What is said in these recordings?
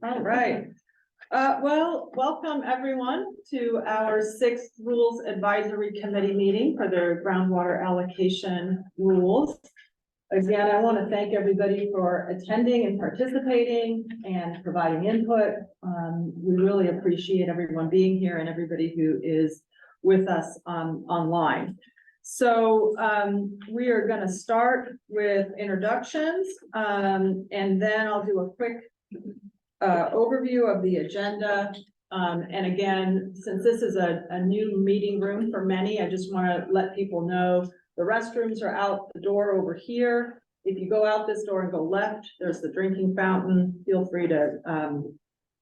All right. Well, welcome everyone to our 6th Rules Advisory Committee meeting for the groundwater allocation rules. Again, I want to thank everybody for attending and participating and providing input. We really appreciate everyone being here and everybody who is with us online. So we are going to start with introductions, and then I'll do a quick overview of the agenda. And again, since this is a new meeting room for many, I just want to let people know the restrooms are out the door over here. If you go out this door and go left, there's the drinking fountain. Feel free to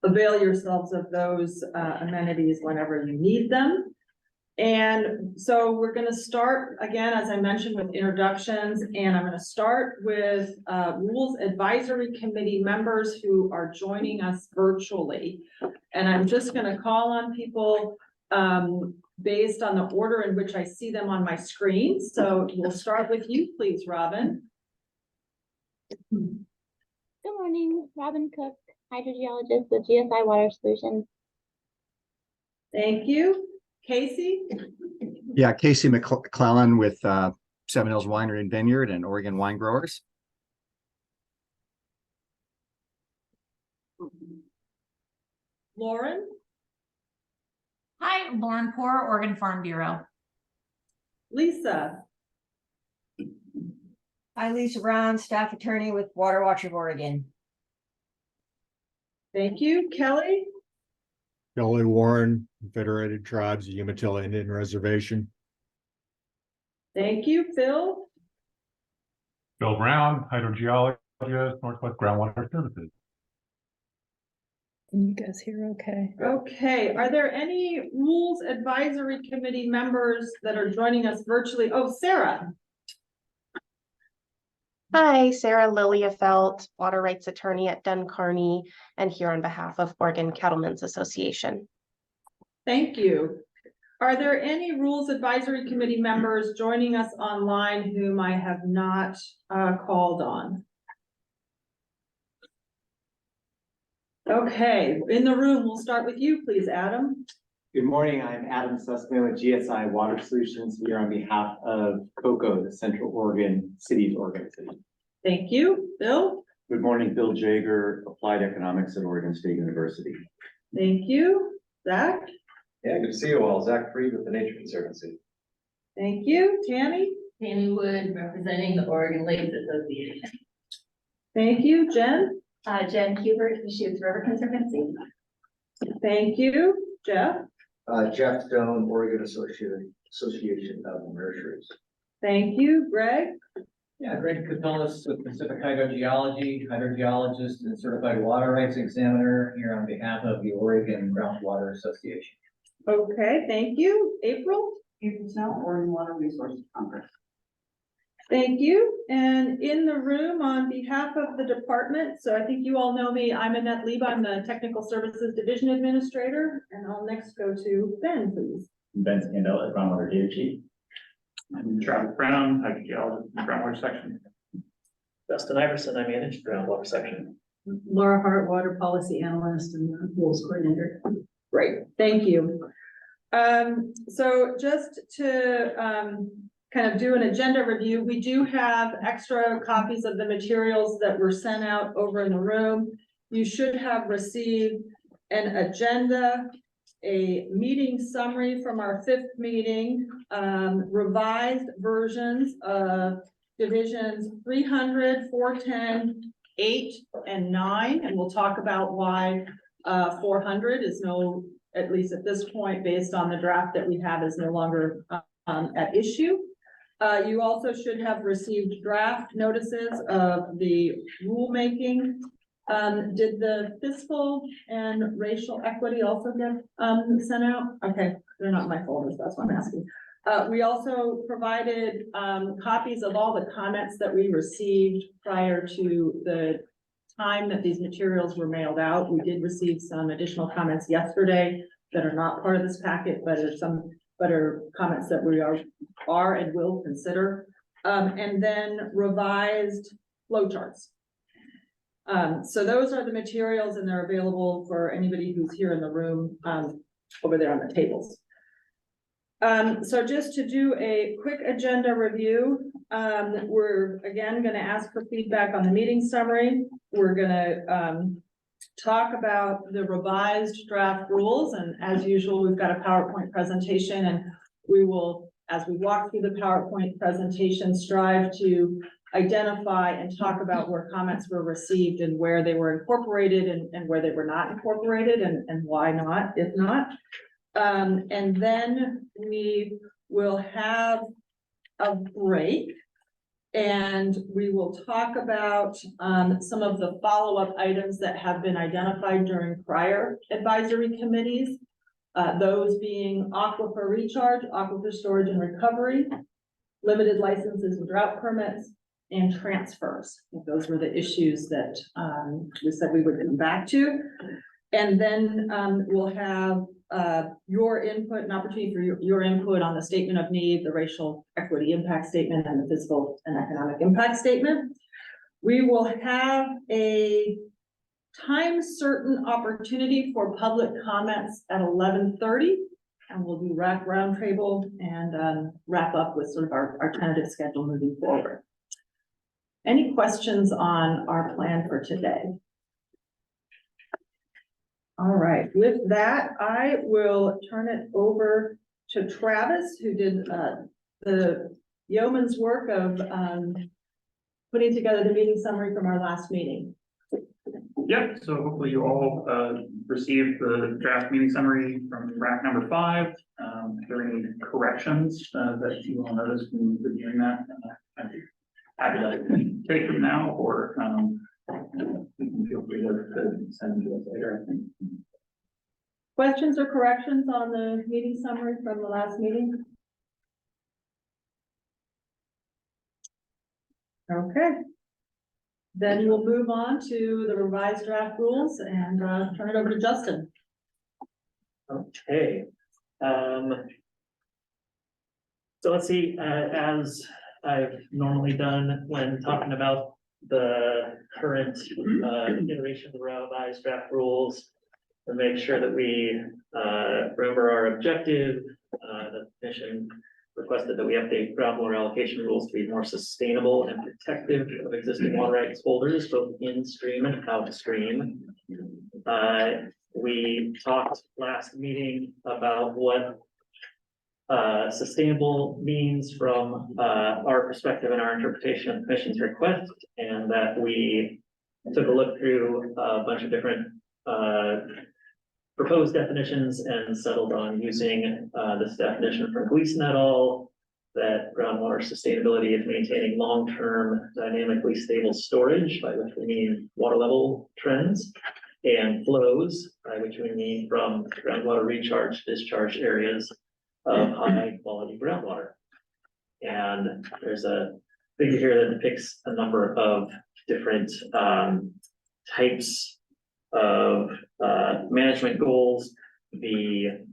avail yourselves of those amenities whenever you need them. And so we're going to start again, as I mentioned, with introductions, and I'm going to start with Rules Advisory Committee members who are joining us virtually. And I'm just going to call on people based on the order in which I see them on my screen. So we'll start with you, please, Robin. Good morning, Robin Cook, hydrogeologist with GSI Water Solutions. Thank you. Casey? Yeah, Casey McClellan with Seven Hills Winery and Vineyard and Oregon Wine Growers. Lauren? Hi, Lauren Poor, Oregon Farm Bureau. Lisa? Hi, Lisa Brown, staff attorney with Water Watch of Oregon. Thank you. Kelly? Kelly Warren, Confederated Tribes of Umatilla Indian Reservation. Thank you. Phil? Bill Brown, hydrogeologist, Northwest Groundwater Services. Can you guys hear okay? Okay, are there any Rules Advisory Committee members that are joining us virtually? Oh, Sarah. Hi, Sarah Liliafelt, water rights attorney at Dunn Carney, and here on behalf of Oregon Cattlemen's Association. Thank you. Are there any Rules Advisory Committee members joining us online whom I have not called on? Okay, in the room, we'll start with you, please, Adam. Good morning, I'm Adam Sussman with GSI Water Solutions here on behalf of COCO, the Central Oregon Cities Organization. Thank you. Bill? Good morning, Bill Jager, Applied Economics at Oregon State University. Thank you. Zach? Yeah, good to see you all. Zach Freed with the Nature Conservancy. Thank you. Tammy? Tammy Wood, representing the Oregon Lakes Association. Thank you. Jen? Jen Hubert, Deschutes River Conservancy. Thank you. Jeff? Jeff Stone, Oregon Association of Nurseries. Thank you. Greg? Yeah, Greg Capellas with Pacific Hydrogeology, hydrogeologist and certified water rights examiner here on behalf of the Oregon Groundwater Association. Okay, thank you. April? April Snell, Oregon Water Resources Congress. Thank you. And in the room on behalf of the department, so I think you all know me, I'm Annette Lieb, I'm the Technical Services Division Administrator, and I'll next go to Ben, please. Ben Scandella, Groundwater Data Chief. I'm Travis Brown, hydrogeologist in the groundwater section. Dustin Iverson, I manage the groundwater section. Laura Hart, water policy analyst and rules coordinator. Great, thank you. So just to kind of do an agenda review, we do have extra copies of the materials that were sent out over in the room. You should have received an agenda, a meeting summary from our 5th meeting, revised versions of divisions 300, 410, 8, and 9, and we'll talk about why 400 is no, at least at this point, based on the draft that we have, is no longer at issue. You also should have received draft notices of the rulemaking. Did the fiscal and racial equity also get sent out? Okay, they're not in my folders, that's why I'm asking. We also provided copies of all the comments that we received prior to the time that these materials were mailed out. We did receive some additional comments yesterday that are not part of this packet, but are some better comments that we are and will consider. And then revised flowcharts. So those are the materials and they're available for anybody who's here in the room, over there on the tables. So just to do a quick agenda review, we're again gonna ask for feedback on the meeting summary. We're gonna talk about the revised draft rules, and as usual, we've got a PowerPoint presentation, and we will, as we walk through the PowerPoint presentation, strive to identify and talk about where comments were received and where they were incorporated and where they were not incorporated and why not, if not. And then we will have a break and we will talk about some of the follow-up items that have been identified during prior advisory committees. Those being aquifer recharge, aquifer storage and recovery, limited licenses and drought permits, and transfers. Those were the issues that we said we would come back to. And then we'll have your input, an opportunity for your input on the statement of need, the racial equity impact statement, and the fiscal and economic impact statement. We will have a time certain opportunity for public comments at 11:30, and we'll do RAC roundtable and wrap up with sort of our tentative schedule moving forward. Any questions on our plan for today? All right, with that, I will turn it over to Travis, who did the yeoman's work of putting together the meeting summary from our last meeting. Yep, so hopefully you all received the draft meeting summary from RAC number 5. If there are any corrections that you all noticed when reviewing that, I'd be happy to take them now, or you can feel free to send them to us later, I think. Questions or corrections on the meeting summary from the last meeting? Okay. Then we'll move on to the revised draft rules and turn it over to Justin. Okay. So let's see, as I've normally done when talking about the current iteration of the revised draft rules, to make sure that we remember our objective. The commission requested that we update groundwater allocation rules to be more sustainable and protective of existing water rights holders, both in stream and outstream. We talked last meeting about what sustainable means from our perspective and our interpretation of the commission's request, and that we took a look through a bunch of different proposed definitions and settled on using this definition from Gleason et al. That groundwater sustainability is maintaining long-term dynamically stable storage, by which we mean water level trends, and flows, by which we mean from groundwater recharge discharge areas of high quality groundwater. And there's a figure here that depicts a number of different types of management goals. The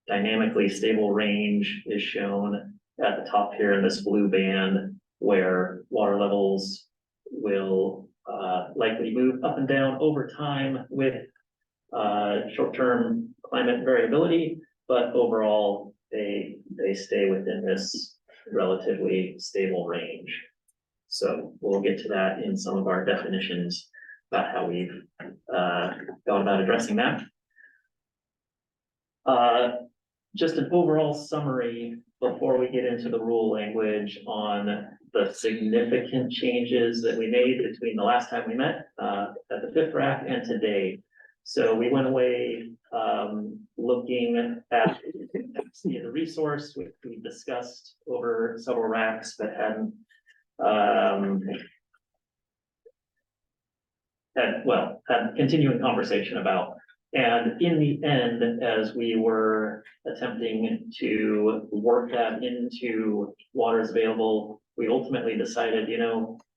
dynamically stable range is shown at the top here in this blue band, where water levels will likely move up and down over time with short-term climate variability, but overall they stay within this relatively stable range. So we'll get to that in some of our definitions about how we've gone about addressing that. Just an overall summary before we get into the rule language on the significant changes that we made between the last time we met at the 5th RAC and today. So we went away looking at the resource, which we discussed over several RACs, but hadn't had continuing conversation about. And in the end, as we were attempting to work that into waters available, we ultimately decided,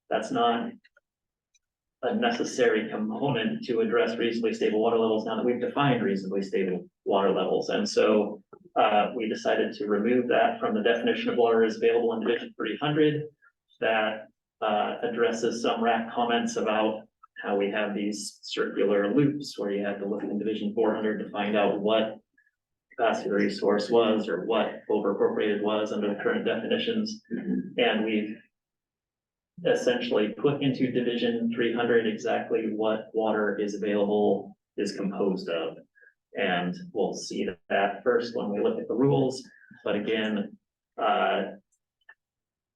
that's not a necessary component to address reasonably stable water levels now that we've defined reasonably stable water levels. And so we decided to remove that from the definition of water is available in Division 300. That addresses some RAC comments about how we have these circular loops where you have to look in Division 400 to find out what capacity of the resource was or what over appropriated was under the current definitions. And we've essentially put into Division 300 exactly what water is available is composed of. And we'll see that first when we look at the rules, but again,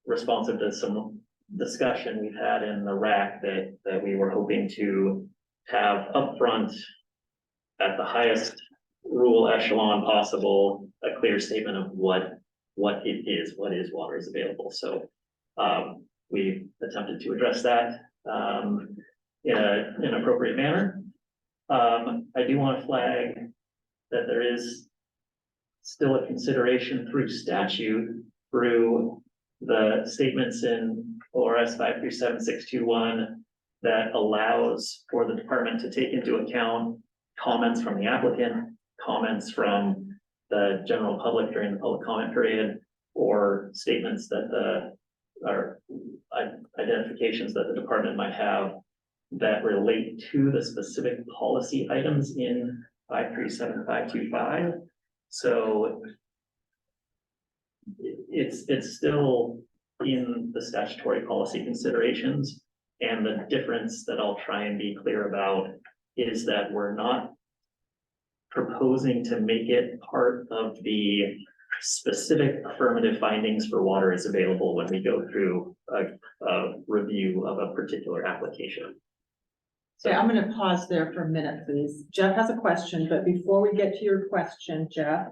responsive to some discussion we've had in the RAC that we were hoping to have upfront at the highest rule echelon possible, a clear statement of what it is, what water is available. So we attempted to address that in an appropriate manner. I do want to flag that there is still a consideration through statute, through the statements in ORS 537621 that allows for the department to take into account comments from the applicant, comments from the general public during the public comment period, or statements that are identifications that the department might have that relate to the specific policy items in 537525. So it's still in the statutory policy considerations, and the difference that I'll try and be clear about is that we're not proposing to make it part of the specific affirmative findings for water is available when we go through a review of a particular application. So I'm going to pause there for a minute, please. Jeff has a question, but before we get to your question, Jeff,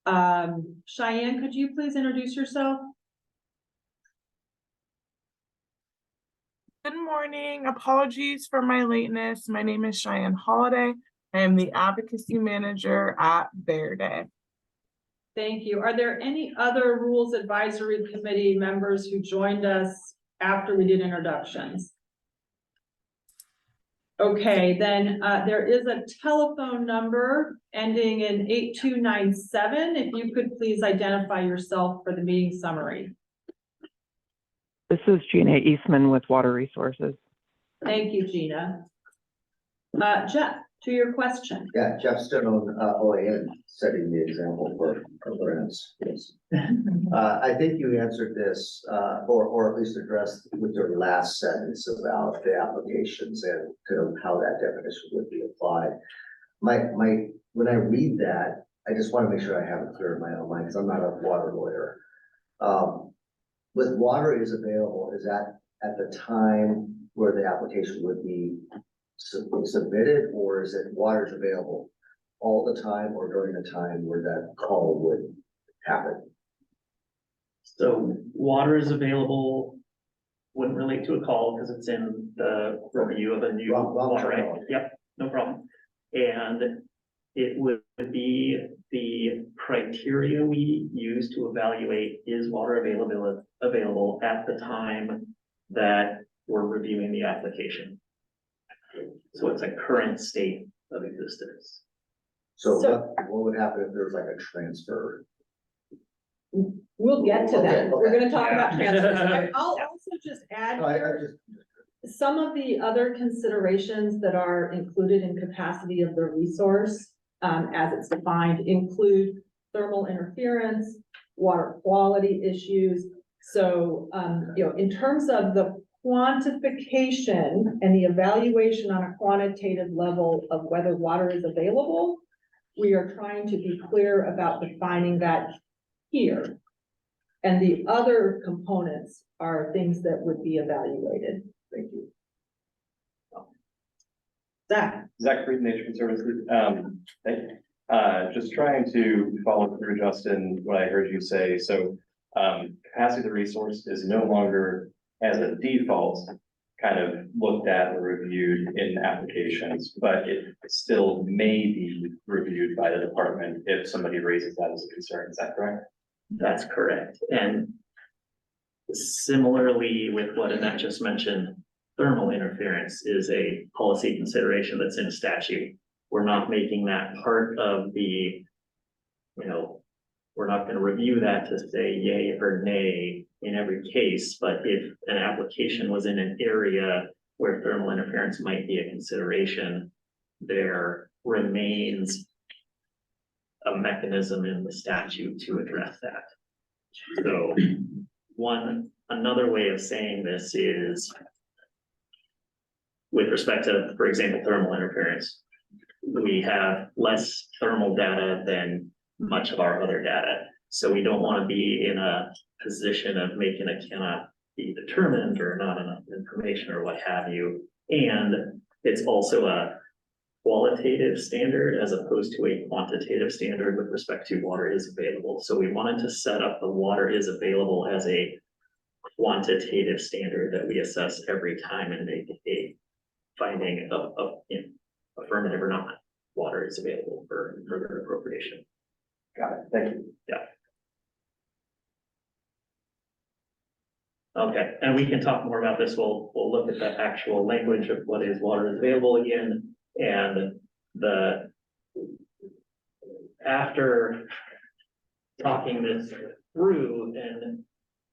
Cheyenne, could you please introduce yourself? Good morning. Apologies for my lateness. My name is Cheyenne Holiday. I am the advocacy manager at Verde. Thank you. Are there any other Rules Advisory Committee members who joined us after we did introductions? Okay, then there is a telephone number ending in 8297. If you could please identify yourself for the meeting summary. This is Gina Eastman with Water Resources. Thank you, Gina. Jeff, to your question. Yeah, Jeff Stone, OAN, setting the example for grants. Yes. I think you answered this, or at least addressed with your last sentence about the applications and kind of how that definition would be applied. When I read that, I just want to make sure I have it clear in my own mind, because I'm not a water lawyer. With water is available, is that at the time where the application would be submitted, or is it water is available all the time or during the time where that call would happen? So water is available, wouldn't relate to a call because it's in the review of a new water right. Yep, no problem. And it would be the criteria we use to evaluate is water available at the time that we're reviewing the application. So it's a current state of existence. So what would happen if there's like a transfer? We'll get to that. Okay. We're going to talk about transfers. I'll also just add No, here, some of the other considerations that are included in capacity of the resource, as it's defined, include thermal interference, water quality issues. So, in terms of the quantification and the evaluation on a quantitative level of whether water is available, we are trying to be clear about defining that here. And the other components are things that would be evaluated. Thank you. Zach Fried, Nature Conservancy. Thank you. Just trying to follow through, Justin, what I heard you say. So capacity of the resource is no longer as a default kind of looked at or reviewed in applications, but it still may be reviewed by the department if somebody raises that as a concern. Is that correct? That's correct. And similarly with what Annette just mentioned, thermal interference is a policy consideration that's in statute. We're not making that part of the, we're not going to review that to say yay or nay in every case, but if an application was in an area where thermal interference might be a consideration, there remains a mechanism in the statute to address that. So another way of saying this is with respect to, for example, thermal interference, we have less thermal data than much of our other data. So we don't want to be in a position of making a cannot be determined or not enough information or what have you. And it's also a qualitative standard as opposed to a quantitative standard with respect to water is available. So we wanted to set up the water is available as a quantitative standard that we assess every time and make a finding of affirmative or not, water is available for further appropriation. Got it, thank you. Yeah. Okay, and we can talk more about this. We'll look at the actual language of what is water is available again, and after talking this through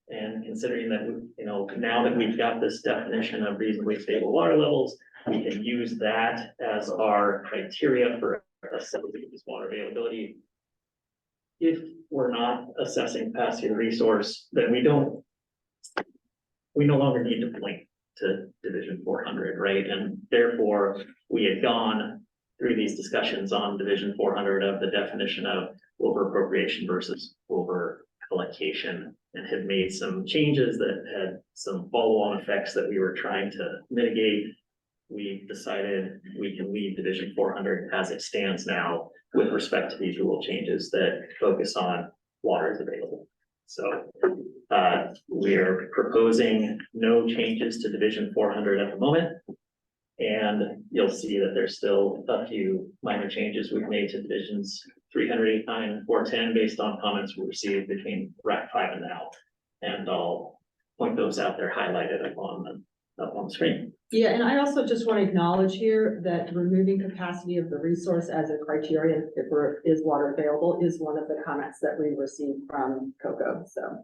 and considering that, now that we've got this definition of reasonably stable water levels, we can use that as our criteria for assessing this water availability. If we're not assessing capacity of the resource, then we no longer need to point to Division 400, right? And therefore, we had gone through these discussions on Division 400 of the definition of over appropriation versus over allocation, and had made some changes that had some follow-on effects that we were trying to mitigate. We decided we can leave Division 400 as it stands now with respect to these rule changes that focus on water is available. So we are proposing no changes to Division 400 at the moment. And you'll see that there's still a few minor changes we've made to Divisions 300, 809, and 410 based on comments we received between RAC 5 and now. And I'll point those out there highlighted up on the screen. Yeah, and I also just want to acknowledge here that removing capacity of the resource as a criterion is water available is one of the comments that we received from COCO. So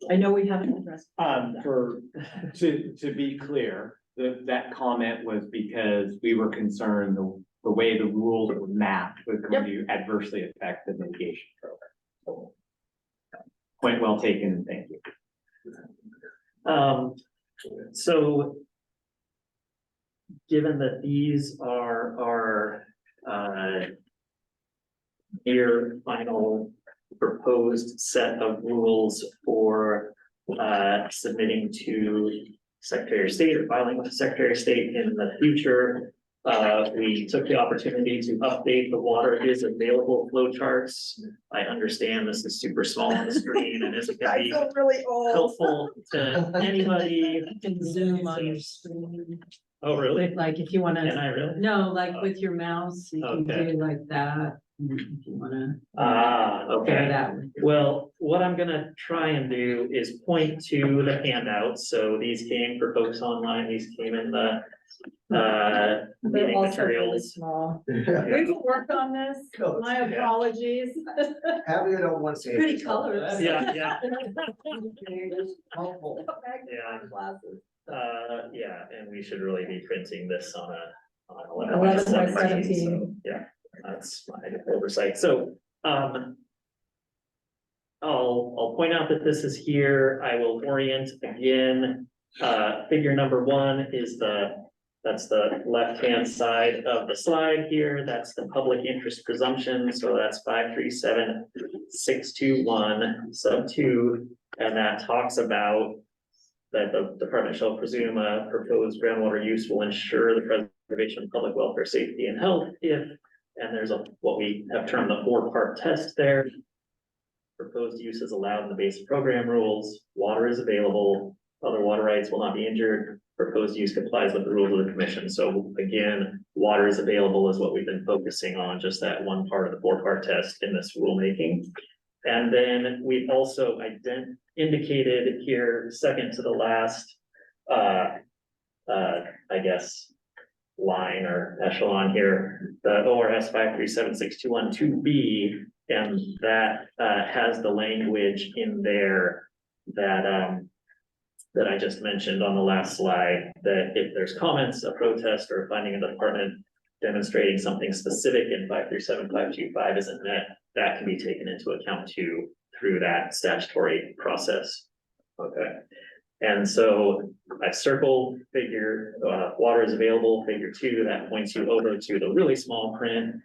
I know we haven't addressed. To be clear, that comment was because we were concerned the way the rules were mapped was going to adversely affect the mitigation program. So, point well taken, thank you. So given that these are our near final proposed set of rules for submitting to Secretary of State or filing with the Secretary of State in the future, we took the opportunity to update the water is available flow charts. I understand this is super small on the screen and isn't going to be really old. helpful to anybody. You can zoom on your screen. Oh, really? Like if you want Can I to, really? no, like with your mouse, you can Okay. do like that. If you want to. Okay. That. Well, what I'm gonna try and do is point to the handouts. So these came for folks online, these came in the They're meeting also really materials. small. We can work on this. My apologies. Have it on one page. Pretty colors. Yeah, yeah. Helpful. Yeah. Yeah, and we should really be printing this on a 11 by 17, 17. so, yeah, that's my oversight. So I'll point out that this is here. I will orient again. Figure number 1 is that's the left-hand side of the slide here. That's the public interest presumption. So that's 537621 sub 2. And that talks about that the department shall presume a proposed groundwater use will ensure the preservation of public welfare, safety, and health if, and there's what we have termed the 4-part test there. Proposed use is allowed in the basic program rules. Water is available. Other water rights will not be injured. Proposed use complies with the rules of the commission. So again, water is available is what we've been focusing on, just that one part of the 4-part test in this rulemaking. And then we've also indicated here, second to the last, I guess, line or echelon here, the ORS 537621 2B And that has the language in there that that I just mentioned on the last slide, that if there's comments, a protest, or a finding of the department demonstrating something specific in 537.525 isn't met, that can be taken into account too through that statutory process. Okay. And so I've circled figure, water is available, figure 2, that points you over to the really small print.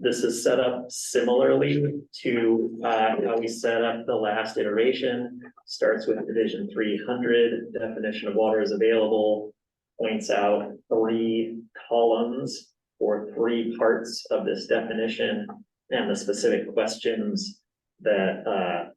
This is set up similarly to how we set up the last iteration. Starts with division 300, definition of water is available, points out 3 columns or 3 parts of this definition and the specific questions that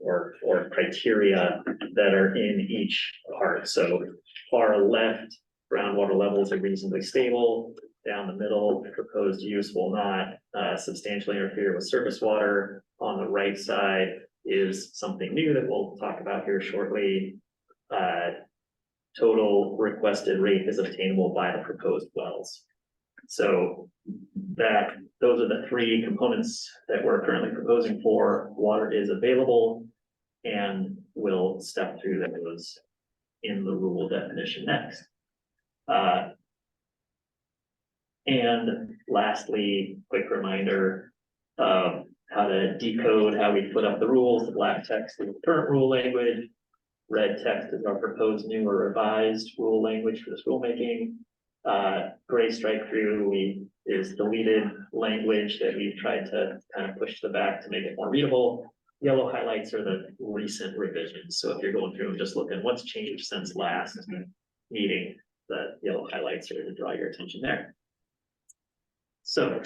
or criteria that are in each part. So far left, groundwater levels are reasonably stable. Down the middle, proposed use will not substantially interfere with surface water. On the right side is something new that we'll talk about here shortly. Total requested rate is obtainable by the proposed wells. So those are the 3 components that we're currently proposing for. Water is available, and we'll step through those in the rule definition next. And lastly, quick reminder of how to decode how we put up the rules. The black text is the current rule language. Red text is our proposed new or revised rule language for this rulemaking. Gray strike through is deleted language that we've tried to kind of push to the back to make it more readable. Yellow highlights are the recent revisions. So if you're going through and just looking what's changed since last meeting, the yellow highlights are to draw your attention there. So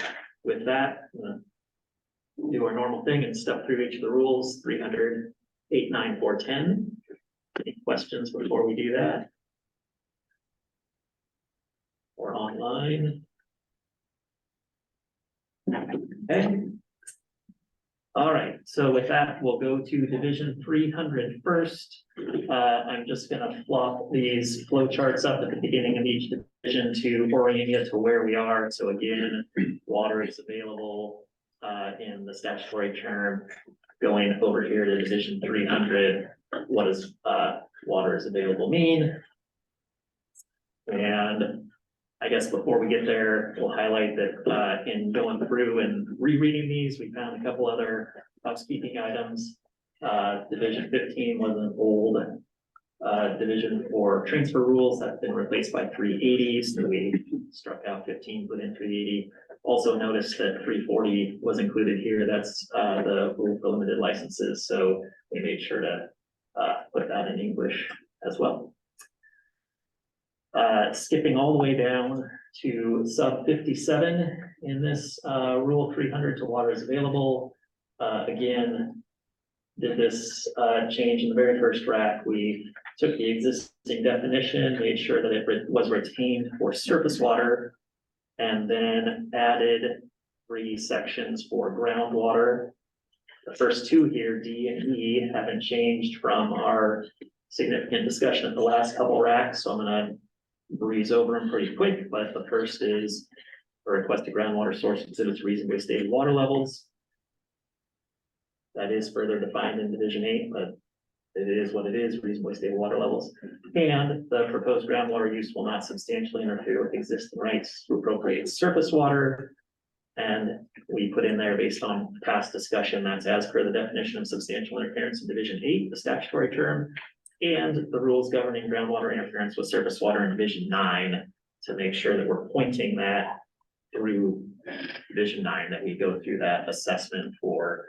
with that, I'm gonna do our normal thing and step through each of the rules. 300, 8, 9, 4, 10. Any questions before we do that? Or online? Okay. All right, so with that, we'll go to division 300 first. I'm just gonna flop these flow charts up at the beginning of each division to orient you to where we are. So again, water is available in the statutory term. Going over here to division 300, what does water is available mean? And I guess before we get there, we'll highlight that in going through and rereading these, we found a couple other housekeeping items. Division 15 was an old division for transfer rules that's been replaced by 380. So we struck out 15, put in 380. Also noticed that 340 was included here. That's the rule for limited licenses. So we made sure to put that in English as well. Skipping all the way down to sub 57 in this rule 300 to water is available. Again, did this change in the very first RAC. We took the existing definition, made sure that it was retained for surface water, and then added 3 sections for groundwater. The first 2 here, D and E, haven't changed from our significant discussion at the last couple RACs, so I'm gonna breeze over them pretty quick. But the first is a requested groundwater source exhibits reasonably stable water levels. That is further defined in division 8, but it is what it is, reasonably stable water levels. And the proposed groundwater use will not substantially interfere with existing rights to appropriate surface water. And we put in there, based on past discussion, that's as per the definition of substantial interference in division 8, the statutory term, and the rules governing groundwater interference with surface water in division 9, to make sure that we're pointing that through division 9, that we go through that assessment for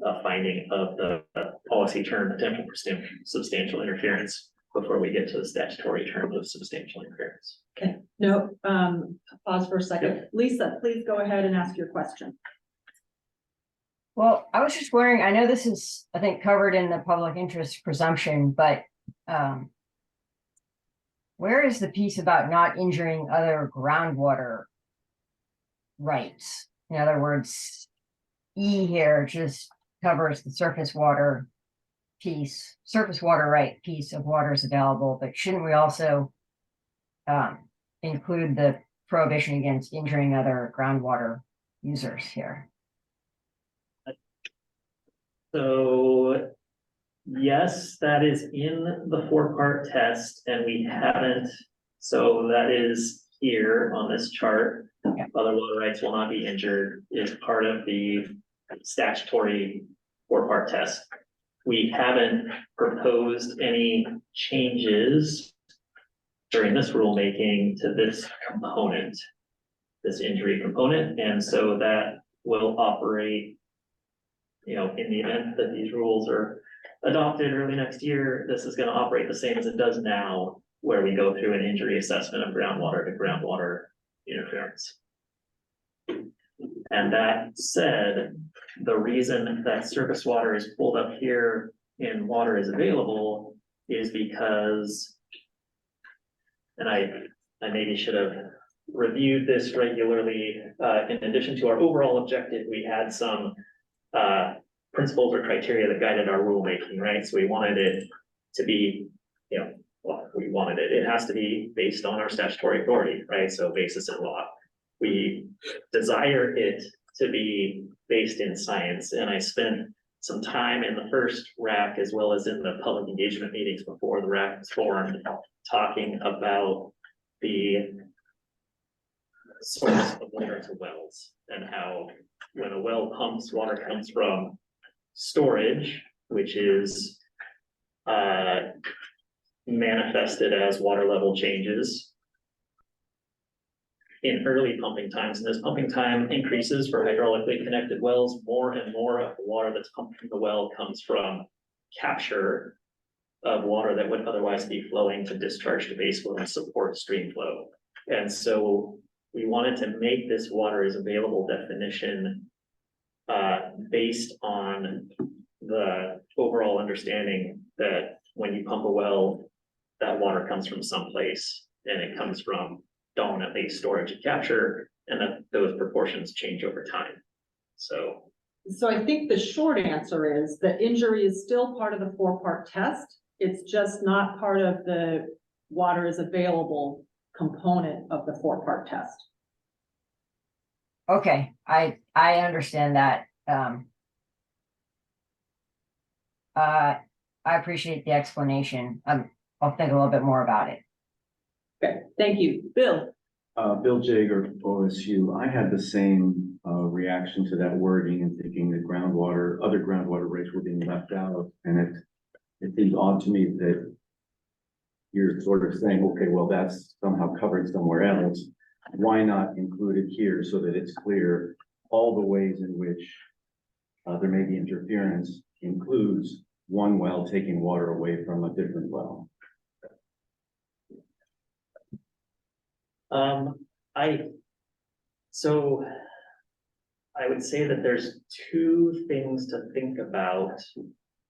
a finding of the policy term potential for substantial interference before we get to the statutory term of substantial interference. Okay, no, pause for a second. Lisa, please go ahead and ask your question. Well, I was just wondering, I know this is, I think, covered in the public interest presumption, but where is the piece about not injuring other groundwater rights? In other words, E here just covers the surface water piece, surface water right piece of water is available, but shouldn't we also include the prohibition against injuring other groundwater users here? So, yes, that is in the 4-part test, and we haven't, so that is here on this chart. Other water rights will not be injured is part of the statutory 4-part test. We haven't proposed any changes during this rulemaking to this component, this injury component, and so that will operate, you know, in the event that these rules are adopted early next year, this is going to operate the same as it does now, where we go through an injury assessment of groundwater to groundwater interference. And that said, the reason that surface water is pulled up here in water is available is because, and I maybe should have reviewed this regularly. In addition to our overall objective, we had some principles or criteria that guided our rulemaking, right? So we wanted it to be, you know, well, we wanted it. It has to be based on our statutory authority, right? So basis in law. We desire it to be based in science, and I spent some time in the first RAC as well as in the public engagement meetings before the RAC was formed, talking about the source of water to wells and how when a well pumps, water comes from storage, which is manifested as water level changes in early pumping times, and as pumping time increases for hydraulically connected wells, more and more of the water that's pumped from the well comes from capture of water that would otherwise be flowing to discharge to baseflow and support stream flow. And so we wanted to make this water is available definition based on the overall understanding that when you pump a well, that water comes from someplace, and it comes from dominantly storage and capture, and that those proportions change over time. So I think the short answer is that injury is still part of the 4-part test. It's just not part of the water is available component of the 4-part test. Okay, I understand that. I appreciate the explanation. I'll think a little bit more about it. Okay, thank you. Bill. Bill Jager, OSU. I had the same reaction to that wording and thinking that other groundwater rates were being left out. And it seems odd to me that you're sort of saying, okay, well, that's somehow covered somewhere else. Why not include it here so that it's clear all the ways in which there may be interference includes one well taking water away from a different well? I would say that there's two things to think about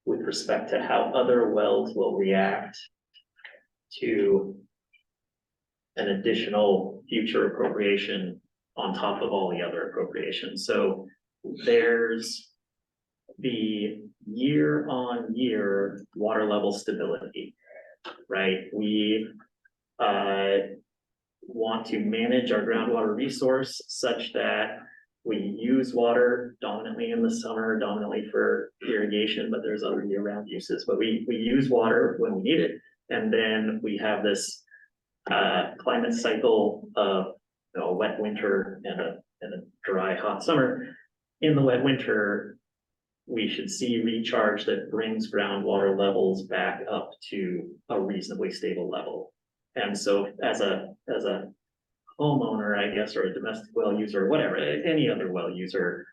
with respect to how other wells will react to an additional future appropriation on top of all the other appropriations. So there's the year-on-year water level stability, right? We want to manage our groundwater resource such that we use water dominantly in the summer, dominantly for irrigation, but there's other year-round uses. But we use water when we need it, and then we have this climate cycle of, you know, a wet winter and a dry, hot summer. In the wet winter, we should see recharge that brings groundwater levels back up to a reasonably stable level. And so as a homeowner, I guess, or a domestic well user, or whatever, any other well user,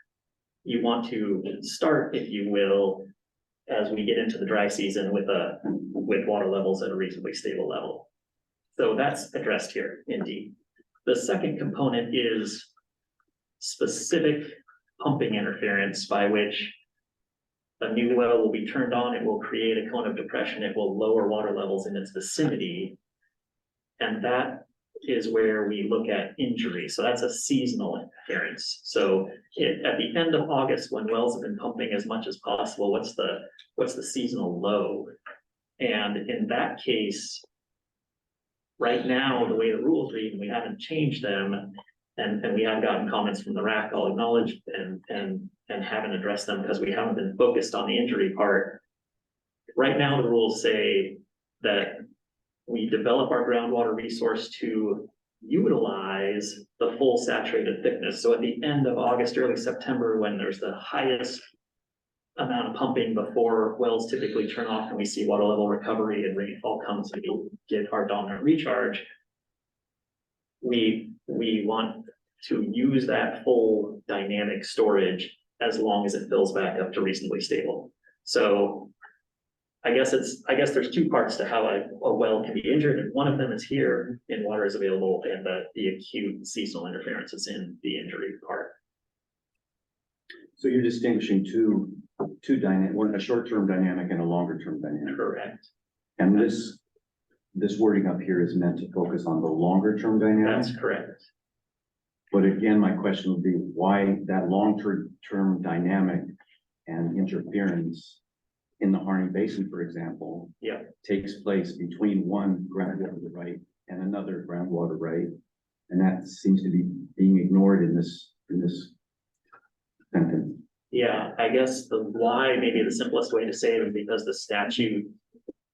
you want to start, if you will, as we get into the dry season with water levels at a reasonably stable level. So that's addressed here, indeed. The second component is specific pumping interference, by which a new well will be turned on, it will create a cone of depression, it will lower water levels in its vicinity. And that is where we look at injury. So that's a seasonal interference. So at the end of August, when wells have been pumping as much as possible, what's the seasonal low? And in that case, right now, the way the rules read, and we haven't changed them, and we have gotten comments from the RAC, I'll acknowledge, and and haven't addressed them because we haven't been focused on the injury part. Right now, the rules say that we develop our groundwater resource to utilize the full saturated thickness. So at the end of August, early September, when there's the highest amount of pumping before wells typically turn off and we see water level recovery and rainfall comes and we get our dominant recharge, we want to use that full dynamic storage as long as it fills back up to reasonably stable. So I guess there's two parts to how a well can be injured, and one of them is here in water is available, and the acute seasonal interference is in the injury part. So you're distinguishing two dynamic, one, a short-term dynamic and a longer-term dynamic. Correct. And this wording up here is meant to focus on the longer-term dynamic. That's correct. But again, my question would be why that long-term dynamic and interference in the Harney Basin, for example, takes place between one groundwater right and another groundwater right. And that seems to be being ignored in this sentence. Yeah, I guess the why, maybe the simplest way to say it is because the statute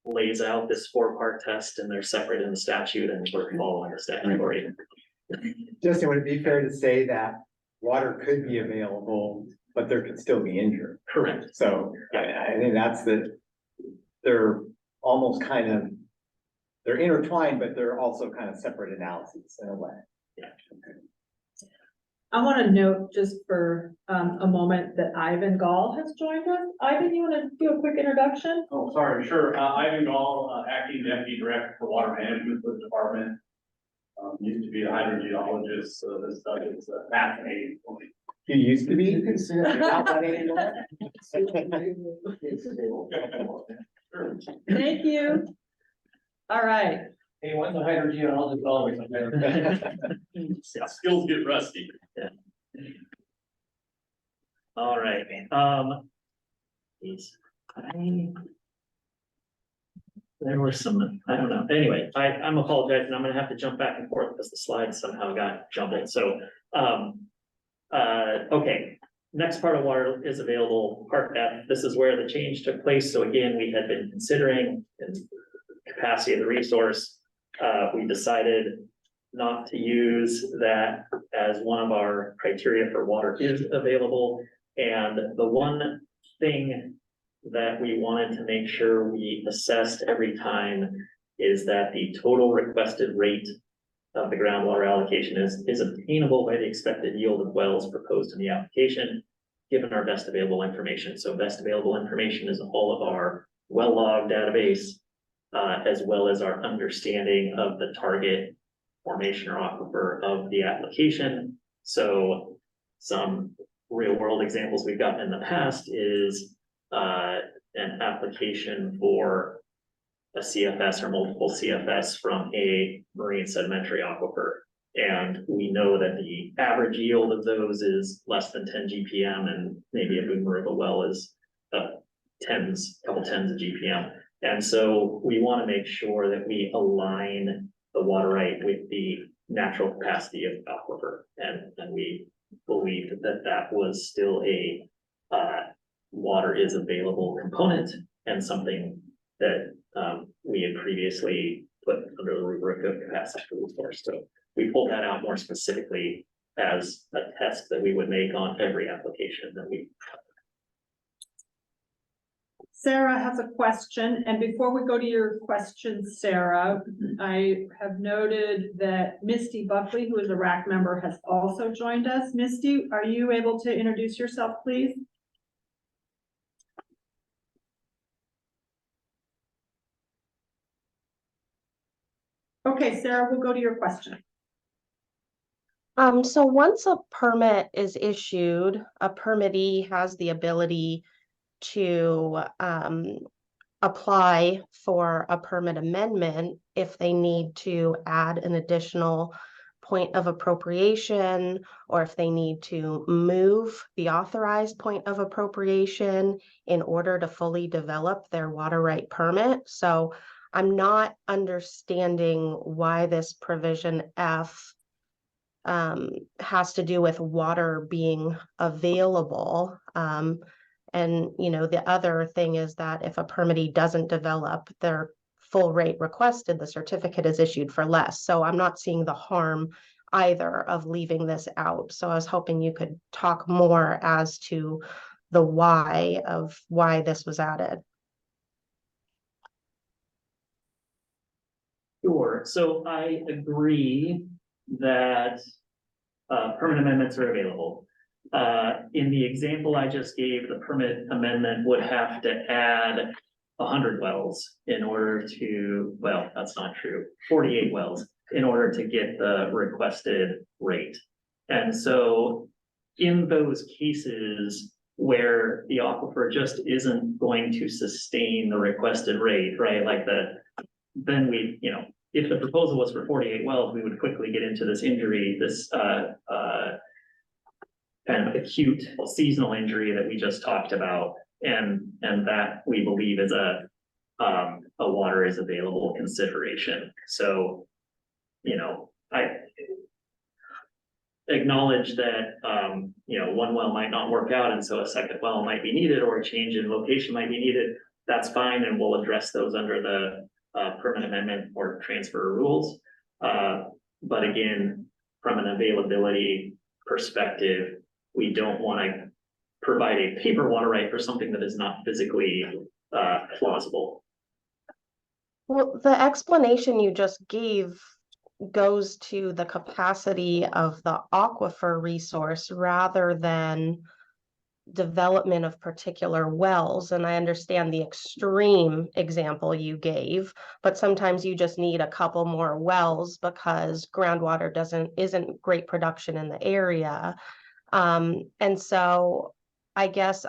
lays out this 4-part test and they're separate in the statute and we're following the statutory. Justin, would it be fair to say that water could be available, but there could still be injury? Correct. So I think that's they're almost kind of, they're intertwined, but they're also kind of separate analyses in a way. Yeah. I want to note just for a moment that Ivan Gall has joined us. Ivan, you want to do a quick introduction? Oh, sorry, sure. Ivan Gall, acting deputy director for water management for the department. Used to be a hydrogeologist, so this stuff is fascinating for me. You used to be? You can say that without that anymore. Thank you. All right. Hey, what's a hydrogeologist always? Skills get rusty. Yeah. All right. There were some, I don't know. Anyway, I'm apologizing. I'm gonna have to jump back and forth because the slides somehow got jumbled. So, okay. Next part of water is available, part F. This is where the change took place. So again, we had been considering the capacity of the resource. We decided not to use that as one of our criteria for water is available. And the one thing that we wanted to make sure we assessed every time is that the total requested rate of the groundwater allocation is obtainable by the expected yield of wells proposed in the application, given our best available information. So best available information is all of our well log database, as well as our understanding of the target formation or aquifer of the application. So some real world examples we've gotten in the past is an application for a CFS or multiple CFS from a marine sedimentary aquifer. And we know that the average yield of those is less than 10 GPM, and maybe a boomer of a well is couple tens of GPM. And so we want to make sure that we align the water right with the natural capacity of the aquifer. And we believed that was still a water is available component and something that we had previously put under the rubric of capacity for resource. So we pulled that out more specifically as a test that we would make on every application that we. Sarah has a question, and before we go to your question, Sarah, I have noted that Misty Buckley, who is a RAC member, has also joined us. Misty, are you able to introduce yourself, please? Okay, Sarah, we'll go to your question. So once a permit is issued, a permittee has the ability to apply for a permit amendment if they need to add an additional point of appropriation, or if they need to move the authorized point of appropriation in order to fully develop their water right permit. So I'm not understanding why this provision F has to do with water being available. And, the other thing is that if a permittee doesn't develop their full rate requested, the certificate is issued for less. So I'm not seeing the harm either of leaving this out. So I was hoping you could talk more as to the why of why this was added. Sure, so I agree that permit amendments are available. In the example I just gave, the permit amendment would have to add 100 wells in order to, well, that's not true, 48 wells in order to get the requested rate. And so in those cases where the aquifer just isn't going to sustain the requested rate, right? Like then we, if the proposal was for 48 wells, we would quickly get into this injury, this kind of acute seasonal injury that we just talked about. And that we believe is a water is available consideration. So, I acknowledge that, one well might not work out, and so a second well might be needed, or a change in location might be needed. That's fine, and we'll address those under the permit amendment or transfer rules. But again, from an availability perspective, we don't want to provide a paper water right for something that is not physically plausible. Well, the explanation you just gave goes to the capacity of the aquifer resource rather than development of particular wells. And I understand the extreme example you gave, but sometimes you just need a couple more wells because groundwater isn't great production in the area. And so I guess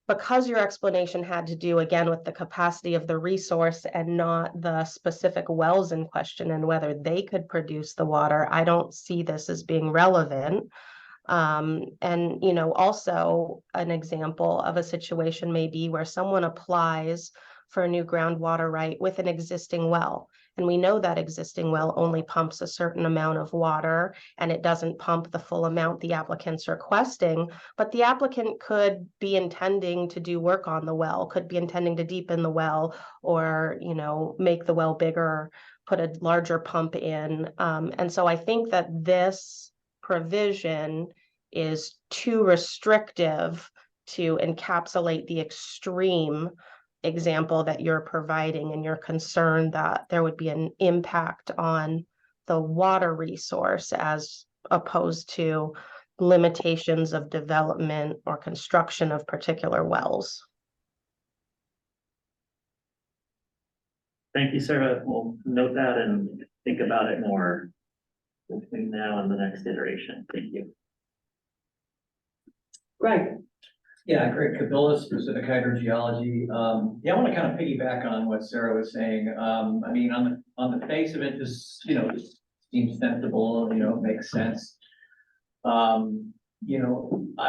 because your explanation had to do again with the capacity of the resource and not the specific wells in question and whether they could produce the water, I don't see this as being relevant. And, also an example of a situation may be where someone applies for a new groundwater right with an existing well. And we know that existing well only pumps a certain amount of water and it doesn't pump the full amount the applicant's requesting, but the applicant could be intending to do work on the well, could be intending to deepen the well or, make the well bigger, put a larger pump in. And so I think that this provision is too restrictive to encapsulate the extreme example that you're providing, and you're concerned that there would be an impact on the water resource as opposed to limitations of development or construction of particular wells. Thank you, Sarah. We'll note that and think about it more between now and the next iteration. Thank you. Right. Yeah, Greg Cabillas, Pacific Hydrogeology. I want to kind of piggyback on what Sarah was saying. I mean, on the face of it, this seems sensible. It makes sense. I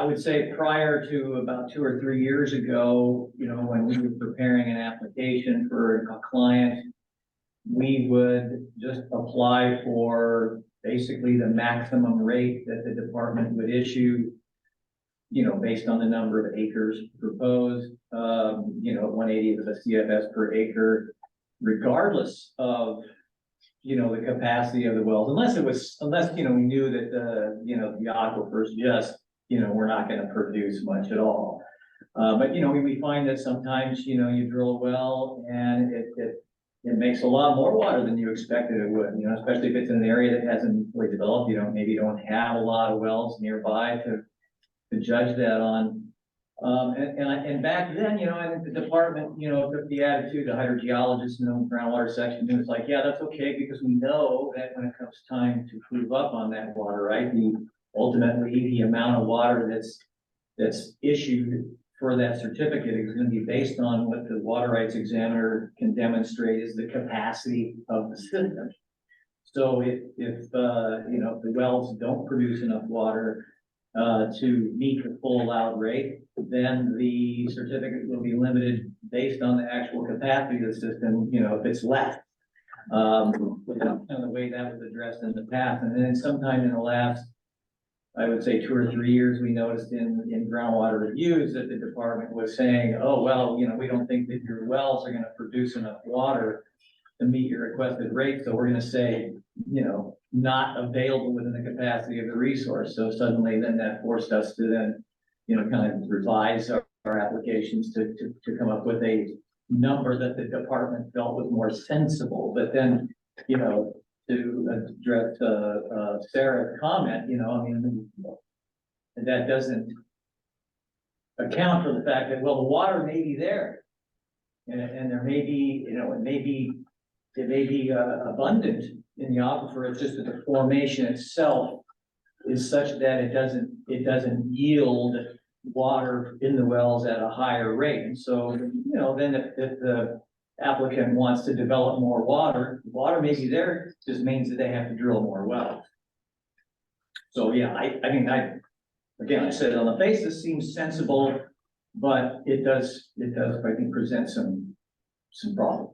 would say prior to about 2 or 3 years ago, when we were preparing an application for a client, we would just apply for basically the maximum rate that the department would issue, based on the number of acres proposed, 180 of the CFS per acre, regardless of, the capacity of the wells, unless we knew that the aquifers just, we're not going to produce much at all. But we find that sometimes, you drill a well and it makes a lot more water than you expected it would, especially if it's in an area that hasn't really developed. Maybe don't have a lot of wells nearby to judge that on. And back then, I think the department, took the attitude, the hydrogeologists in the groundwater section, it was like, yeah, that's okay, because we know that when it comes time to prove up on that water, right, ultimately the amount of water that's issued for that certificate is going to be based on what the water rights examiner can demonstrate is the capacity of the system. So if the wells don't produce enough water to meet the full allowed rate, then the certificate will be limited based on the actual capacity of the system, if it's less. Kind of the way that was addressed in the past, and then sometime in the last, I would say 2 or 3 years, we noticed in groundwater reviews that the department was saying, oh, well, we don't think that your wells are gonna produce enough water to meet your requested rate, so we're gonna say, not available within the capacity of the resource. So suddenly then that forced us to then, kind of revise our applications to come up with a number that the department felt was more sensible. But then, to address Sarah's comment, that doesn't account for the fact that, well, the water may be there. And there may be, it may be abundant in the aquifer. It's just that the formation itself is such that it doesn't yield water in the wells at a higher rate. And so, then if the applicant wants to develop more water may be there, just means that they have to drill more wells. So yeah, I said on the face, this seems sensible, but it does, I think, present some problems.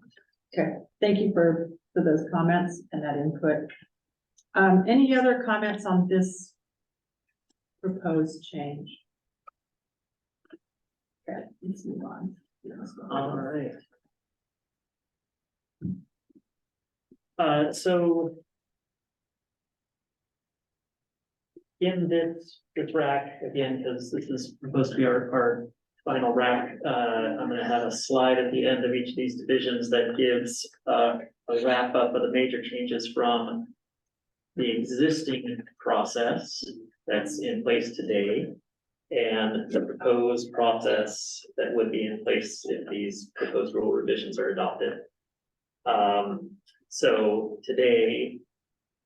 Okay, thank you for those comments and that input. Any other comments on this proposed change? Okay, let's move on. All right. So in this RAC, again, because this is supposed to be our final RAC, I'm gonna have a slide at the end of each of these divisions that gives a wrap up of the major changes from the existing process that's in place today and the proposed process that would be in place if these proposed rule revisions are adopted. So today,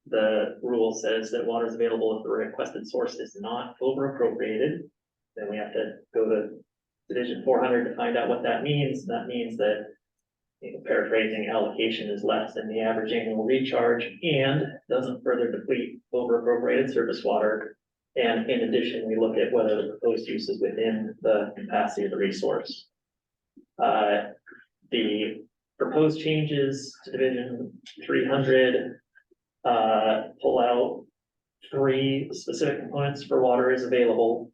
the rule says that water is available if the requested source is not over appropriated. Then we have to go to Division 400 to find out what that means. That means that, paraphrasing, allocation is less than the average annual recharge and doesn't further deplete over appropriated surface water. And in addition, we look at whether the proposed use is within the capacity of the resource. The proposed changes to Division 300 pull out 3 specific components for water is available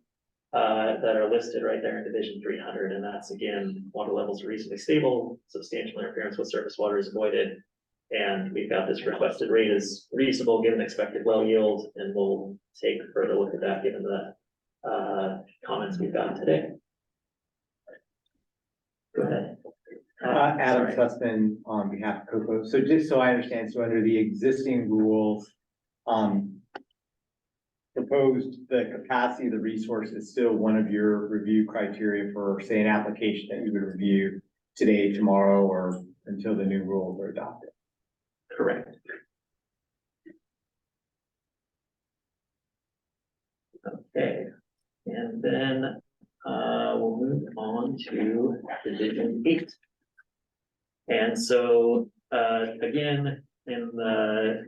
that are listed right there in Division 300, and that's, again, water levels are reasonably stable, substantial interference with surface water is avoided, and we've got this requested rate is reasonable given expected well yield, and we'll take a further look at that given the comments we've gotten today. Go ahead. Adam Sorry. Sussman on behalf of COCO. So just so I understand, so under the existing rules, proposed the capacity of the resource is still one of your review criteria for, say, an application that you would review today, tomorrow, or until the new rules are adopted. Correct. Okay, and then we'll move on to Division 8. And so again, in the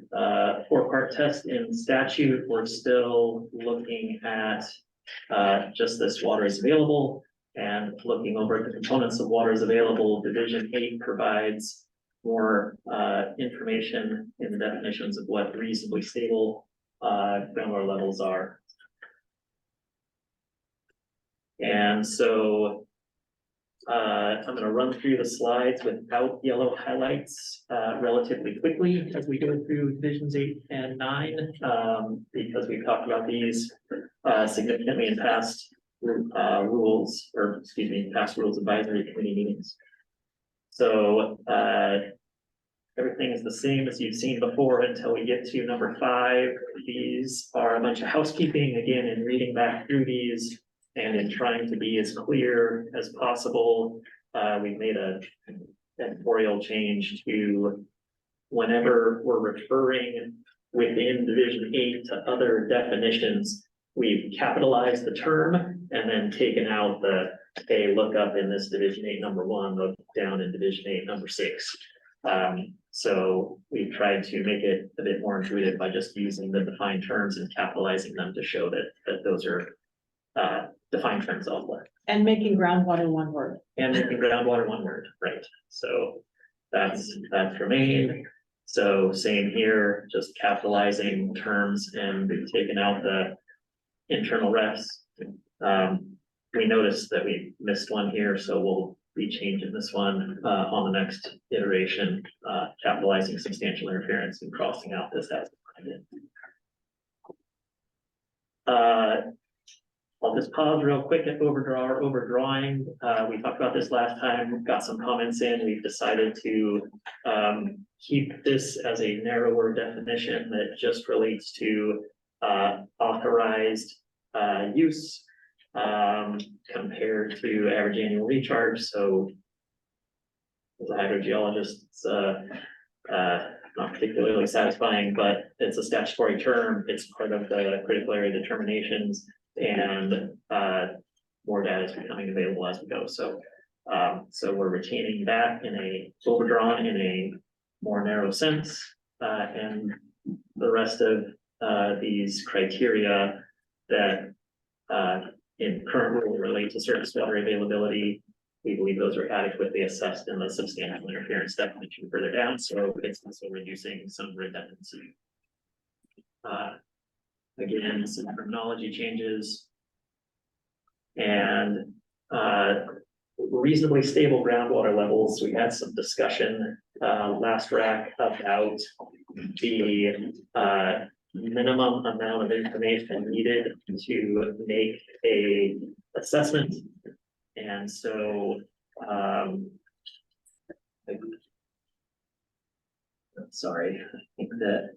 4-part test in statute, we're still looking at just this water is available and looking over at the components of water is available. Division 8 provides more information in the definitions of what reasonably stable groundwater levels are. And so I'm going to run through the slides without yellow highlights relatively quickly as we go through divisions 8 and 9, because we've talked about these significantly in past past rules advisory committee meetings. So everything is the same as you've seen before until we get to number 5. These are a bunch of housekeeping, again, in reading back through these and in trying to be as clear as possible. We've made a editorial change to whenever we're referring within Division 8 to other definitions, we've capitalized the term and then taken out the, hey, look up in this Division 8 number 1, look down in Division 8 number 6. So we've tried to make it a bit more intuitive by just using the defined terms and capitalizing them to show that those are defined terms also. And making groundwater one word. And making groundwater one word, right? So that's remained. So same here, just capitalizing terms and taking out the internal refs. We noticed that we missed one here, so we'll be changing this one on the next iteration, capitalizing substantial interference and crossing out this as. I'll just pause real quick at overdrawing. We talked about this last time, we've got some comments in, we've decided to keep this as a narrower definition that just relates to authorized use compared to average annual recharge. So as a hydrogeologist, it's not particularly satisfying, but it's a statutory term. It's part of the critical area determinations, and more data is becoming available as we go. So so we're retaining that in a overdrawn in a more narrow sense, and the rest of these criteria that in current rule relate to surface water availability. We believe those are adequately assessed in the substantial interference definition further down, so it's also reducing some redundancy. Again, some terminology changes. And reasonably stable groundwater levels. We had some discussion last RAC about the minimum amount of information needed to make a assessment. And so sorry, I think that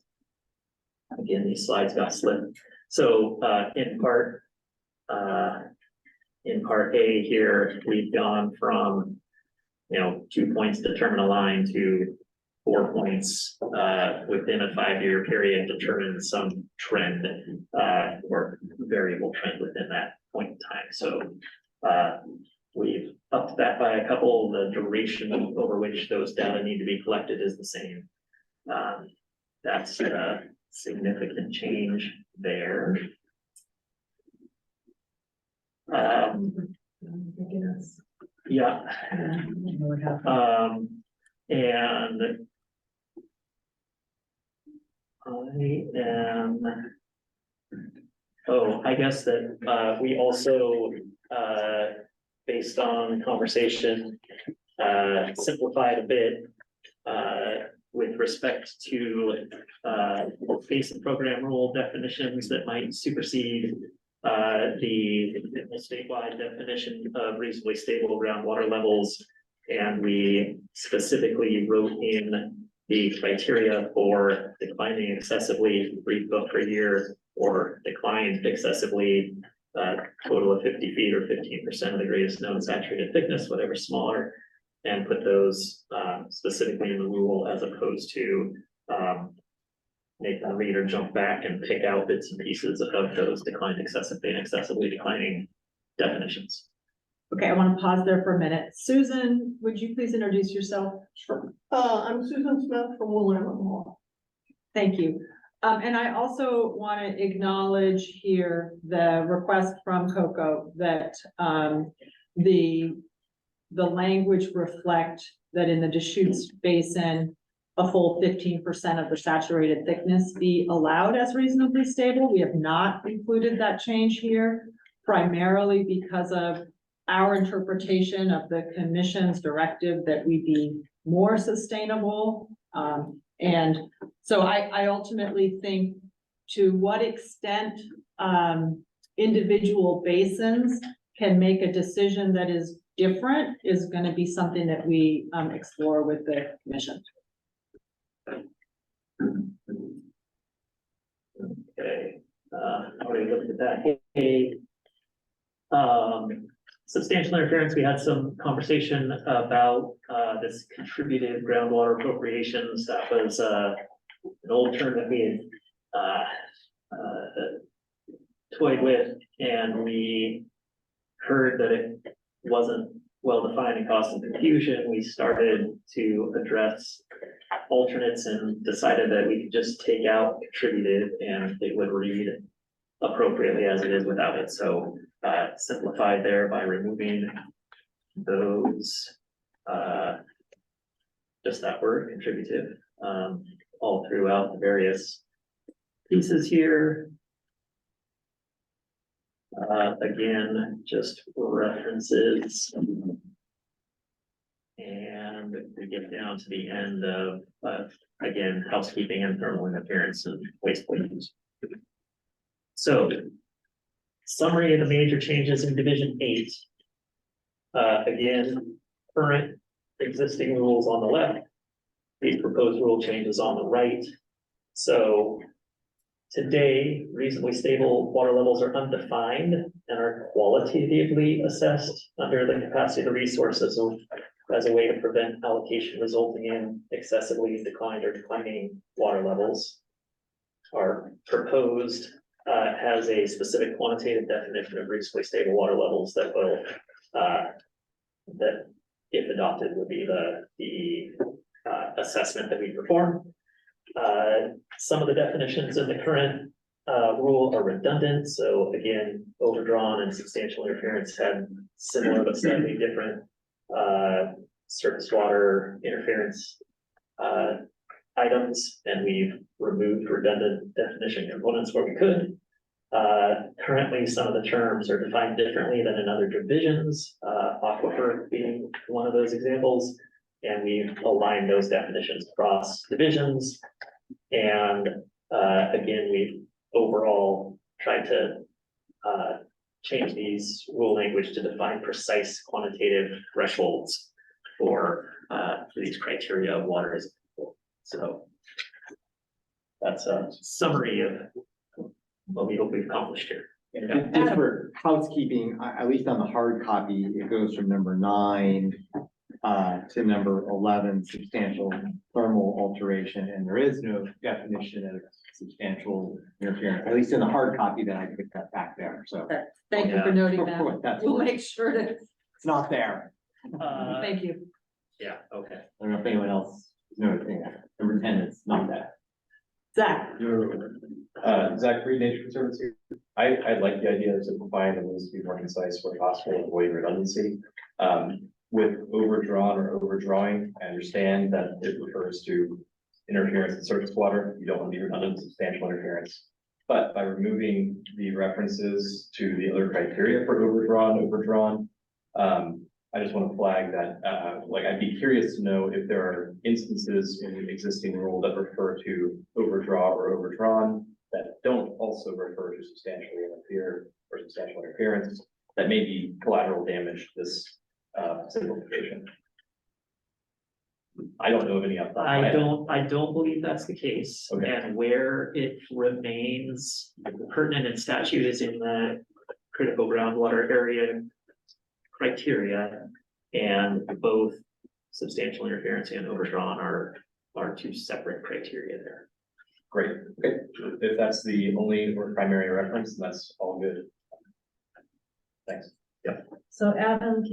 again these slides got slipped. So in part A here, we've gone from 2 points to determine a line to 4 points within a 5-year period, determine some trend or variable trend within that point in time. So we've upped that by a couple. The duration over which those data need to be collected is the same. That's a significant change there. Yeah. And I guess that we also based on conversation simplified a bit with respect to basic program rule definitions that might supersede the statewide definition of reasonably stable groundwater levels. And we specifically wrote in the criteria for declining excessively 3 foot per year or declined excessively total of 50 feet or 15% of the greatest known saturated thickness, whatever smaller, and put those specifically in the rule as opposed to making the reader jump back and pick out bits and pieces of those declined excessively and excessively declining definitions. Okay, I want to pause there for a minute. Susan, would you please introduce yourself? Sure. I'm Susan Smith from Willamette Hall. Thank you. And I also want to acknowledge here the request from Coco that the language reflect that in the Deschutes Basin, a full 15% of the saturated thickness be allowed as reasonably stable. We have not included that change here, primarily because of our interpretation of the commission's directive that we be more sustainable. And so I ultimately think to what extent individual basins can make a decision that is different is going to be something that we explore with the commission. Okay, already looked at that. Substantial interference, we had some conversation about this contributed groundwater appropriations. That was an old term that we had toyed with, and we heard that it wasn't well defined and caused some confusion. We started to address alternates and decided that we could just take out contributed and it would read appropriately as it is without it. So simplified there by removing those, just that word contributive. all throughout the various pieces here. Again, just references. And we get down to the end of, again, housekeeping and thermal interference and waste pollutants. So, summary of the major changes in Division 8. Again, current existing rules on the left, these proposed rule changes on the right. So, today, reasonably stable water levels are undefined and are qualitatively assessed under the capacity of the resources as a way to prevent allocation resulting in excessively declined or declining water levels. Our proposed has a specific quantitative definition of reasonably stable water levels that will, that if adopted would be the assessment that we perform. Some of the definitions in the current rule are redundant. So again, overdrawn and substantial interference had similar but slightly different surface water interference items, and we've removed redundant definition components where we could. Currently, some of the terms are defined differently than in other divisions, aquifer being one of those examples, and we've aligned those definitions across divisions. And again, we've overall tried to change these rule language to define precise quantitative thresholds for these criteria of water is. So that's a summary of what we hope we've accomplished here. And just for housekeeping, at least on the hard copy, it goes from number 9 to number 11, substantial thermal alteration, and there is no definition of substantial interference, at least in the hard copy that I picked up back there, so. Thank you for noting What that. that's We'll worth. make sure to, It's not there. thank you. Yeah, okay. I don't know if anyone else knows anything. Number 10 is not there. Zach. Zach Reed, Nature Conservancy. I like the idea of simplifying the rules to be more concise where possible, and avoid redundancy. With overdrawn or overdrawing, I understand that it refers to interference in surface water. You don't want to be redundant, substantial interference. But by removing the references to the other criteria for overdrawn, I just want to flag that, I'd be curious to know if there are instances in the existing rule that refer to overdraw or overdrawn that don't also refer to substantially interfere or substantial interference that may be collateral damage to this simplification. I don't know of any. I don't believe that's the case. Okay. And where it remains pertinent in statute is in the critical groundwater area criteria, and both substantial interference and overdrawn are two separate criteria there. Great. Okay. If that's the only or primary reference, that's all good. Thanks. Yeah. So Adam,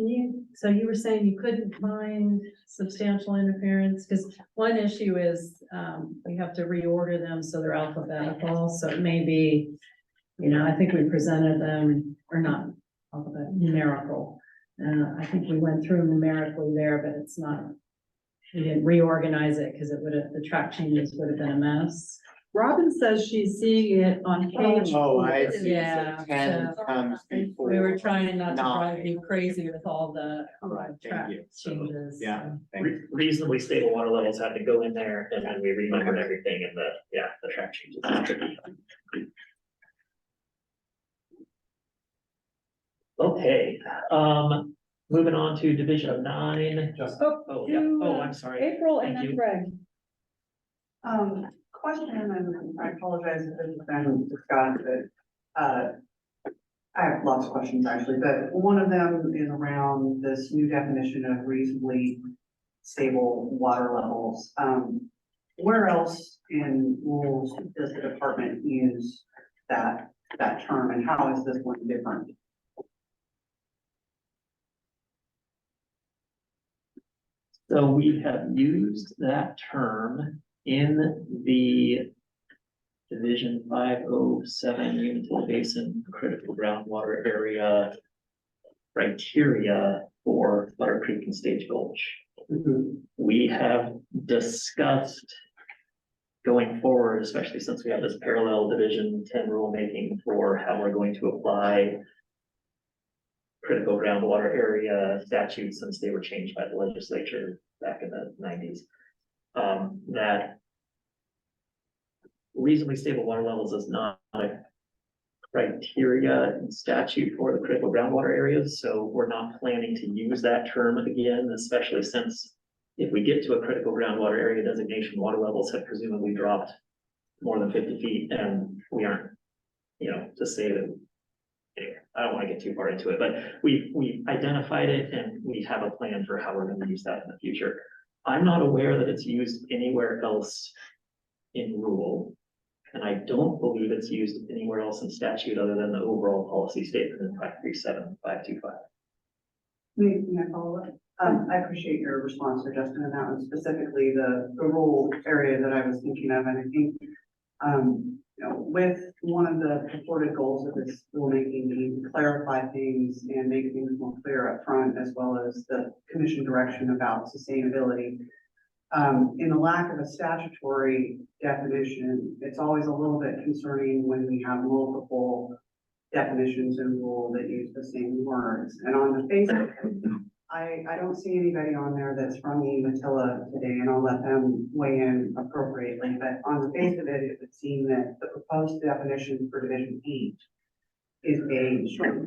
so you were saying you couldn't find substantial interference, because one issue is, we have to reorder them so they're alphabetical, so it may be, I think we presented them, or not alphabetical, numerical. I think we went through numerically there, but it's not, we didn't reorganize it because the track changes would have been a mess. Robin says she's seeing it on page. Oh, I see. Yeah, So 10 so comes before. we were trying not to drive 9. you crazy with all the Right, thank track you. changes. Yeah, thank you. Reasonably stable water levels had to go in there, and then we renumbered everything, and the track changes. Okay, moving on to Division 9. I'm sorry. April and Thank then you. Greg. Question, and I apologize if this has been discussed, but I have lots of questions actually, but one of them is around this new definition of reasonably stable water levels. Where else in rules does the department use that term, and how is this one different? So we have used that term in the Division 507 Umatilla Basin Critical Groundwater Area criteria for Butter Creek and Stage Gulch. We have discussed going forward, especially since we have this parallel Division 10 rulemaking for how we're going to apply critical groundwater area statutes since they were changed by the legislature back in the 90s, that reasonably stable water levels is not a criteria in statute for the critical groundwater areas. So we're not planning to use that term again, especially since if we get to a critical groundwater area designation, water levels have presumably dropped more than 50 feet, and we aren't, to say that. Anyway, I don't want to get too far into it, but we've identified it and we have a plan for how we're going to use that in the future. I'm not aware that it's used anywhere else in rule, and I don't believe it's used anywhere else in statute other than the overall policy statement in 537, 525. May I follow up? I appreciate your response there, Justin, and that was specifically the rural area that I was thinking of. And I think, with one of the purported goals of this rulemaking being to clarify things and make things more clear up front, as well as the commission direction about sustainability. In the lack of a statutory definition, it's always a little bit concerning when we have multiple definitions in rule that use the same words. And on the face of it, I don't see anybody on there that's from the Umatilla today, and I'll let them weigh in appropriately. But on the face of it, it would seem that the proposed definition for Division 8 is a stronger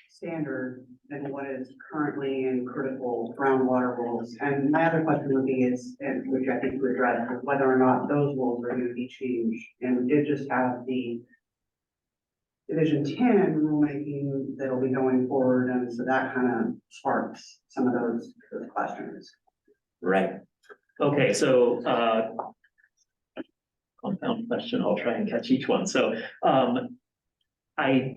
standard than what is currently in critical groundwater rules. And my other question would be and which I think we addressed, is whether or not those rules are going to be changed. And we did just have the Division 10 rulemaking that'll be going forward, and so that kind of sparks some of those questions. Right. Okay, so compound question, I'll try and catch each one. So I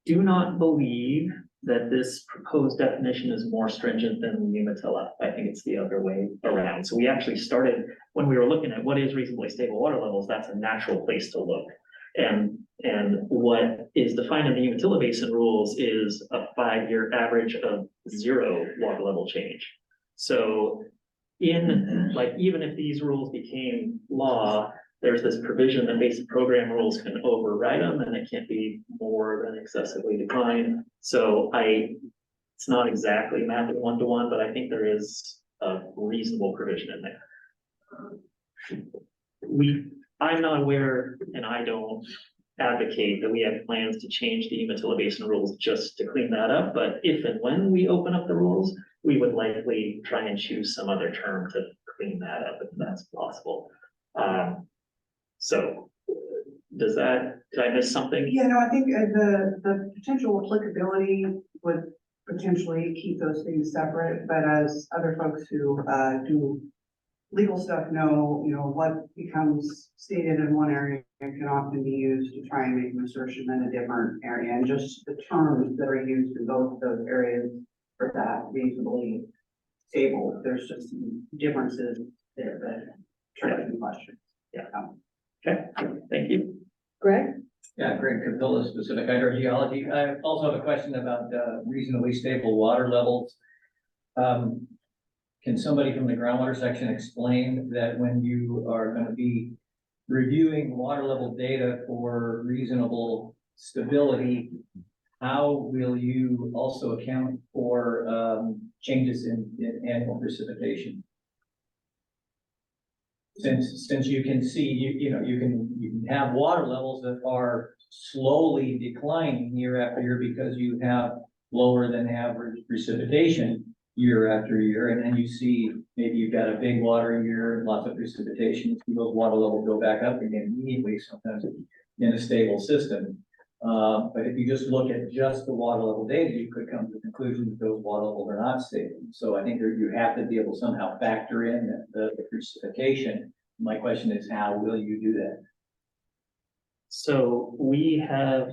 do not believe that this proposed definition is more stringent than the Umatilla. I think it's the other way around. So we actually started, when we were looking at what is reasonably stable water levels, that's a natural place to look. And what is defined in the Umatilla Basin rules is a 5-year average of 0 water level change. So even if these rules became law, there's this provision that basic program rules can override them, and it can't be more than excessively defined. So it's not exactly mapping 1-to-1, but I think there is a reasonable provision in there. I'm not aware, and I don't advocate that we have plans to change the Umatilla Basin rules just to clean that up. But if and when we open up the rules, we would likely try and choose some other term to clean that up if that's possible. So did I miss something? Yeah, no, I think the potential applicability would potentially keep those things separate, but as other folks who do legal stuff know, what becomes stated in one area can often be used to try and make an assertion in a different area, and just the terms that are used in both of those areas for that reasonably stable. There's just some differences there that try to be questioned. Yeah. Okay, thank you. Greg? Yeah, Greg Capilla, specific hydrogeology. I also have a question about reasonably stable water levels. Can somebody from the groundwater section explain that when you are going to be reviewing water level data for reasonable stability, how will you also account for changes in annual precipitation? Since you can see, you can have water levels that are slowly declining year after year because you have lower than average precipitation year after year, and then you see maybe you've got a big water year and lots of precipitation, you see those water levels go back up again immediately, sometimes in a stable system. But if you just look at just the water level data, you could come to the conclusion that those water levels are not stable. So I think you have to be able to somehow factor in the precipitation. My question is, how will you do that? So we have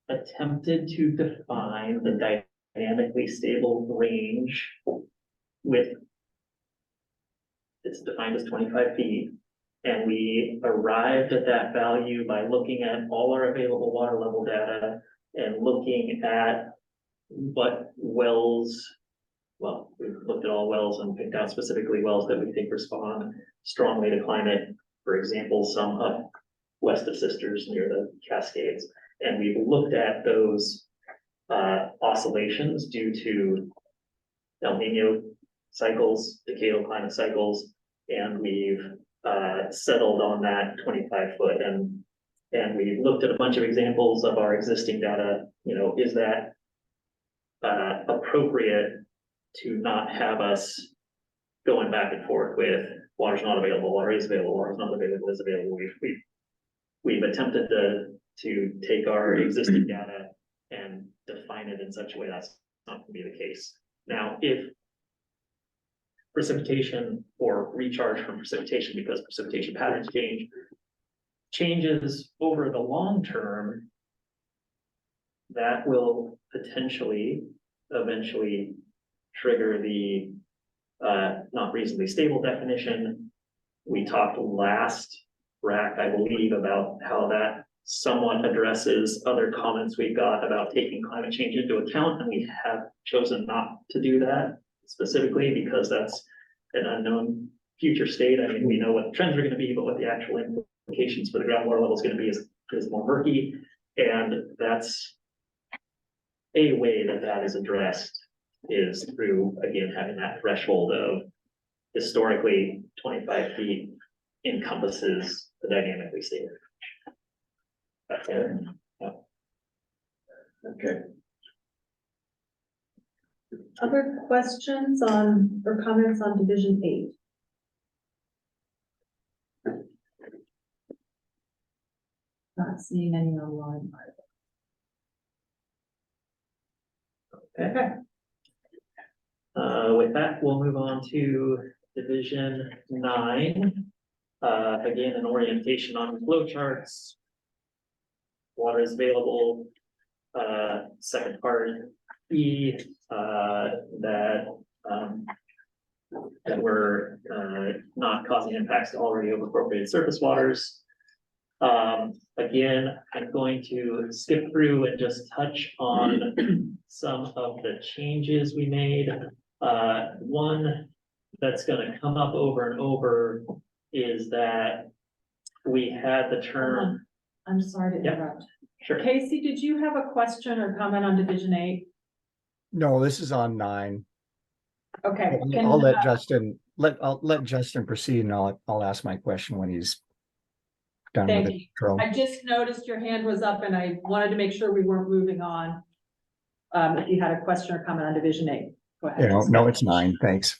attempted to define the dynamically stable range it's defined as 25 feet. And we arrived at that value by looking at all our available water level data and looking at what wells, we've looked at all wells and picked out specifically wells that we think respond strongly to climate for example, some up west of Sisters near the Cascades. And we've looked at those oscillations due to El Nino cycles, decadal climate cycles, and we've settled on that 25-foot. And we looked at a bunch of examples of our existing data. You know, is that appropriate to not have us going back and forth with water's not available, water is available, water is not available, is available. We've attempted to take our existing data and define it in such a way that's not going to be the case. Now, if precipitation or recharge from precipitation, because precipitation patterns changes over the long term, that will potentially eventually trigger the not reasonably stable definition. We talked last RAC, I believe, about how that somewhat addresses other comments we've got about taking climate change into account, and we have chosen not to do that specifically because that's an unknown future state. I mean, we know what the trends are going to be, but what the actual implications for the groundwater level is going to be is more murky, and that's a way that is addressed is through, again, having that threshold of historically 25 feet encompasses the dynamically stable. That's it. Yeah. Okay. Other questions on or comments on Division 8? Not seeing any online. Okay. With that, we'll move on to Division 9. Again, an orientation on flow charts. Water is available. Second part E, that we're not causing impacts to already over-appropriated surface waters. Again, I'm going to skip through and just touch on some of the changes we made. One that's going to come up over and over is that we had the term. I'm sorry to interrupt. Sure. Casey, did you have a question or comment on Division 8? No, this is on 9. Okay. I'll let Justin I'll let Justin proceed, and I'll ask my question when he's done with Thank it. you. I just noticed your hand was up, and I wanted to make sure we weren't moving on. If you had a question or comment on Division 8, go ahead. No, it's 9. Thanks.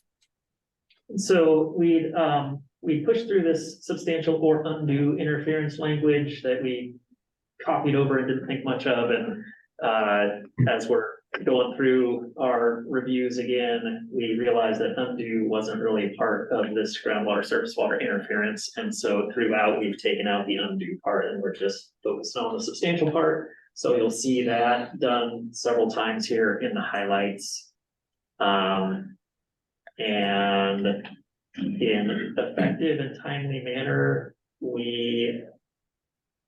So we pushed through this substantial or undue interference language that we copied over and didn't think much of, and as we're going through our reviews again, we realized that undue wasn't really part of this groundwater surface water interference, and so throughout we've taken out the undue part and we're just focused on the substantial part. So you'll see that done several times here in the highlights. And in effective and timely manner, we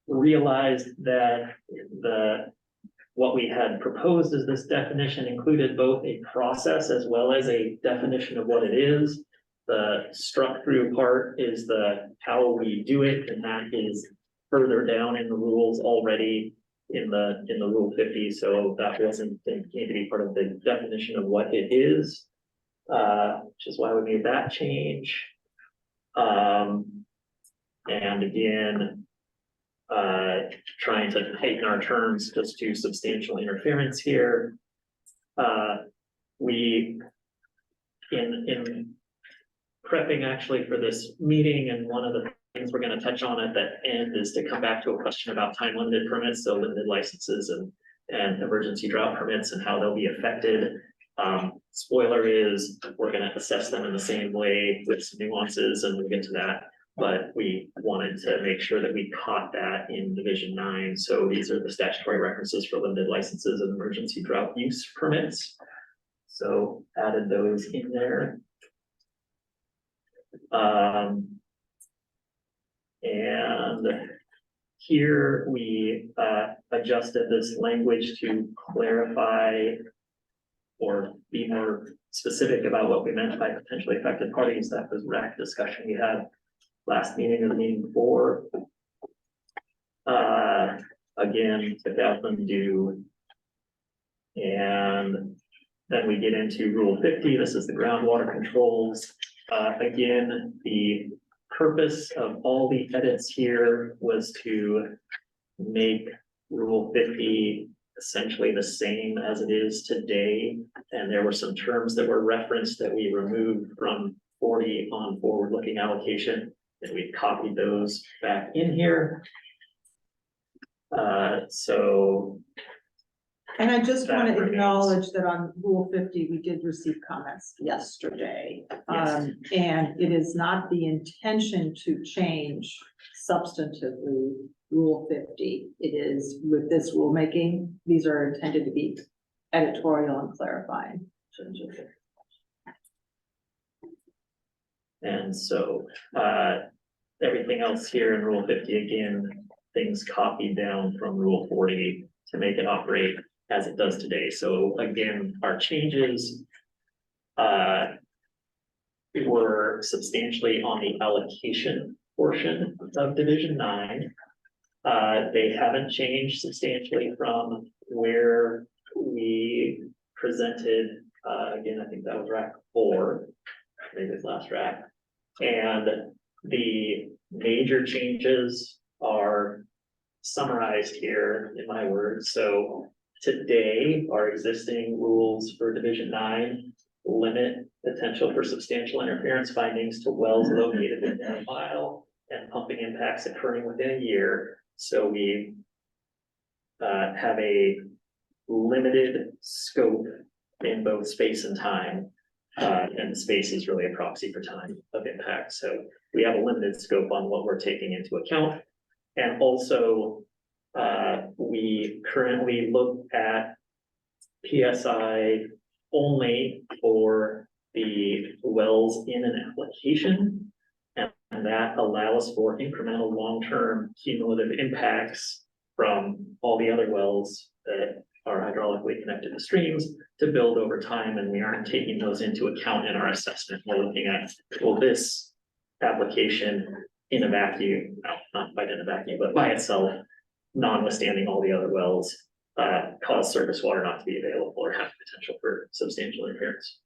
realized that what we had proposed as this definition included both a process as well as a definition of what it is. The struck through part is the how we do it, and that is further down in the rules already in the rule 50. So that wasn't need to be part of the definition of what it is, which is why we made that change. And again, trying to tighten our terms just to substantial interference here. We in prepping actually for this meeting, and one of the things we're going to touch on at the end is to come back to a question about time limited permits, so limited licenses and emergency drought permits and how they'll be affected. Spoiler is we're going to assess them in the same way with some nuances, and we'll get to that. But we wanted to make sure that we caught that in Division 9. So these are the statutory references for limited licenses and emergency drought use permits. So added those in there. And here we adjusted this language to clarify or be more specific about what we meant by potentially affected parties. That was RAC discussion we had last meeting or the meeting before. Again, took out them due. And then we get into Rule 50. This is the groundwater controls. Again, the purpose of all the edits here was to make Rule 50 essentially the same as it is today. And there were some terms that were referenced that we removed from 40 on forward-looking allocation, and we copied those back in here. And I just want That to remains. acknowledge that on Rule 50, we did receive comments yesterday. Yes. And it is not the intention to change substantively Rule 50. It is with this rulemaking, these are intended to be editorial and clarifying. And so, everything else here in Rule 50, again, things copied down from Rule 40 to make it operate as it does today. So again, our changes were substantially on the allocation portion of Division 9. They haven't changed substantially from where we presented, again, I think that was RAC 4, maybe it's last RAC. And the major changes are summarized here in my words. So today, our existing rules for Division 9 limit potential for substantial interference findings to wells located within a mile and pumping impacts occurring within a year. So we have a limited scope in both space and time. And space is really a proxy for time of impact. So we have a limited scope on what we're taking into account. And also, we currently look at PSI only for the wells in an application. And that allows for incremental long-term cumulative impacts from all the other wells that are hydraulically connected to streams to build over time. And we aren't taking those into account in our assessment. We're looking at, well, this application in a vacuum, no, not quite in a vacuum, but by itself, notwithstanding all the other wells, cause surface water not to be available or have potential for substantial interference.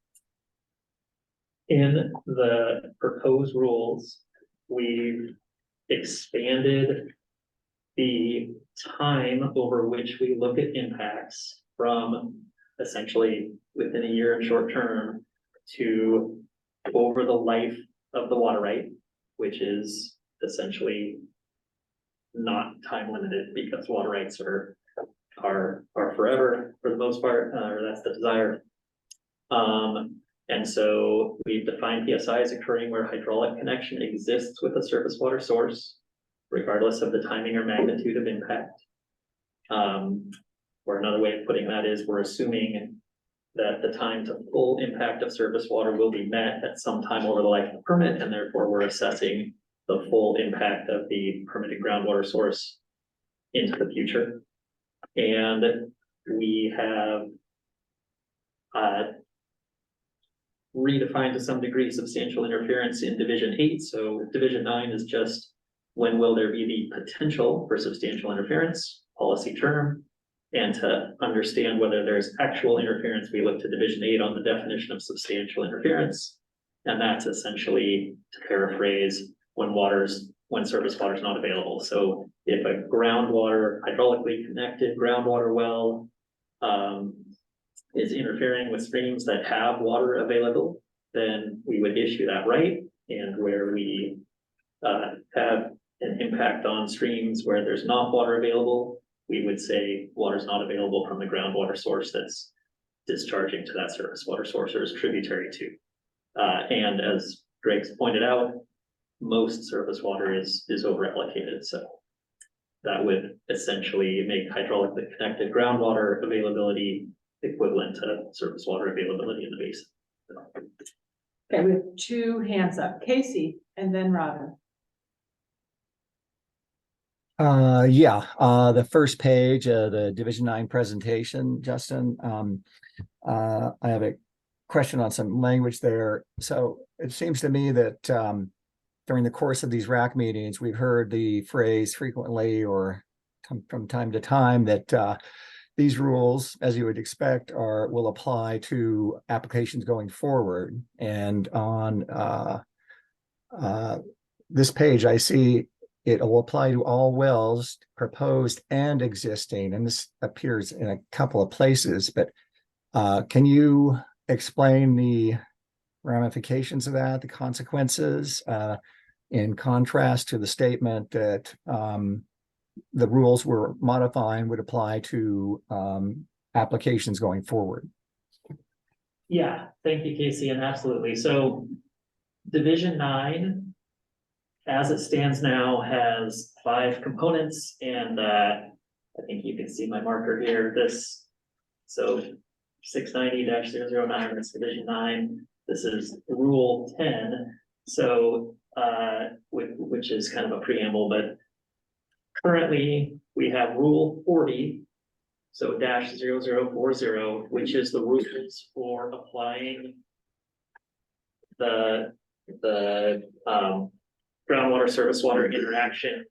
In the proposed rules, we've expanded the time over which we look at impacts from essentially within a year and short term to over the life of the water right, which is essentially not time limited because water rights are forever for the most part, or that's the desire. And so we've defined PSI as occurring where hydraulic connection exists with a surface water source, regardless of the timing or magnitude of impact. Or another way of putting that is we're assuming that the time to full impact of surface water will be met at some time over the life of the permit, and therefore we're assessing the full impact of the permitted groundwater source into the future. And we have redefined to some degree substantial interference in Division 8. So Division 9 is just when will there be the potential for substantial interference, policy term. And to understand whether there's actual interference, we look to Division 8 on the definition of substantial interference. And that's essentially, to paraphrase, when surface water is not available. So if a groundwater, hydraulically connected groundwater well is interfering with streams that have water available, then we would issue that right. And where we have an impact on streams where there's not water available, we would say water is not available from the groundwater source that's discharging to that surface water source or is tributary to. And as Greg's pointed out, most surface water is over allocated. So that would essentially make hydraulically connected groundwater availability equivalent to surface water availability in the basin. Okay, we have two hands up, Casey and then Robin. The first page, the Division 9 presentation, Justin. I have a question on some language there. So it seems to me that during the course of these RAC meetings, we've heard the phrase frequently or from time to time that these rules, as you would expect, will apply to applications going forward. And on this page, I see it will apply to all wells proposed and existing, and this appears in a couple of places, but can you explain the ramifications of that, the consequences, in contrast to the statement that the rules we're modifying would apply to applications going forward? Yeah, thank you, Casey, and absolutely. So Division 9, as it stands now, has 5 components, and I think you can see my marker here. So 690-009, that's Division 9. This is Rule 10. So which is kind of a preamble, but currently we have Rule 40, so -0040, which is the rules for applying the groundwater surface water interaction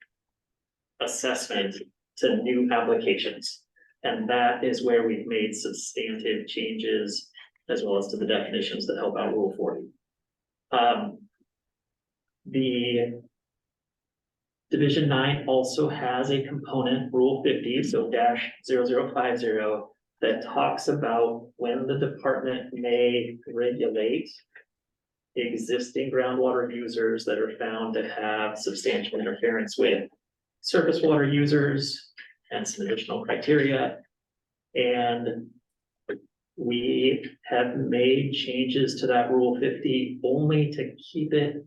assessment to new applications. And that is where we've made substantive changes as well as to the definitions that help out Rule 40. The Division 9 also has a component, Rule 50, so -0050, that talks about when the department may regulate existing groundwater users that are found to have substantial interference with surface water users and some additional criteria. And we have made changes to that Rule 50 only to keep it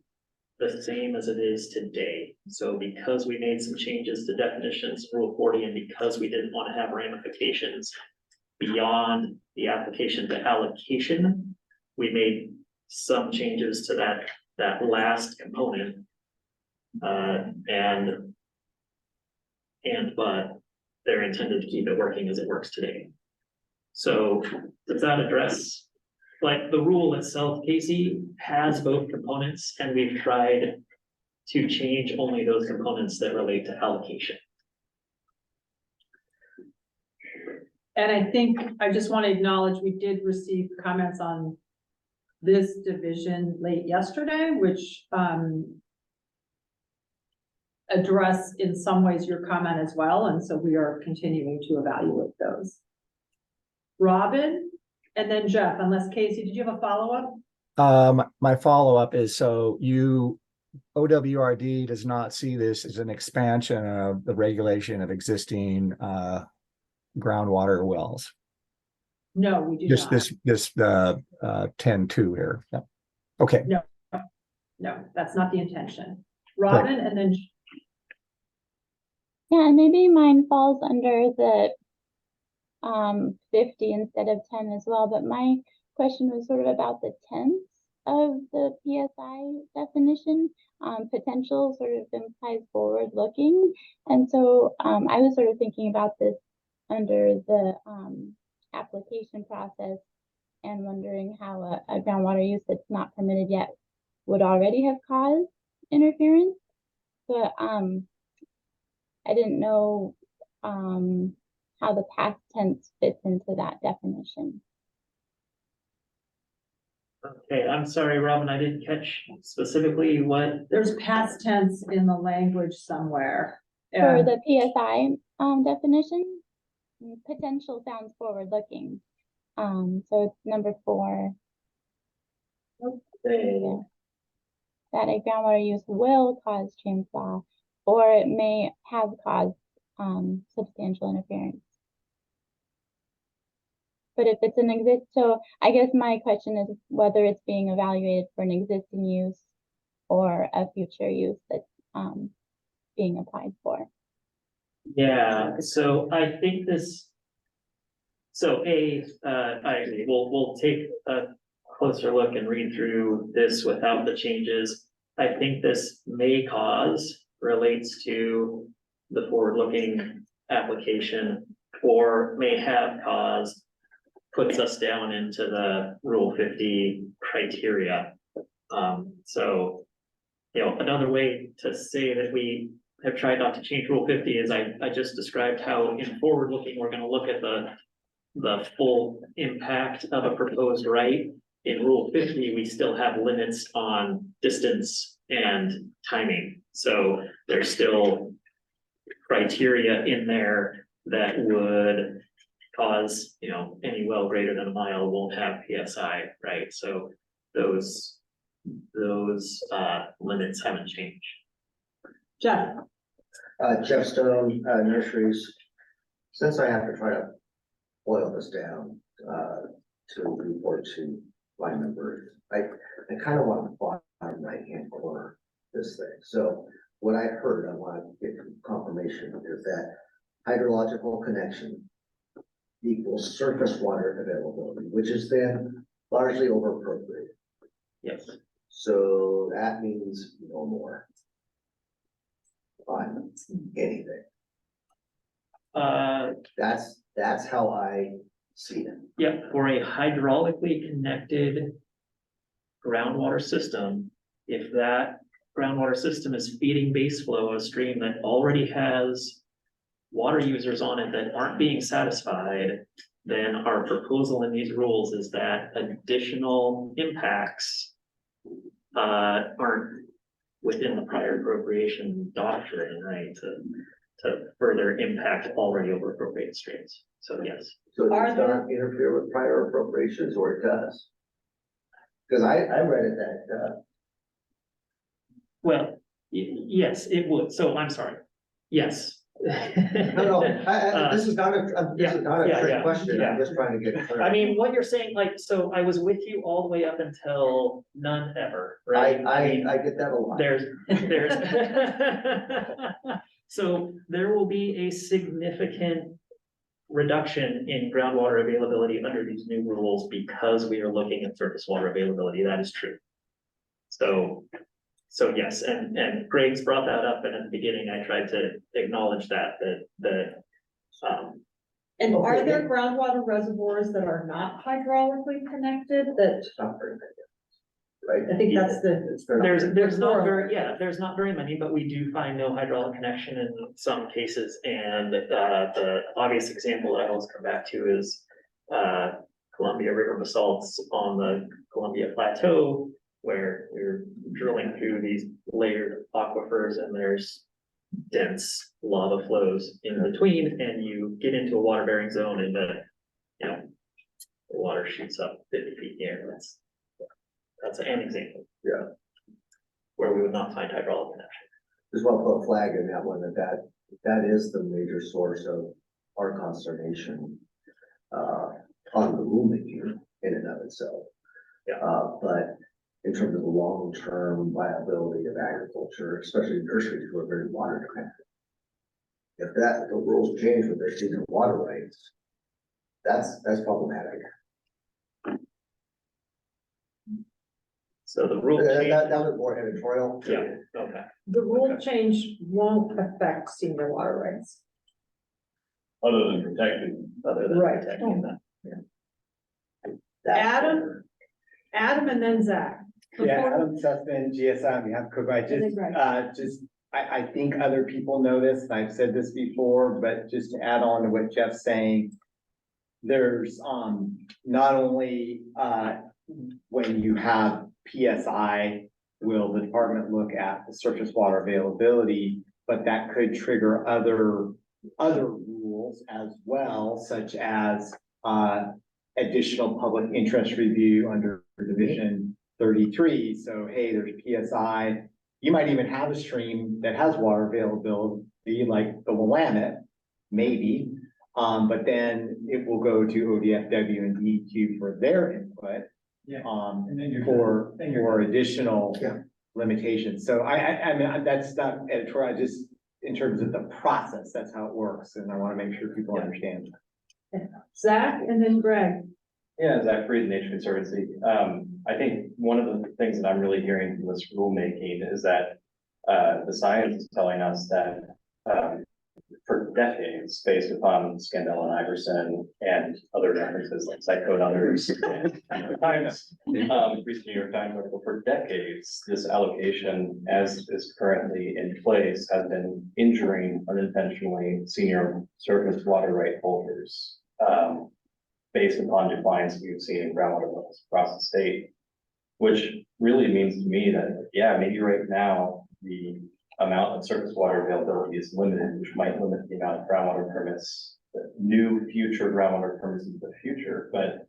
the same as it is today. So because we made some changes to definitions, Rule 40, and because we didn't want to have ramifications beyond the application to allocation, we made some changes to that last component. But they're intended to keep it working as it works today. So does that address, like, the rule itself, Casey, has both components, and we've tried to change only those components that relate to allocation. And I think I just want to acknowledge we did receive comments on this division late yesterday, which address in some ways your comment as well. And so we are continuing to evaluate those. Robin, and then Jeff, unless Casey, did you have a follow-up? My follow-up is, so OWRD does not see this as an expansion of the regulation of existing groundwater wells. No, we do Just not. this 10.2 here. Yeah. Okay. No, that's not the intention. Robin, and then yeah, and maybe mine falls under the 50 instead of 10 as well, but my question was sort of about the tense of the PSI definition. Potential sort of implies forward looking, and so I was sort of thinking about this under the application process and wondering how a groundwater use that's not permitted yet would already have caused interference, but I didn't know how the past tense fits into that definition. Okay, I'm sorry, Robin, I didn't catch specifically what. There's past tense in the language somewhere. For the PSI definition, potential sounds forward looking. So it's number 4. Okay. That a groundwater use will cause change law, or it may have caused substantial interference. But if it's an so I guess my question is whether it's being evaluated for an existing use or a future use that's being applied for. Yeah, so I think this. So I agree. We'll take a closer look and read through this without the changes. I think this may cause relates to the forward-looking application, or may have caused puts us down into the Rule 50 criteria. So another way to say that we have tried not to change Rule 50 is I just described how in forward looking, we're gonna look at the full impact of a proposed right. In Rule 50, we still have limits on distance and timing. So there's still criteria in there that would cause, any well greater than a mile won't have PSI, right? So those limits haven't changed. Jeff, Jeff Stone, Nurseries. Since I have to try to boil this down, to report to my members, I kind of want to bottom right-hand corner this thing. So what I heard, I want to get confirmation is that hydrological connection equals surface water availability, which is then largely over appropriated. Yes. So that means no more on anything. That's how I see it. Yeah, for a hydraulically connected groundwater system, if that groundwater system is feeding base flow, a stream that already has water users on it that aren't being satisfied, then our proposal in these rules is that additional impacts aren't within the prior appropriation doctrine, right, to further impact already over appropriated streams. So yes. So it does not interfere with prior appropriations, or it does? Because I read it that, Well, yes, it would. So I'm sorry. Yes. no, this is not a trick question. I'm just trying to get clear. I mean, what you're saying, so I was with you all the way up until none ever, right? I get that a lot. There's, so there will be a significant reduction in groundwater availability under these new rules because we are looking at surface water availability. That is true. So yes, and Greg's brought that up, and at the beginning, I tried to acknowledge that. and are there groundwater reservoirs that are not hydraulically connected that? Right. I think that's There's not very many, but we do find no hydraulic connection in some cases, and the obvious example that I always come back to is Columbia River basalts on the Columbia Plateau, where we're drilling through these layered aquifers and there's dense lava flows in between, and you get into a water bearing zone and the water shoots up 50 feet in the air. That's an example. Yeah. Where we would not find hydraulic connection. Just want to put a flag in that one, that is the major source of our consternation on the rulemaking in and of itself. Yeah. But in terms of the long-term viability of agriculture, especially nurseries who are very water dependent, if the rules change with their seasonal water rights, that's problematic. So the rule that was more editorial. Yeah. Okay. The rule change won't affect senior water rights. Other than protecting. Right. That's Adam and then Zach. Yeah, Adam Sussman, GSI on behalf of Cook. I think other people know this, and I've said this before, but just to add on to what Jeff's saying, there's not only when you have PSI, will the department look at the surface water availability, but that could trigger other rules as well, such as additional public interest review under Division 33. So, hey, there's PSI. You might even have a stream that has water availability, like the Willamette, maybe. But then it will go to ODFW and DEQ for their input. Yeah. For additional limitations. So I mean, that's not editorial, just in terms of the process, that's how it works. And I want to make sure people understand. Zach and then Greg. Yeah, Zach Fried, Nature Conservancy. I think one of the things that I'm really hearing from this rulemaking is that the science is telling us that for decades based upon Scandell and Iverson and other references like site code others. And Times, recent New York Times article, for decades, this allocation as is currently in place has been injuring unintentionally senior surface water right holders. Based upon declines we've seen in groundwater levels across the state, which really means to me that, yeah, maybe right now the amount of surface water availability is limited, which might limit the amount of groundwater permits, new future groundwater permits in the future, but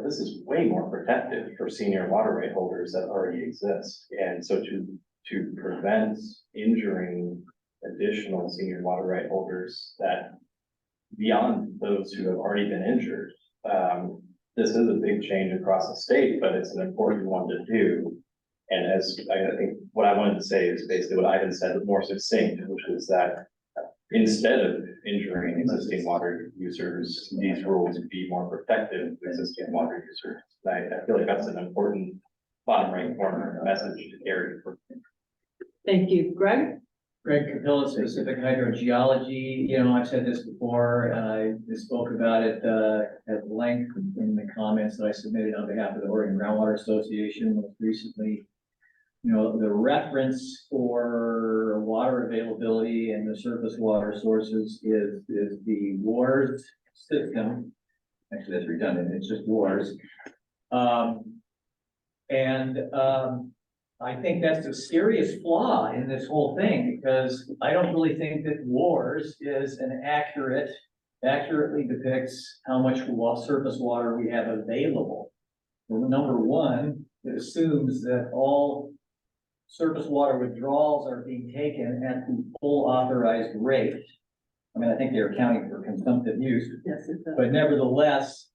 this is way more protective for senior water right holders that already exist. And so to prevent injuring additional senior water right holders that beyond those who have already been injured, this is a big change across the state, but it's an important one to do. And as I think what I wanted to say is basically what Ivan said, but more succinct, which is that instead of injuring existing water users, these rules would be more protective of existing water users. I feel like that's an important bottom right corner message to carry. Thank you. Greg? Greg Capella, specific hydrogeology. You know, I've said this before, and I spoke about it at length in the comments that I submitted on behalf of the Oregon Groundwater Association most recently. You know, the reference for water availability and the surface water sources is the WARS system. Actually, that's redundant. It's just WARS. I think that's a serious flaw in this whole thing, because I don't really think that WARS is an accurately depicts how much surface water we have available. Well, number one, it assumes that all surface water withdrawals are being taken at the full authorized rate. I mean, I think they're accounting for consumptive use. Yes, it does. But nevertheless,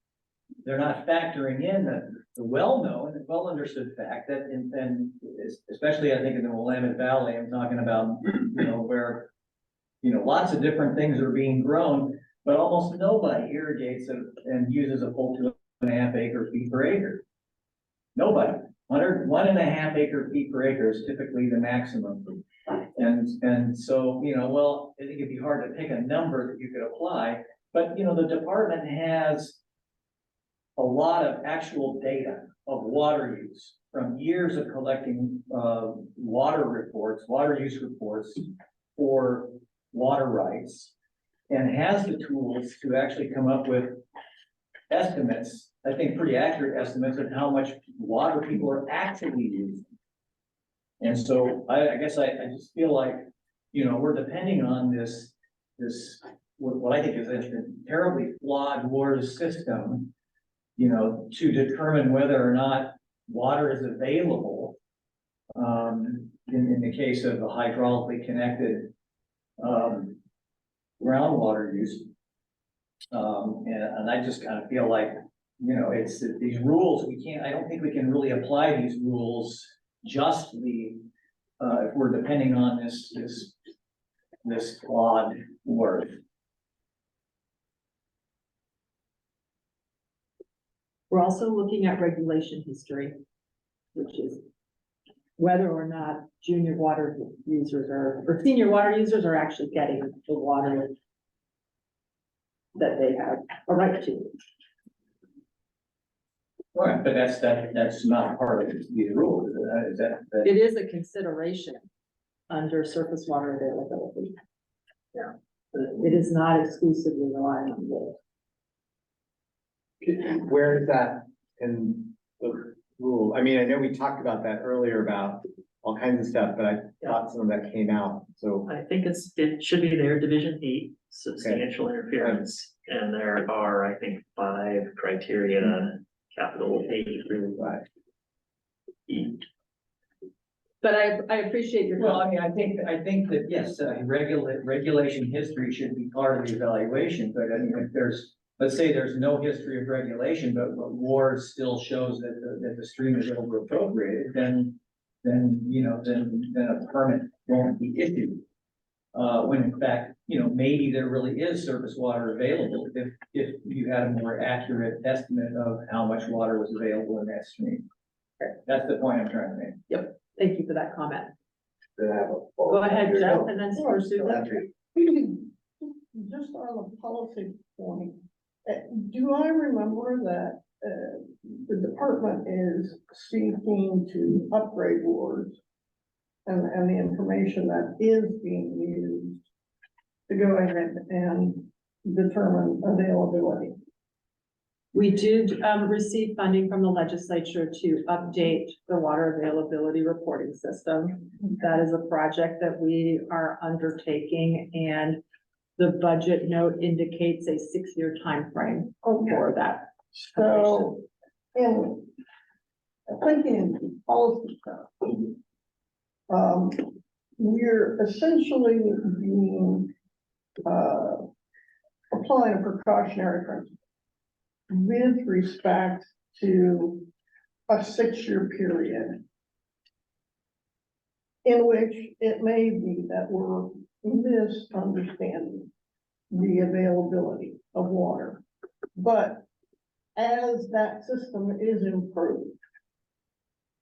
they're not factoring in the well-known and well-understood fact that, and especially I think in the Willamette Valley, I'm talking about, you know, where, you know, lots of different things are being grown, but almost nobody irrigates and uses a full 2.5 acre feet per acre. Nobody. 1.5 acre feet per acre is typically the maximum. And so, you know, well, I think it'd be hard to pick a number that you could apply, but, you know, the department has a lot of actual data of water use from years of collecting water use reports for water rights, and has the tools to actually come up with estimates, I think pretty accurate estimates of how much water people are actually using. And so I guess I just feel like, you know, we're depending on this what I think is a terribly flawed WARS system, you know, to determine whether or not water is available in the case of a hydraulically connected groundwater use. And I just kind of feel like, you know, it's these rules, I don't think we can really apply these rules justly if we're depending on this flawed word. We're also looking at regulation history, which is whether or not junior water users or senior water users are actually getting the water that they have a right to. Right, but that's not part of these rules. Is that? It is a consideration under surface water availability. Yeah, it is not exclusively relying on this. Where is that in the rule? I mean, I know we talked about that earlier about all kinds of stuff, but I thought some of that came out, so. I think it should be there, Division 8, substantial interference. And there are, I think, 5 criteria, capital A through E. But I appreciate your. Well, I mean, I think that, yes, regulation history should be part of the evaluation, but I mean, if let's say there's no history of regulation, but WARS still shows that the stream is over appropriated, then a permit won't be issued. When in fact, you know, maybe there really is surface water available if you had a more accurate estimate of how much water was available in that stream. That's the point I'm trying to make. Yep, thank you for that comment. Then I have a. Go ahead, Jeff, and then for Susan. Just on a policy point, do I remember that, the department is seeking to upgrade wards? And the information that is being used to go ahead and determine availability? We did receive funding from the legislature to update the water availability reporting system. That is a project that we are undertaking, and the budget note indicates a 6-year timeframe for that. So, in thinking in policy stuff, we're essentially being, applying a precautionary principle with respect to a 6-year period in which it may be that we're misunderstanding the availability of water. But as that system is improved,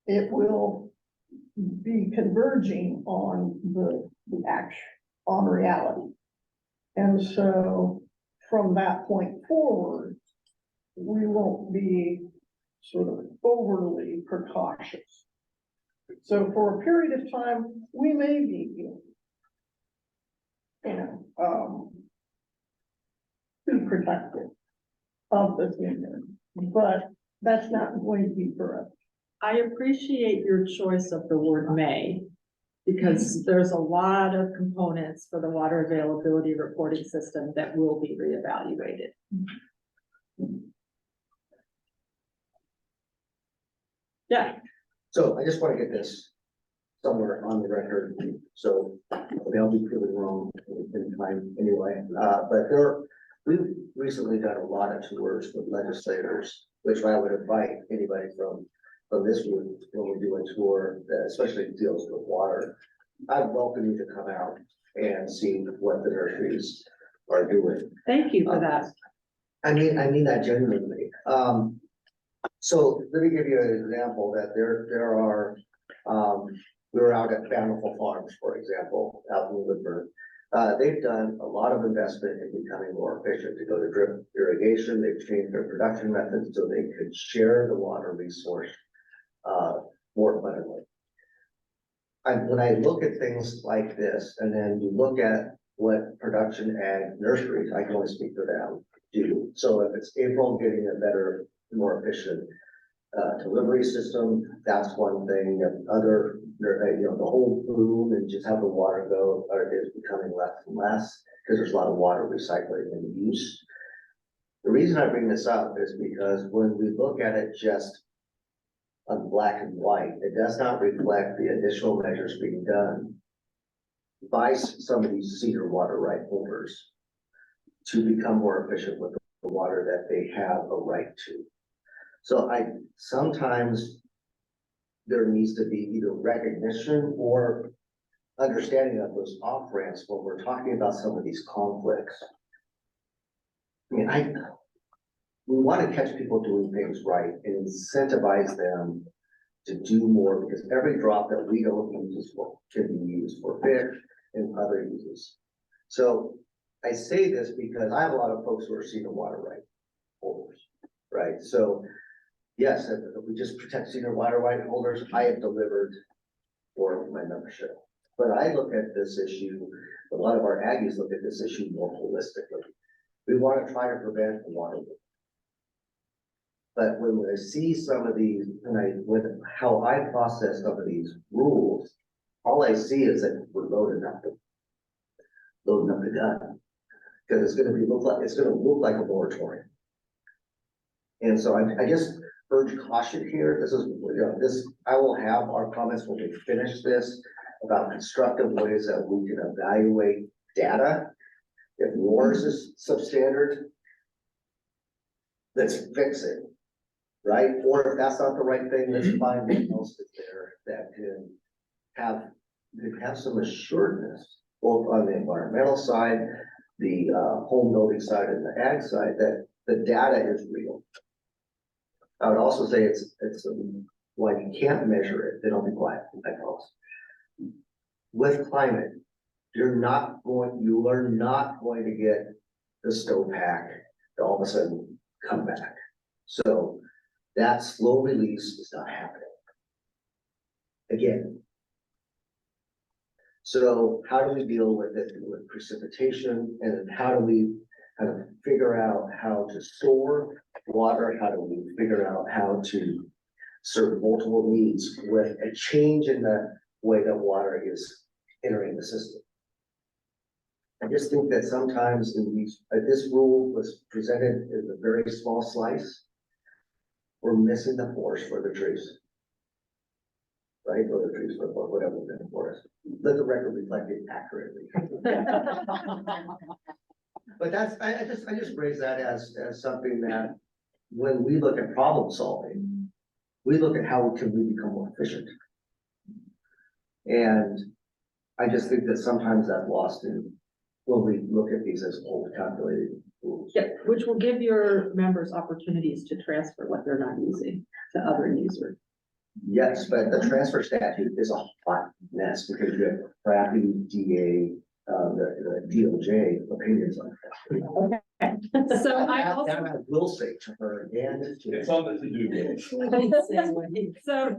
it will be converging on the action, on reality. And so from that point forward, we won't be sort of overly precautious. So for a period of time, we may be, too protective of this union, but that's not going to be forever. I appreciate your choice of the word may, because there's a lot of components for the water availability reporting system that will be reevaluated. Yeah. So I just want to get this somewhere on the record, so I'll be proven wrong in time anyway. We've recently done a lot of tours with legislators, which I would invite anybody from this group when we do a tour, that especially deals with water. I'd welcome you to come out and see what the nurseries are doing. Thank you for that. I mean that genuinely. So let me give you an example that there are, we were out at Bountiful Farms, for example, out in Woodburn. They've done a lot of investment in becoming more efficient to go to drip irrigation. They've changed their production methods so they could share the water resource more plentifully. When I look at things like this, and then you look at what production ag nurseries, I can only speak for them, do. So if it's April getting a better, more efficient delivery system, that's one thing. And other, the whole boom and just how the water go is becoming less and less because there's a lot of water recycling and use. The reason I bring this up is because when we look at it just on black and white, it does not reflect the additional measures being done by some of these senior water right holders to become more efficient with the water that they have a right to. So sometimes there needs to be either recognition or understanding of those off ramps when we're talking about some of these conflicts. I mean, we want to catch people doing things right and incentivize them to do more, because every drop that we don't use can be used for fish and other uses. So I say this because I have a lot of folks who are senior water right holders, right? So yes, if we just protect senior water right holders, I have delivered for my membership. But I look at this issue, a lot of our Aggies look at this issue more holistically. We want to try to prevent water. But when I see some of these, how I process some of these rules, all I see is that we're loading up the gun. Because it's going to look like a moratorium. And so I just urge caution here. I will have our comments when we finish this about constructive ways that we can evaluate data. If yours is substandard, let's fix it, right? Or if that's not the right thing, let's find what else is there that can have some assuredness, both on the environmental side, the home building side, and the ag side, that the data is real. I would also say it's why you can't measure it, then I'll be quiet, I promise. with climate, you are not going to get the snowpack to all of a sudden come back. So that slow release is not happening. Again. So how do we deal with it with precipitation, and how do we kind of figure out how to store water? How do we figure out how to serve multiple needs with a change in the way that water is entering the system? I just think that sometimes in these, this rule was presented as a very small slice. We're missing the forest for the trees. Right, or the trees for whatever we're in the forest. Let the record reflect it accurately. But that's, I just raise that as something that when we look at problem solving, we look at how can we become more efficient. And I just think that sometimes that's lost in when we look at these as old calculated rules. Yep, which will give your members opportunities to transfer what they're not using to other users. Yes, but the transfer statute is a hot mess because you have crappy DA, the DOJ opinions on it. Okay. So I also. That I will say to her and to. It's something to do. So,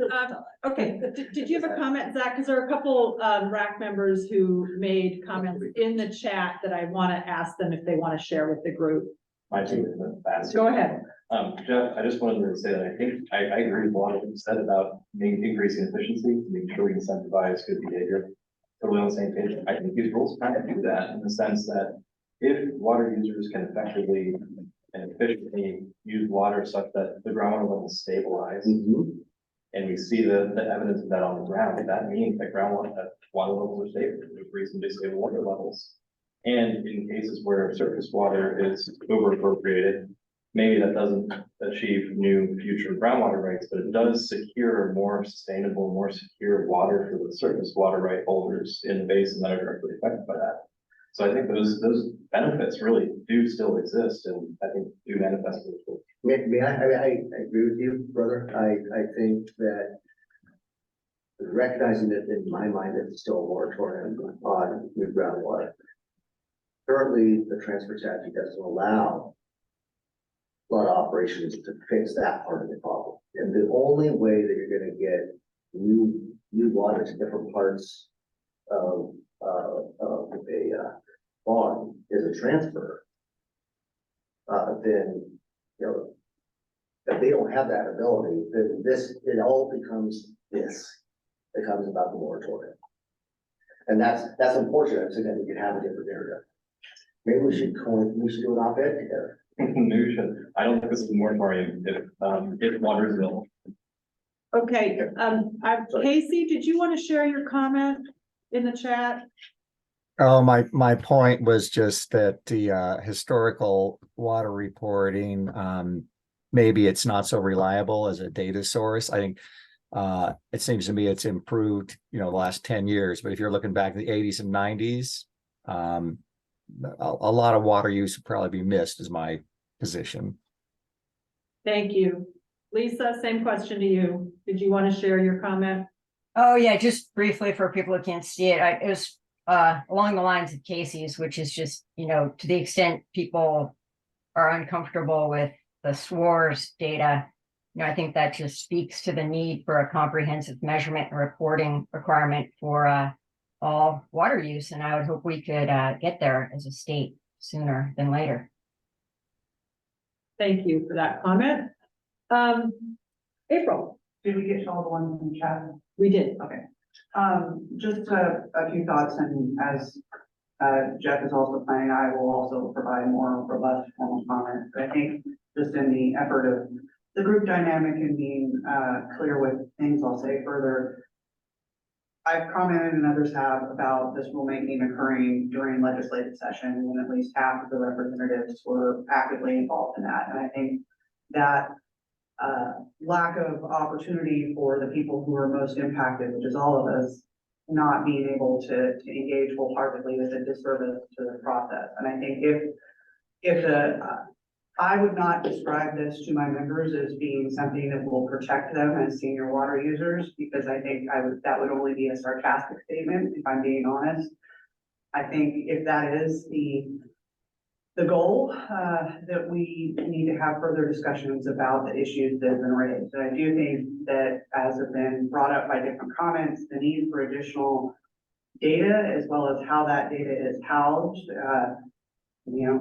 okay, did you have a comment, Zach? Because there are a couple RAC members who made comments in the chat that I want to ask them if they want to share with the group. My team is fast. Go ahead. Jeff, I just wanted to say that I think I agree with a lot of what you said about increasing efficiency, to make sure we incentivize good behavior. Totally on the same page. I think these rules kind of do that in the sense that if water users can effectively and efficiently use water such that the groundwater levels stabilize, and we see the evidence of that on the ground, that means that water levels are stable, with reasonably stable water levels. And in cases where surface water is over appropriated, maybe that doesn't achieve new future groundwater rights, but it does secure more sustainable, more secure water for the surface water right holders in the basin that are directly affected by that. So I think those benefits really do still exist, and I think do manifest in this. I agree with you, brother. I think that recognizing that in my mind, it's still a moratorium on new groundwater. Currently, the transfer statute doesn't allow a lot of operations to fix that part of the problem. And the only way that you're gonna get new water to different parts of a farm is a transfer. Then, you know, if they don't have that ability, then it all becomes this. It becomes about the moratorium. And that's unfortunate, so that we can have a different narrative. Maybe we should do an op-ed together. Maybe we should. I don't think this is a moratorium if water is available. Okay, Casey, did you want to share your comment in the chat? Oh, my point was just that the historical water reporting, maybe it's not so reliable as a data source. I think it seems to me it's improved, the last 10 years. But if you're looking back in the 80s and 90s, a lot of water use would probably be missed, is my position. Thank you. Lisa, same question to you. Did you want to share your comment? Oh, yeah, just briefly for people who can't see it. It was along the lines of Casey's, which is just, to the extent people are uncomfortable with the SWORS data, I think that just speaks to the need for a comprehensive measurement and reporting requirement for all water use. And I would hope we could get there as a state sooner than later. Thank you for that comment. April. Did we get to all the ones in the chat? We did. Okay. Just a few thoughts, and as Jeff is also planning, I will also provide more robust formal comments. But I think just in the effort of the group dynamic and being clear with things I'll say further, I've commented and others have about this rulemaking occurring during legislative session when at least half of the representatives were actively involved in that. And I think that lack of opportunity for the people who are most impacted, which is all of us, not being able to engage wholeheartedly is a disservice to the process. And I think if the I would not describe this to my members as being something that will protect them as senior water users, because I think that would only be a sarcastic statement, if I'm being honest. I think if that is the goal, that we need to have further discussions about the issues that have been raised. And I do think that, as have been brought up by different comments, the need for additional data, as well as how that data is housed.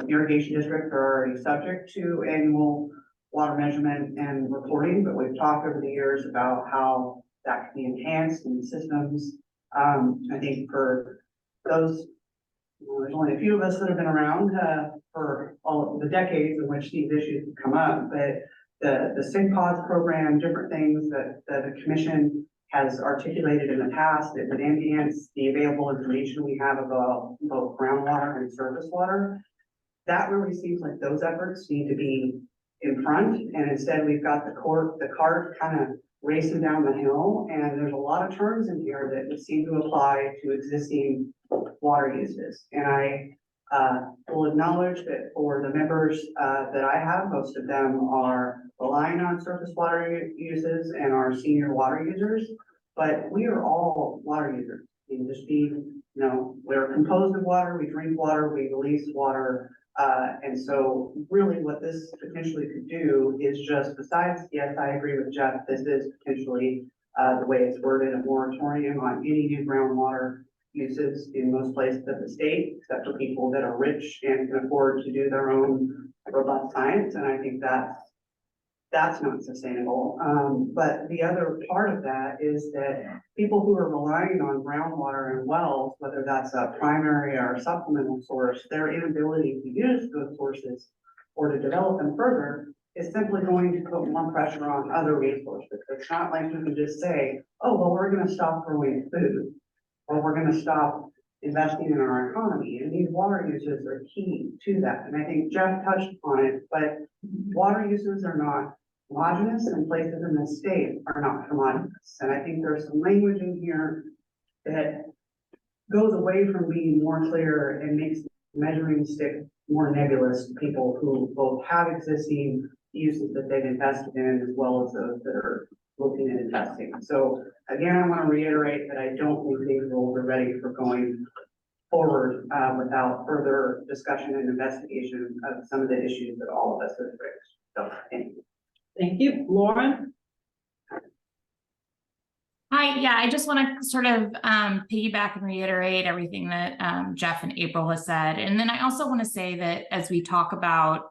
Irrigation districts are already subject to annual water measurement and reporting, but we've talked over the years about how that can be enhanced in systems. I think for those, there's only a few of us that have been around for all of the decades in which these issues have come up, but the SIG pods program, different things that the commission has articulated in the past that would enhance the available information we have about both groundwater and surface water. That really seems like those efforts need to be in front, and instead we've got the cart kind of racing down the hill, and there's a lot of terms in here that would seem to apply to existing water uses. And I will acknowledge that for the members that I have, most of them are relying on surface water uses and are senior water users, but we are all water users. We're composed of water, we drink water, we release water. And so really what this potentially could do is just, besides, yes, I agree with Jeff, this is potentially the way it's worded, a moratorium on any new groundwater uses in most places of the state, except for people that are rich and can afford to do their own robust science. And I think that's not sustainable. But the other part of that is that people who are relying on groundwater and wells, whether that's a primary or a supplemental source, their inability to use those sources or to develop them further is simply going to put more pressure on other resources. It's not like you can just say, oh, well, we're going to stop growing food, or we're going to stop investing in our economy. And these water uses are key to that. And I think Jeff touched on it, but water uses are not homogeneous, and places in the state are not homogeneous. And I think there's some language in here that goes away from being more clear and makes measuring stick more nebulous to people who both have existing uses that they've invested in, as well as those that are looking at investing. So again, I want to reiterate that I don't think these rules are ready for going forward without further discussion and investigation of some of the issues that all of us have raised. So thank you. Thank you. Lauren? Hi, yeah, I just want to sort of piggyback and reiterate everything that Jeff and April has said. And then I also want to say that as we talk about,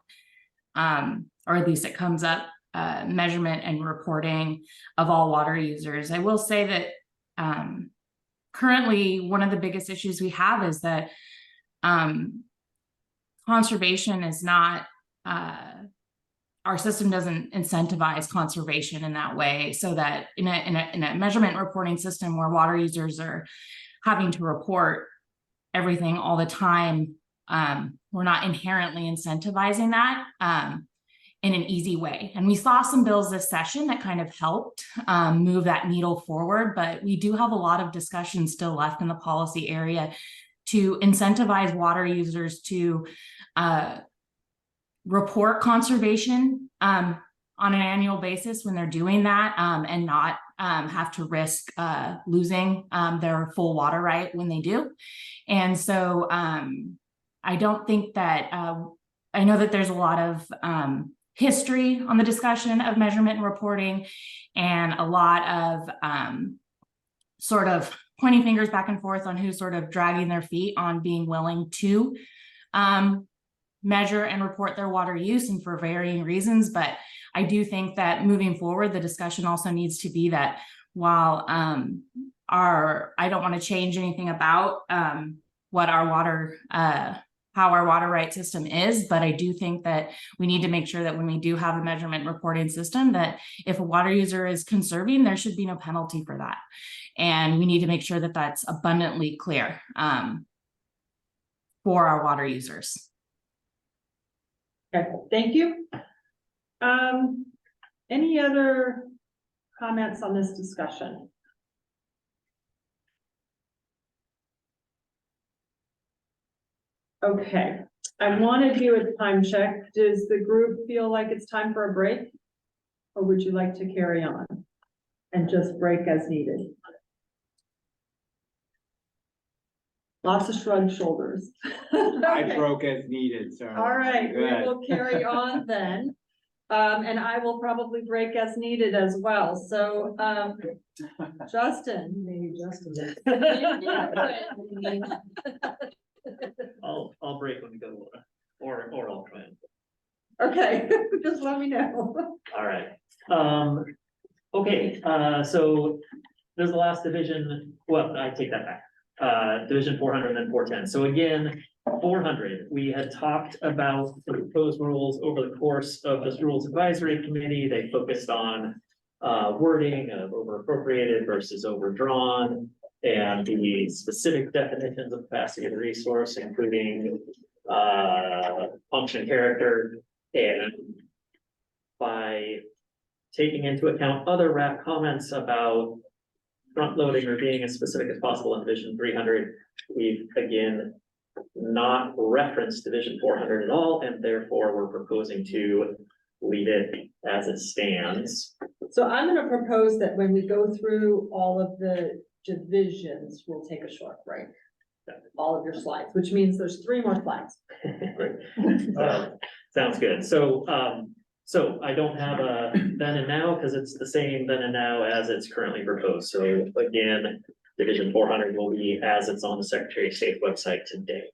or at least it comes up, measurement and reporting of all water users, I will say that currently one of the biggest issues we have is that conservation is not, our system doesn't incentivize conservation in that way, so that in a measurement reporting system where water users are having to report everything all the time, we're not inherently incentivizing that in an easy way. And we saw some bills this session that kind of helped move that needle forward, but we do have a lot of discussion still left in the policy area to incentivize water users to report conservation on an annual basis when they're doing that, and not have to risk losing their full water right when they do. And so I don't think that, I know that there's a lot of history on the discussion of measurement and reporting, and a lot of sort of pointing fingers back and forth on who's sort of dragging their feet on being willing to measure and report their water use, and for varying reasons. But I do think that moving forward, the discussion also needs to be that while I don't want to change anything about what our water, how our water right system is, but I do think that we need to make sure that when we do have a measurement reporting system, that if a water user is conserving, there should be no penalty for that. And we need to make sure that that's abundantly clear for our water users. Okay, thank you. Any other comments on this discussion? Okay, I want to do a time check. Does the group feel like it's time for a break? Or would you like to carry on and just break as needed? Lots of shrugged shoulders. I Okay. broke as needed, so. All right, we Good. will carry on then. And I will probably break as needed as well. So, Justin. Maybe Justin. I'll break when we go to water, or I'll try and. Okay, just let me know. All right. Okay, so there's the last division. Well, I take that back. Division 400 and then 410. So again, 400, we had talked about the proposed rules over the course of this Rules Advisory Committee. They focused on wording of over appropriated versus overdrawn, and the specific definitions of capacity of the resource, including function, character, and by taking into account other RAC comments about front loading or being as specific as possible in Division 300, we've again not referenced Division 400 at all, and therefore we're proposing to leave it as it stands. So I'm gonna propose that when we go through all of the divisions, we'll take a short break. All of your slides, which means there's 3 more slides. Sounds good. So, so I don't have a then and now because it's the same then and now as it's currently proposed. So again, Division 400 will be as it's on the Secretary of State website today.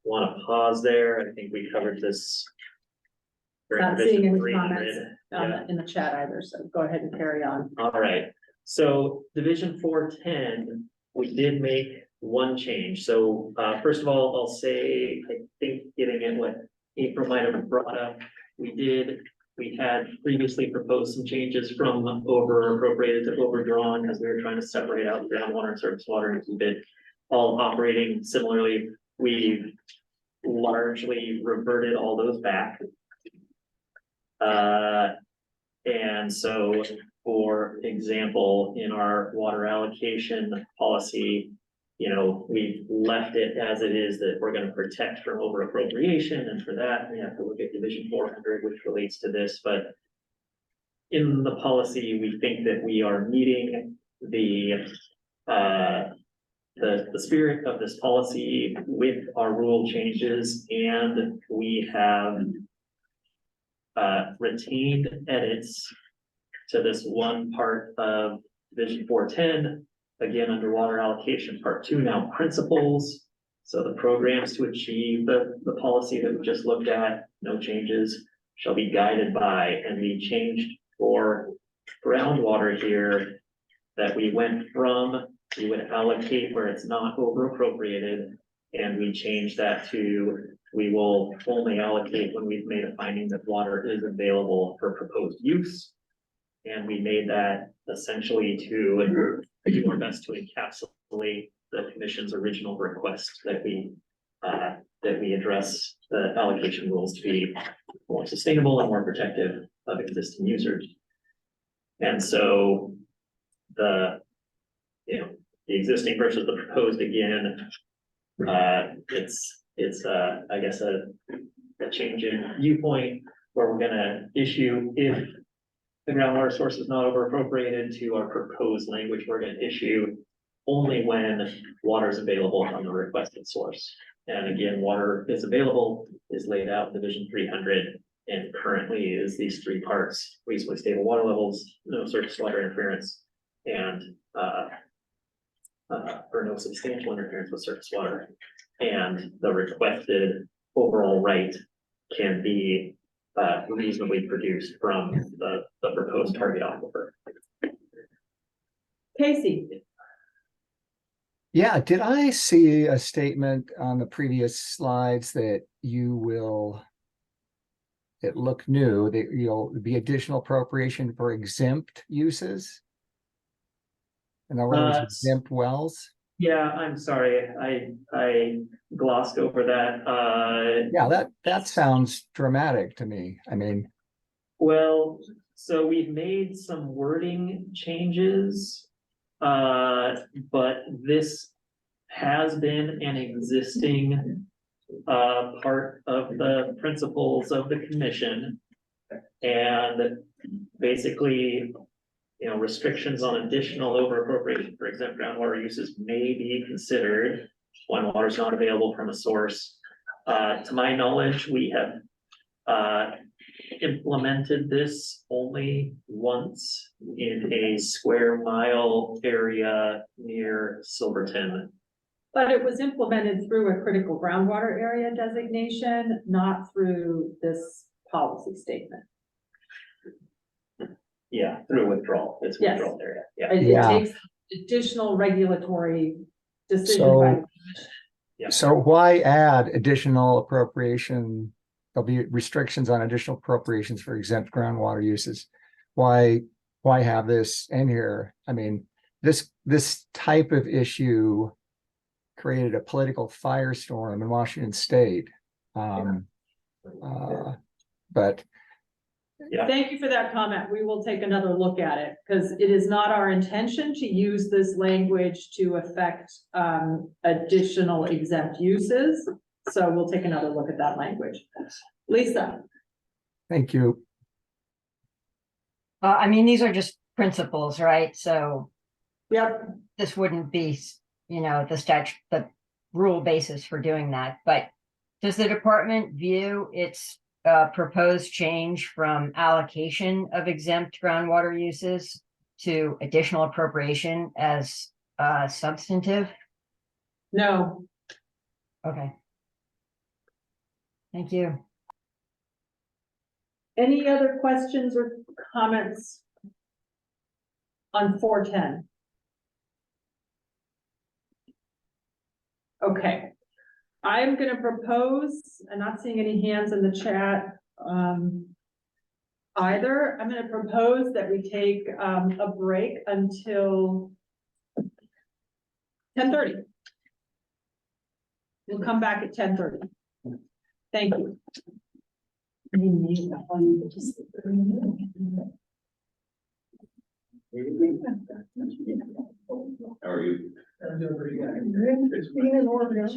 Want to pause there? I think we covered this. during Not Division seeing any 300. comments in the chat either, so go ahead and carry on. All right, so Division 410, we did make one change. So first of all, I'll say, I think getting in what April might have brought up, we had previously proposed some changes from over appropriated to overdrawn because we were trying to separate out groundwater and surface water and keep it all operating similarly. We've largely reverted all those back. And so, for example, in our water allocation policy, you know, we've left it as it is, that we're gonna protect from over appropriation, and for that, we have to look at Division 400, which relates to this, but in the policy, we think that we are meeting the spirit of this policy with our rule changes, and we have retained edits to this one part of Division 410, again, under water allocation part 2, now principles. So the programs to achieve the policy that we just looked at, no changes, shall be guided by, and we changed for groundwater here that we went from, we would allocate where it's not over appropriated, and we changed that to, we will only allocate when we've made a finding that water is available for proposed use. And we made that essentially to do our best to encapsulate the commission's original request that we address the allocation rules to be more sustainable and more protective of existing users. And so the existing versus the proposed, again, it's I guess a change in viewpoint where we're gonna issue, if the groundwater source is not over appropriated, to our proposed language, we're gonna issue only when water is available from the requested source. And again, water is available is laid out in Division 300, and currently is these 3 parts: reasonably stable water levels, no surface water interference, and or no substantial interference with surface water. And the requested overall rate can be reasonably produced from the proposed target aquifer. Casey. Yeah, did I see a statement on the previous slides that you will, it looked new, that you'll be additional appropriation for exempt uses? In other words, exempt wells? Yeah, I'm sorry, I glossed over that. Yeah, that sounds dramatic to me. I mean, well, so we've made some wording changes, but this has been an existing part of the principles of the commission. And basically, you know, restrictions on additional over appropriation for exempt groundwater uses may be considered when water is not available from a source. To my knowledge, we have implemented this only once in a square mile area near Silverton. But it was implemented through a critical groundwater area designation, not through this policy statement. Yeah, through withdrawal, it's Yes. withdrawal area, yeah. It takes additional regulatory decision by the commission. Yeah. So why add additional appropriation? There'll be restrictions on additional appropriations for exempt groundwater uses. Why have this in here? I mean, this type of issue created a political firestorm in Washington State. But Thank you for that comment. We will take another look at it because it is not our intention to use this language to affect additional exempt uses. So we'll take another look at that language. Lisa. thank you. I mean, these are just principles, right? So yep, this wouldn't be, you know, the rule basis for doing that. But does the department view its proposed change from allocation of exempt groundwater uses to additional appropriation as substantive? No. Okay. Thank you. Any other questions or comments on 410? Okay. I'm going to propose, I'm not seeing any hands in the chat either. I'm going to propose that we take a break until 10:30. We'll come back at 10:30. Thank you. How are you? I'm doing pretty good. It's being in order.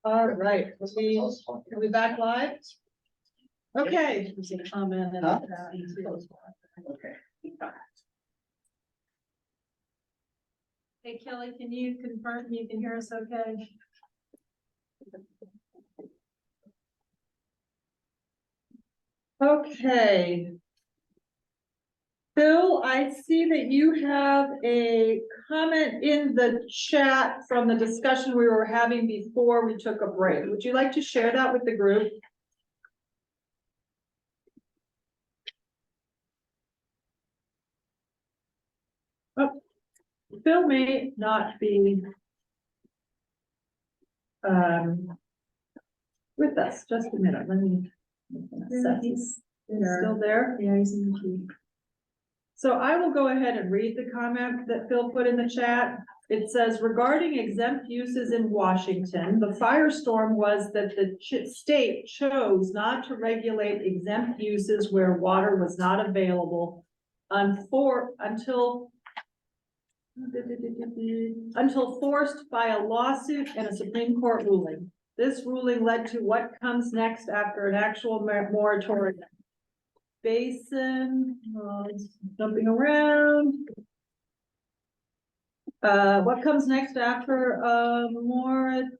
All right, are we back live? Okay. There's a comment and Huh? okay. Hey, Kelly, can you confirm you can hear us okay? Okay. Phil, I see that you have a comment in the chat from the discussion we were having before we took a break. Would you like to share that with the group? Oh, Phil may not be with us. Just a minute. Let me. He's still there? Yeah, he's in the queue. So I will go ahead and read the comment that Phil put in the chat. It says, regarding exempt uses in Washington, the firestorm was that the state chose not to regulate exempt uses where water was not available until forced by a lawsuit and a Supreme Court ruling. This ruling led to what comes next after an actual moratorium. Basin, jumping around. What comes next after a moratorium?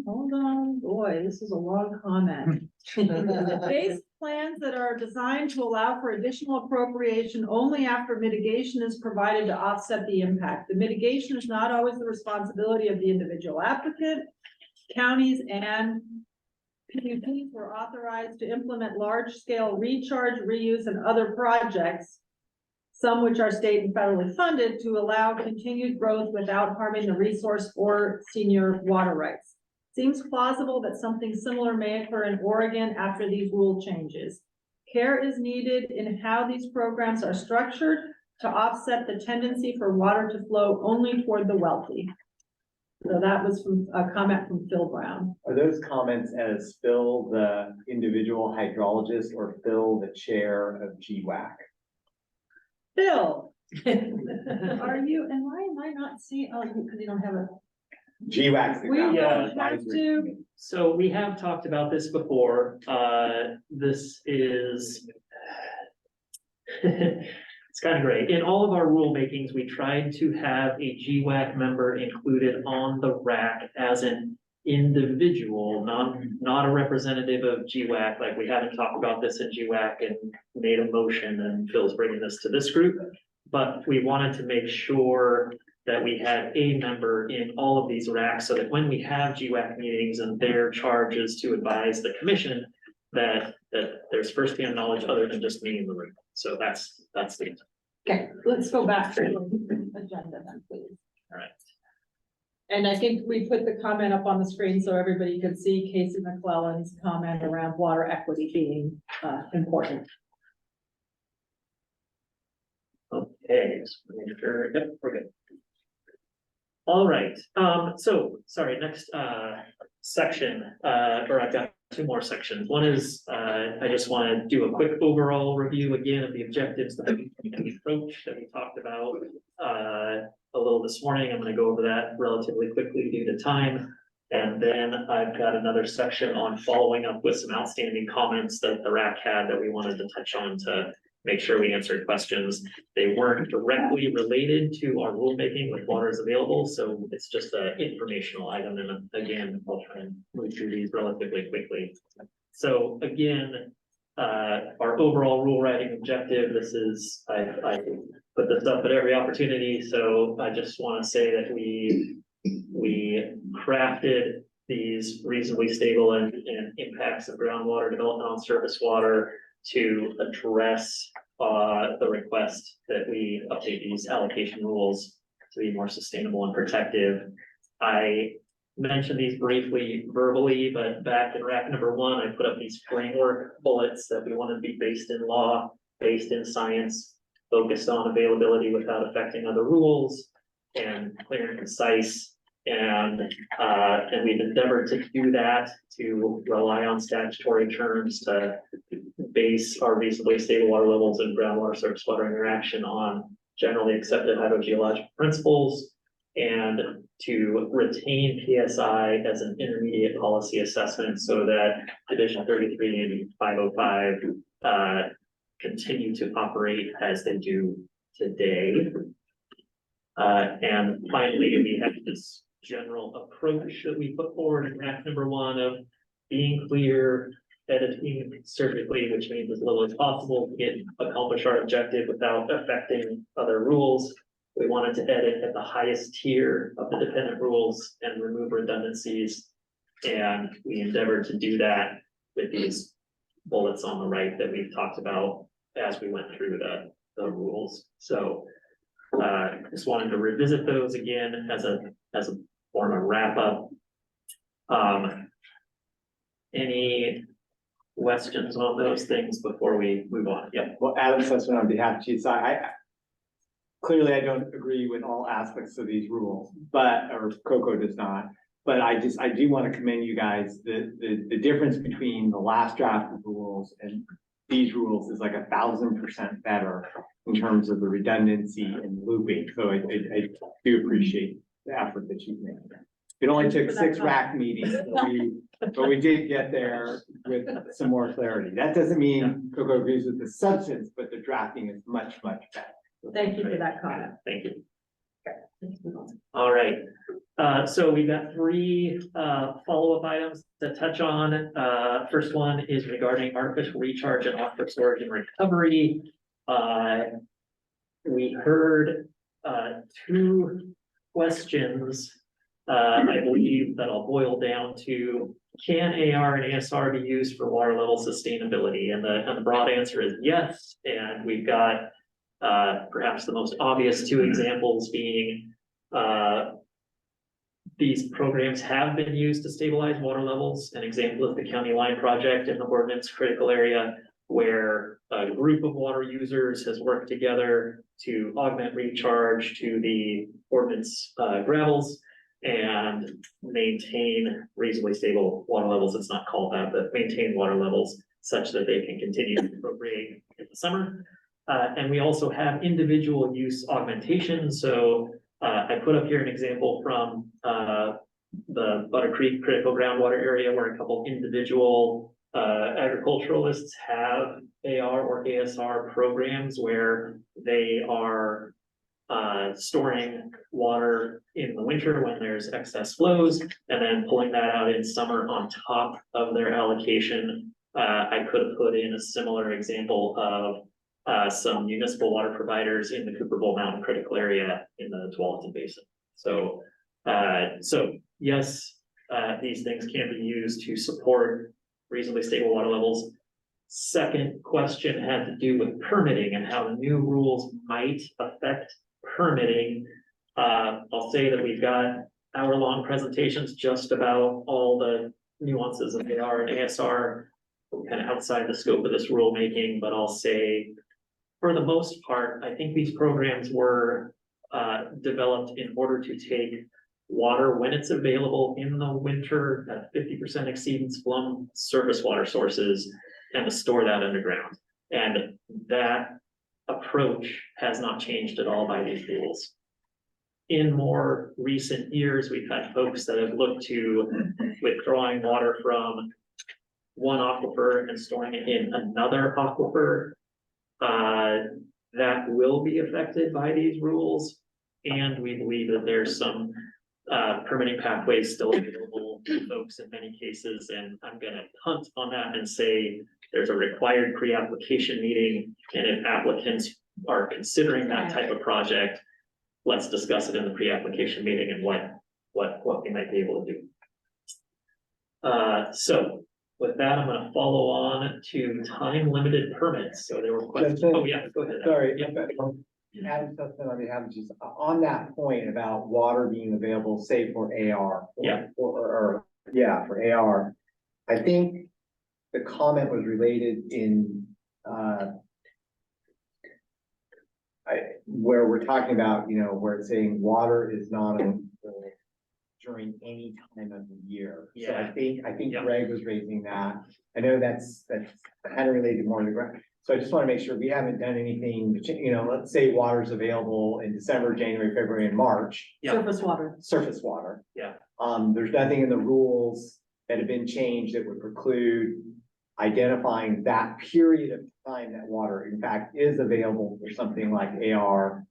Hold on, boy, this is a long comment. Base plans that are designed to allow for additional appropriation only after mitigation is provided to offset the impact. The mitigation is not always the responsibility of the individual applicant. Counties and PUPs were authorized to implement large-scale recharge, reuse, and other projects, some which are state and federally funded, to allow continued growth without harming the resource or senior water rights. Seems plausible that something similar may occur in Oregon after these rule changes. Care is needed in how these programs are structured to offset the tendency for water to flow only toward the wealthy. So that was from a comment from Phil Brown. Are those comments as Phil, the individual hydrologist, or Phil, the chair of GWAC? Phil, are you, and why am I not seeing, oh, because you don't have a. GWAC's the We ground don't water have advisory to. committee. So we have talked about this before. This is. It's kind of great. In all of our rulemakings, we tried to have a GWAC member included on the RAC as an individual, not a representative of GWAC. Like, we haven't talked about this in GWAC and made a motion, and Phil's bringing this to this group. But we wanted to make sure that we had a member in all of these RACs, so that when we have GWAC meetings and their charge is to advise the commission, that there's firsthand knowledge other than just me in the room. So that's the. Okay, let's go back to the agenda then, please. All right. And I think we put the comment up on the screen so everybody could see Casey McClellan's comment around water equity being important. Okay, so make sure, yep, we're good. All right, so, sorry, next section, or I've got two more sections. One is, I just want to do a quick overall review again of the objectives and the approach that we talked about a little this morning. I'm going to go over that relatively quickly due to time. And then I've got another section on following up with some outstanding comments that the RAC had that we wanted to touch on to make sure we answered questions. They weren't directly related to our rulemaking with water is available, so it's just an informational item. And again, I'll try and move through these relatively quickly. So again, our overall rule writing objective, this is, I put this up at every opportunity, so I just want to say that we crafted these reasonably stable and impacts of groundwater development on surface water to address the request that we update these allocation rules to be more sustainable and protective. I mentioned these briefly verbally, but back in RAC number 1, I put up these framework bullets that we want to be based in law, based in science, focused on availability without affecting other rules, and clear and concise. And we've endeavored to do that, to rely on statutory terms to base our reasonably stable water levels and groundwater surface water interaction on generally accepted hydrogeological principles, and to retain PSI as an intermediate policy assessment so that Division 33 and 505 continue to operate as they do today. And finally, we have this general approach that we put forward in RAC number 1 of being clear, editing surgically, which means as little as possible to accomplish our objective without affecting other rules. We wanted to edit at the highest tier of the dependent rules and remove redundancies. And we endeavored to do that with these bullets on the right that we've talked about as we went through the rules. So just wanted to revisit those again as a form of wrap up. Any questions on those things before we move on? Yeah. Well, Adam Sussman on behalf of GSI, I clearly I don't agree with all aspects of these rules, or Coco does not. But I do want to commend you guys. The difference between the last draft of rules and these rules is like 1,000% better in terms of the redundancy and looping. So I do appreciate the effort that you've made. It only took 6 RAC meetings, but we did get there with some more clarity. That doesn't mean Coco agrees with the substance, but the drafting is much, much better. Thank you for that comment. Thank you. All right. So we've got 3 follow-up items to touch on. First one is regarding artificial recharge and aquifer storage and recovery. We heard 2 questions. I believe that I'll boil down to, can AR and ASR be used for water level sustainability? And the broad answer is yes. And we've got perhaps the most obvious 2 examples being these programs have been used to stabilize water levels. An example is the County Line project in the ordinance critical area, where a group of water users has worked together to augment recharge to the ordinance gravels and maintain reasonably stable water levels. It's not called that, but maintain water levels such that they can continue to appropriate in the summer. And we also have individual use augmentation. So I put up here an example from the Butter Creek critical groundwater area where a couple individual agriculturalists have AR or ASR programs where they are storing water in the winter when there's excess flows and then pulling that out in summer on top of their allocation. I could have put in a similar example of some municipal water providers in the Cooper Bowl Mountain critical area in the Tualatin Basin. So, yes, these things can be used to support reasonably stable water levels. Second question had to do with permitting and how the new rules might affect permitting. I'll say that we've got hour-long presentations just about all the nuances of AR and ASR, kind of outside the scope of this rulemaking, but I'll say, for the most part, I think these programs were developed in order to take water when it's available in the winter at 50% exceedance from surface water sources and to store that underground. And that approach has not changed at all by these rules. In more recent years, we've had folks that have looked to withdrawing water from one aquifer and storing it in another aquifer. That will be affected by these rules. And we believe that there's some permitting pathways still available to folks in many cases. And I'm going to punt on that and say there's a required pre-application meeting. And if applicants are considering that type of project, let's discuss it in the pre-application meeting and what we might be able to do. So with that, I'm going to follow on to time-limited permits. So there were questions. Oh yeah, go ahead. Sorry. Yeah. Adam Sussman on behalf of just on that point about water being available, say for AR. For AR. I think the comment was related in where we're talking about, where it's saying water is not during any time of the year. Yeah. So I think Greg was raising that. I know that's kind of related more to the ground. So I just want to make sure we haven't done anything, you know, let's say water's available in December, January, February, and March, Surface water. surface water. Yeah. There's nothing in the rules that have been changed that would preclude identifying that period of time that water in fact is available for something like AR.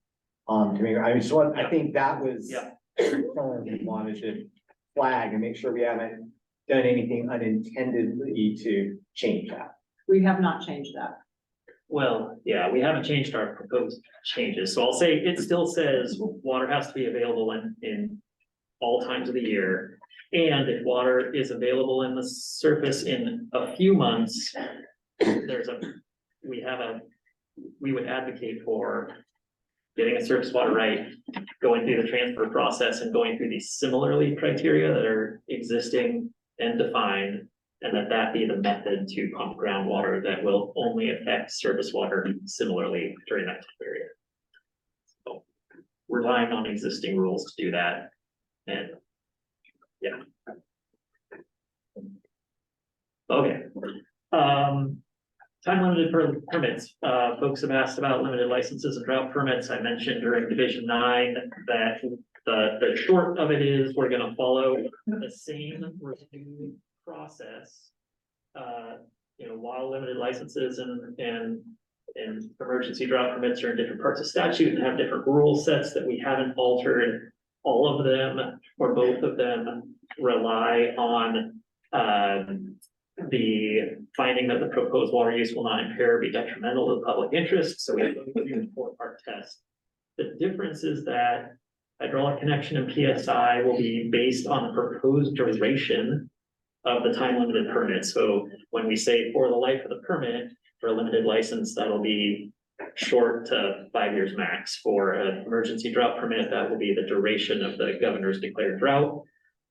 To me, I just want, I think that was something we wanted to flag and make sure we haven't done anything unintendedly to change that. We have not changed that. Well, yeah, we haven't changed our proposed changes, so I'll say it still says water has to be available in all times of the year. And if water is available in the surface in a few months, we would advocate for getting a surface water right, going through the transfer process and going through these similarly criteria that are existing and defined, and that be the method to pump groundwater that will only affect surface water similarly during that period. So relying on existing rules to do that, and yeah. Okay. Time limited permits. Folks have asked about limited licenses and drought permits. I mentioned during Division 9 that the short of it is we're gonna follow the same review process. You know, while limited licenses and emergency drought permits are in different parts of statute and have different rule sets, that we haven't altered. All of them or both of them rely on the finding that the proposed water use will not impair or be detrimental to the public interest. So we have a 4-part test. The difference is that hydraulic connection and PSI will be based on the proposed duration of the time limited permit. So when we say for the life of the permit for a limited license, that'll be short to 5 years max. For an emergency drought permit, that will be the duration of the governor's declared drought.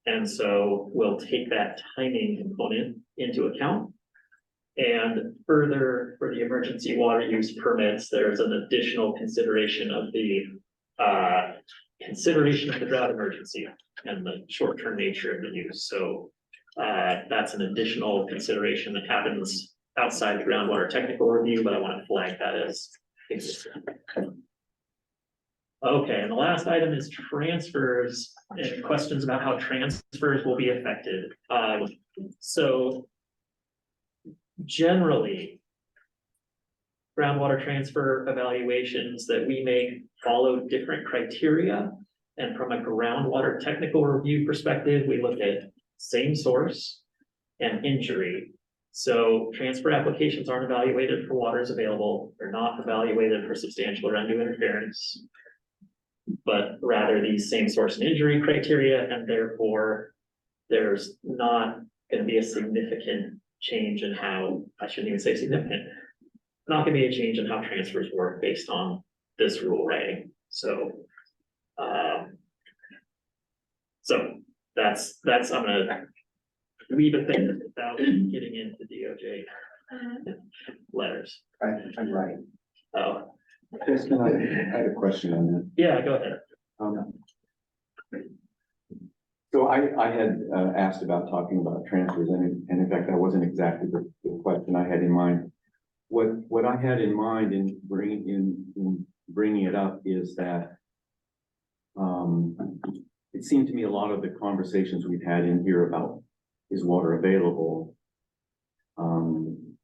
And so we'll take that timing component into account. And further, for the emergency water use permits, there's an additional consideration of the drought emergency and the short-term nature of the use. So that's an additional consideration that happens outside the groundwater technical review, but I want to flag that as existing. Okay, and the last item is transfers and questions about how transfers will be affected. So generally, groundwater transfer evaluations that we make follow different criteria. And from a groundwater technical review perspective, we look at same source and injury. So transfer applications aren't evaluated for waters available. They're not evaluated for substantial or undue interference, but rather these same source and injury criteria, and therefore there's not going to be a significant change in how, I shouldn't even say significant, not going to be a change in how transfers work based on this rule writing. So, that's I'm gonna leave it there without getting into DOJ letters. I'm right. Oh, Just I had a question on that. yeah, go ahead. So I had asked about talking about transfers, and in fact, that wasn't exactly the question I had in mind. What I had in mind in bringing it up is that it seemed to me a lot of the conversations we've had in here about is water available, and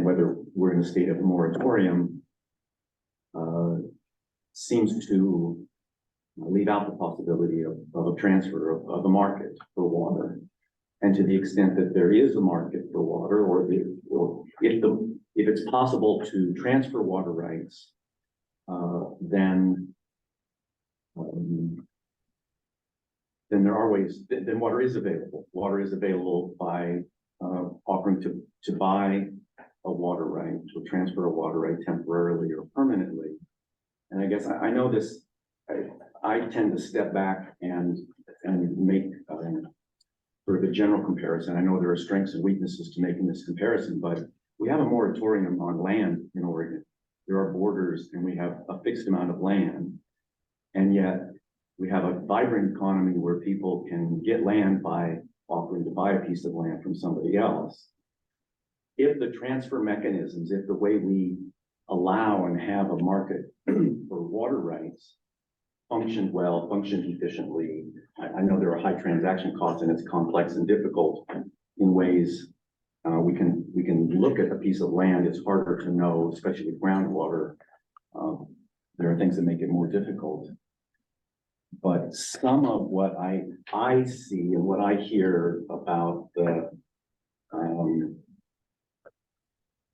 whether we're in a state of moratorium, seems to leave out the possibility of a transfer of the market for water. And to the extent that there is a market for water, or if it's possible to transfer water rights, then there are ways. Then water is available. Water is available by offering to buy a water right, to transfer a water right temporarily or permanently. And I guess I know this. I tend to step back and make sort of a general comparison. I know there are strengths and weaknesses to making this comparison, but we have a moratorium on land in Oregon. There are borders, and we have a fixed amount of land, and yet we have a vibrant economy where people can get land by offering to buy a piece of land from somebody else. if the transfer mechanisms, if the way we allow and have a market for water rights function well, function efficiently, I know there are high transaction costs and it's complex and difficult in ways we can look at a piece of land, it's harder to know, especially with groundwater. There are things that make it more difficult. But some of what I see and what I hear about the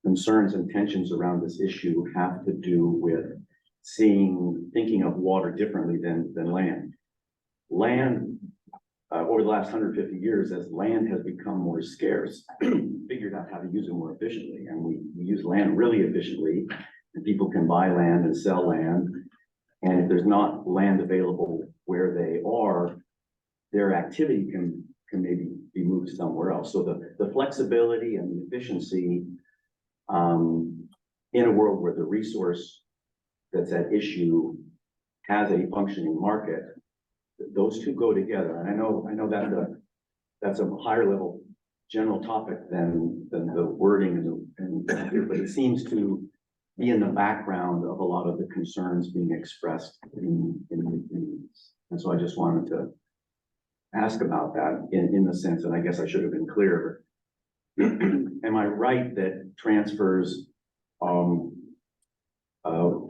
concerns and tensions around this issue have to do with thinking of water differently than land. Land, over the last 150 years, as land has become more scarce, figured out how to use it more efficiently. And we use land really efficiently, and people can buy land and sell land. And if there's not land available where they are, their activity can maybe be moved somewhere else. So the flexibility and the efficiency in a world where the resource that's at issue has a functioning market, those two go together. And I know that's a higher level general topic than the wording but it seems to be in the background of a lot of the concerns being expressed in the meetings. And so I just wanted to ask about that in the sense, and I guess I should have been clearer. Am I right that transfers,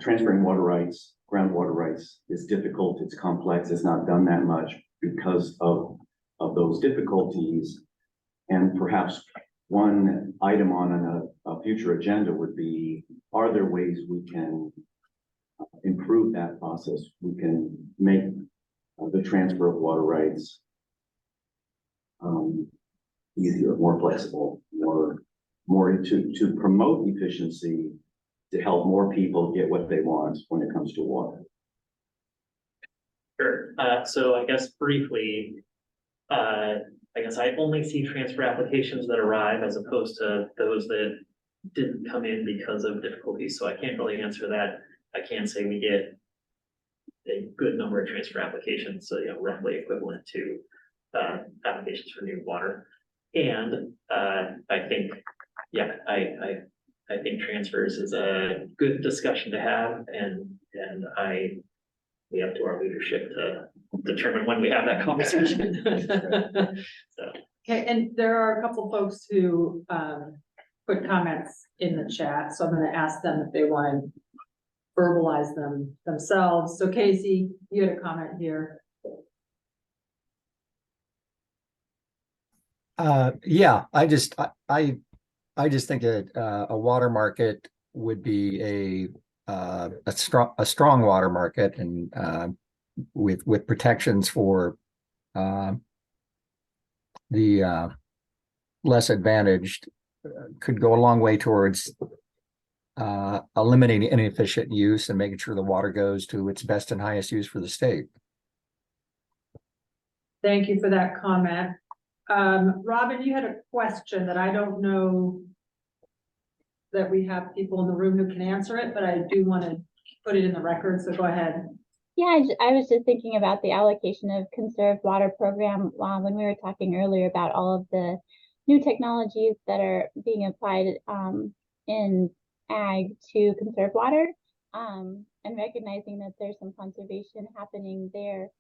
transferring water rights, groundwater rights is difficult, it's complex, it's not done that much because of those difficulties? And perhaps one item on a future agenda would be, are there ways we can improve that process? We can make the transfer of water rights easier, more flexible, more to promote efficiency, to help more people get what they want when it comes to water. Sure. So I guess briefly, I guess I only see transfer applications that arrive as opposed to those that didn't come in because of difficulties. So I can't really answer that. I can say we get a good number of transfer applications, so roughly equivalent to applications for new water. And I think, yeah, I think transfers is a good discussion to have, and we up to our leadership to determine when we have that conversation. So. Okay, and there are a couple folks who put comments in the chat, so I'm going to ask them if they want to verbalize them themselves. So Casey, you had a comment here. Yeah, I just think that a water market would be a strong water market, and with protections for the less advantaged, could go a long way towards eliminating inefficient use and making sure the water goes to its best and highest use for the state. Thank you for that comment. Robin, you had a question that I don't know that we have people in the room who can answer it, but I do want to put it in the record, so go ahead. Yeah, I was just thinking about the allocation of conserved water program when we were talking earlier about all of the new technologies that are being applied in ag to conserve water, and recognizing that there's some conservation happening there.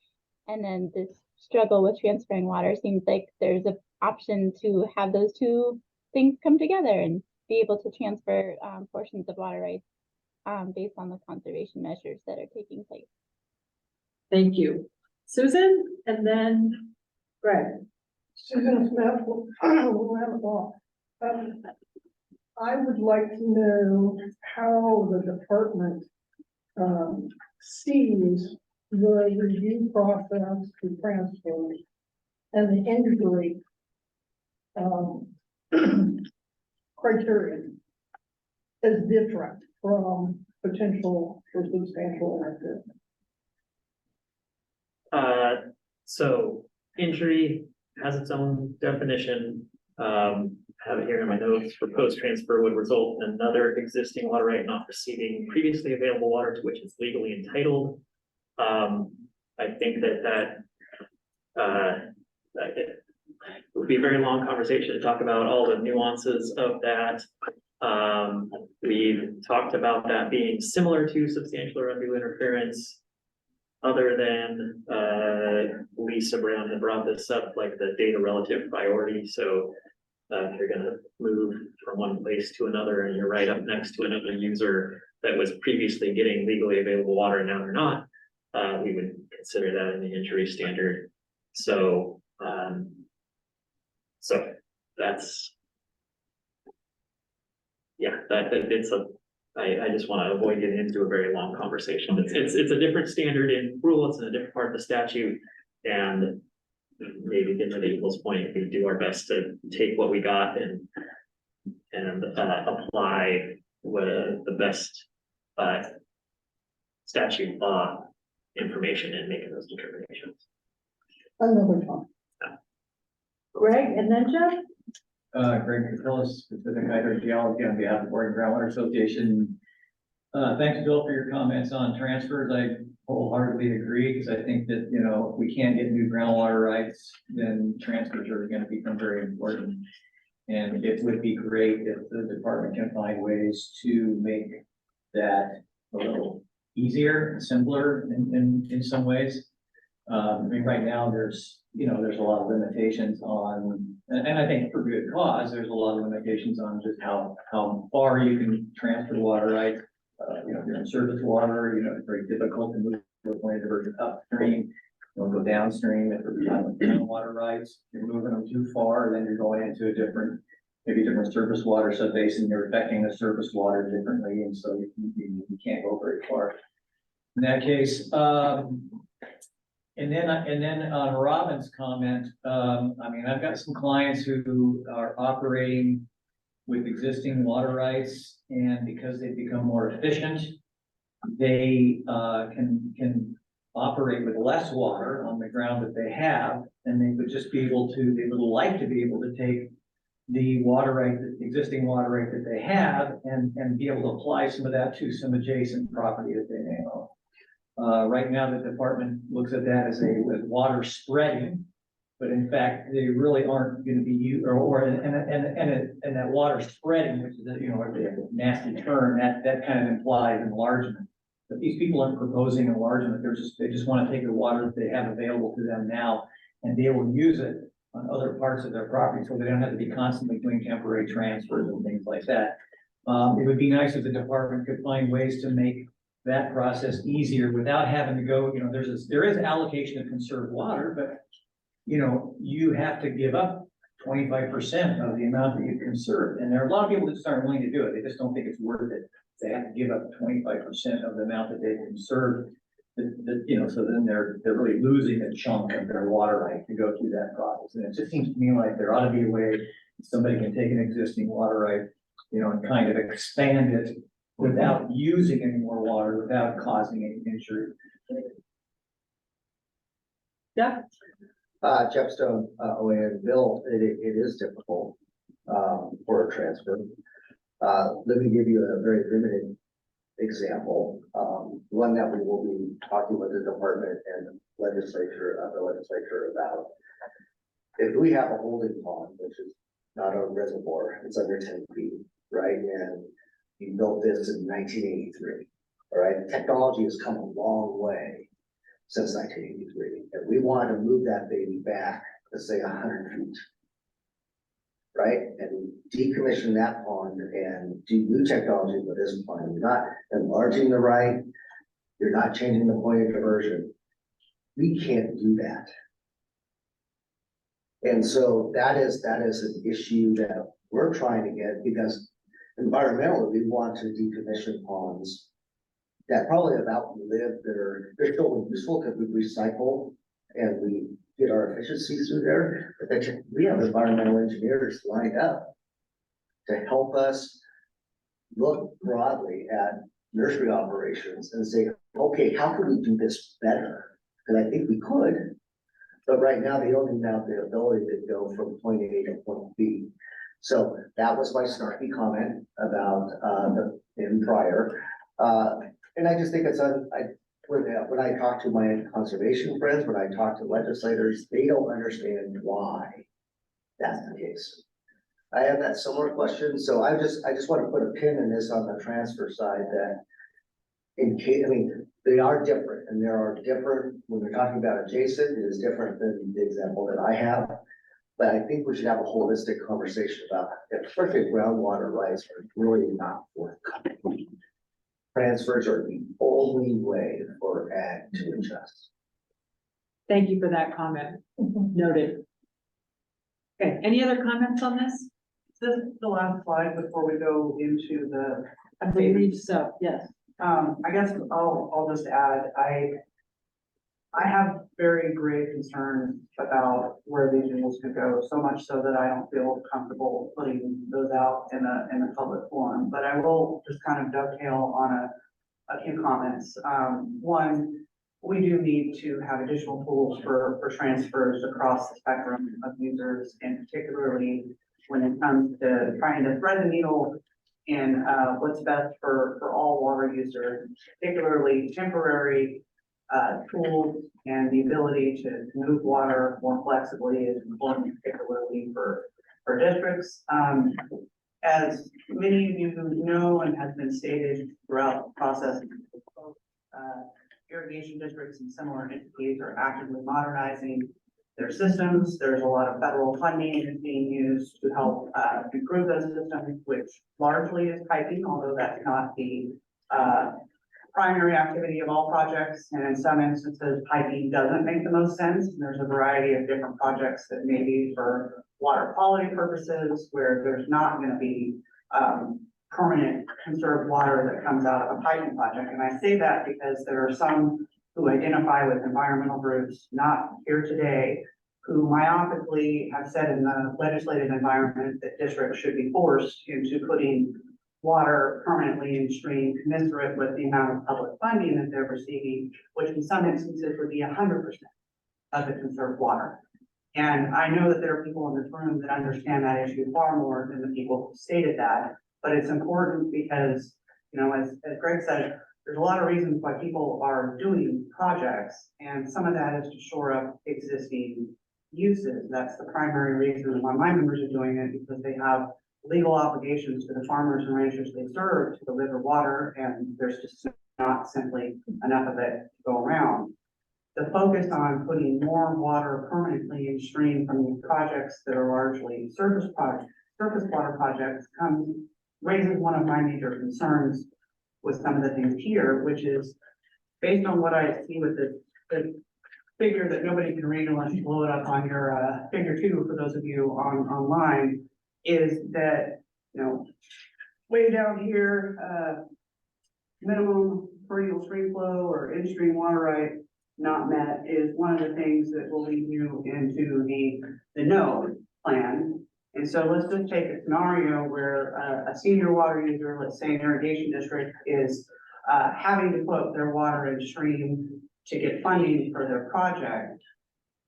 And then this struggle with transferring water seems like there's an option to have those two things come together and be able to transfer portions of water rights based on the conservation measures that are taking place. Thank you. Susan, and then Greg. Susan Smith, I would like to know how the department sees the review process to transfer and the injury criteria is different from potential for substantial interference. So injury has its own definition. Have it here in my notes. Proposed transfer would result in another existing water right not receiving previously available water to which it's legally entitled. I think that it would be a very long conversation to talk about all the nuances of that. We've talked about that being similar to substantial or undue interference. Other than, Lisa Brown had brought this up, like the data relative priority, so. If you're gonna move from one place to another and you're right up next to another user that was previously getting legally available water and now they're not, we would consider that in the injury standard. So, so that's. Yeah, it's I just want to avoid getting into a very long conversation. It's a different standard in rule, it's in a different part of the statute, and maybe getting to Eagle's point, we do our best to take what we got and apply what the best statute law information and making those determinations. Another time. Greg, and then Jeff? Greg Catullis, Pacific Hydrogeology on behalf of the Oregon Groundwater Association. Thanks, Bill, for your comments on transfers. I wholeheartedly agree, because I think that, you know, if we can't get new groundwater rights, then transfers are going to become very important. And it would be great if the department can find ways to make that a little easier and simpler in some ways. I mean, right now there's a lot of limitations on, and I think for good cause, there's a lot of limitations on just how far you can transfer water rights. You know, if you're in surface water, you know, it's very difficult to move to a point of diversion upstream. You'll go downstream if you're dealing with groundwater rights. You're moving them too far, then you're going into a maybe different surface water subbasin. You're affecting the surface water differently, and so you can't go very far. In that case, and then on Robin's comment, I mean, I've got some clients who are operating with existing water rights, and because they've become more efficient, they can operate with less water on the ground that they have, and they would just be able to, they would like to be able to take the water right, the existing water right that they have, and be able to apply some of that to some adjacent property that they may own. Right now, the department looks at that as water spreading, but in fact, they really aren't going to be used, and that water spreading, which is a nasty term, that kind of implies enlargement. But these people aren't proposing enlargement; they just want to take the water that they have available to them now and be able to use it on other parts of their property, so they don't have to be constantly doing temporary transfers and things like that. It would be nice if the department could find ways to make that process easier without having to go. There is allocation of conserved water, but you have to give up 25% of the amount that you've conserved. And there are a lot of people that just aren't willing to do it. They just don't think it's worth it. They have to give up 25% of the amount that they've conserved. So then they're really losing a chunk of their water right to go through that process. And it just seems to me like there ought to be a way that somebody can take an existing water right, and kind of expand it without using any more water, without causing any injury. Yeah. Jeff Stone, and Bill, it is difficult for a transfer. Let me give you a very limited example, one that we will be talking with the department and the legislature about. If we have a holding pond, which is not a reservoir, it's under 10 feet, right? And you built this in 1983, all right? Technology has come a long way since 1983, and we want to move that baby back to say 100 feet, right? And decommission that pond and do new technology with this pond. You're not enlarging the right, you're not changing the point of diversion. We can't do that. And so that is an issue that we're trying to get, because environmentally we want to decommission ponds that probably have outlived they're still useful because we recycle and we get our efficiencies through there. But we have environmental engineers lined up to help us look broadly at nursery operations and say, okay, how can we do this better? Because I think we could, but right now they don't even have the ability to go from point A to point B. So that was my snarky comment about in prior. And I just think it's when I talk to my conservation friends, when I talk to legislators, they don't understand why that's the case. I have that similar question, so I just want to put a pin in this on the transfer side that in case, I mean, they are different and there are different, when we're talking about adjacent, it is different than the example that I have. But I think we should have a holistic conversation about if perfect groundwater rights are really not forthcoming. Transfers are the only way for ag to adjust. Thank you for that comment. Noted. Okay, any other comments on this? This is the last slide before we go into the. I believe so, yes. I guess I'll just add, I have very grave concerns about where these rules could go, so much so that I don't feel comfortable putting those out in a public forum. But I will just kind of dovetail on a few comments. One, we do need to have additional tools for transfers across the spectrum of users, and particularly when it comes to trying to thread the needle in what's best for all water users, particularly temporary tools and the ability to move water more flexibly is important, particularly for districts. As many of you know and has been stated throughout the process, irrigation districts and similar entities are actively modernizing their systems. There's a lot of federal funding that's being used to help improve those systems, which largely is piping, although that's not the primary activity of all projects. And in some instances, piping doesn't make the most sense. And there's a variety of different projects that may be for water quality purposes, where there's not going to be permanent conserved water that comes out of a piping project. And I say that because there are some who identify with environmental groups, not here today, who myopically have said in the legislative environment that districts should be forced into putting water permanently in stream commensurate with the amount of public funding that they're receiving, which in some instances would be 100% of the conserved water. And I know that there are people in this room that understand that issue far more than the people who stated that, but it's important because, you know, as Greg said, there's a lot of reasons why people are doing projects, and some of that is to shore up existing uses. That's the primary reason why my members are doing it, because they have legal obligations to the farmers and ranchers they serve to deliver water, and there's just not simply enough of it to go around. The focus on putting more water permanently in stream from these projects that are largely surface water projects raises one of my major concerns with some of the things here, which is based on what I see with the figure that nobody can read unless you blow it up on your figure 2 for those of you online, is that, you know, way down here, minimum perennial stream flow or in-stream water right not met is one of the things that will lead you into the no plan. And so let's just take a scenario where a senior water user, let's say an irrigation district, is having to put their water in stream to get funding for their project.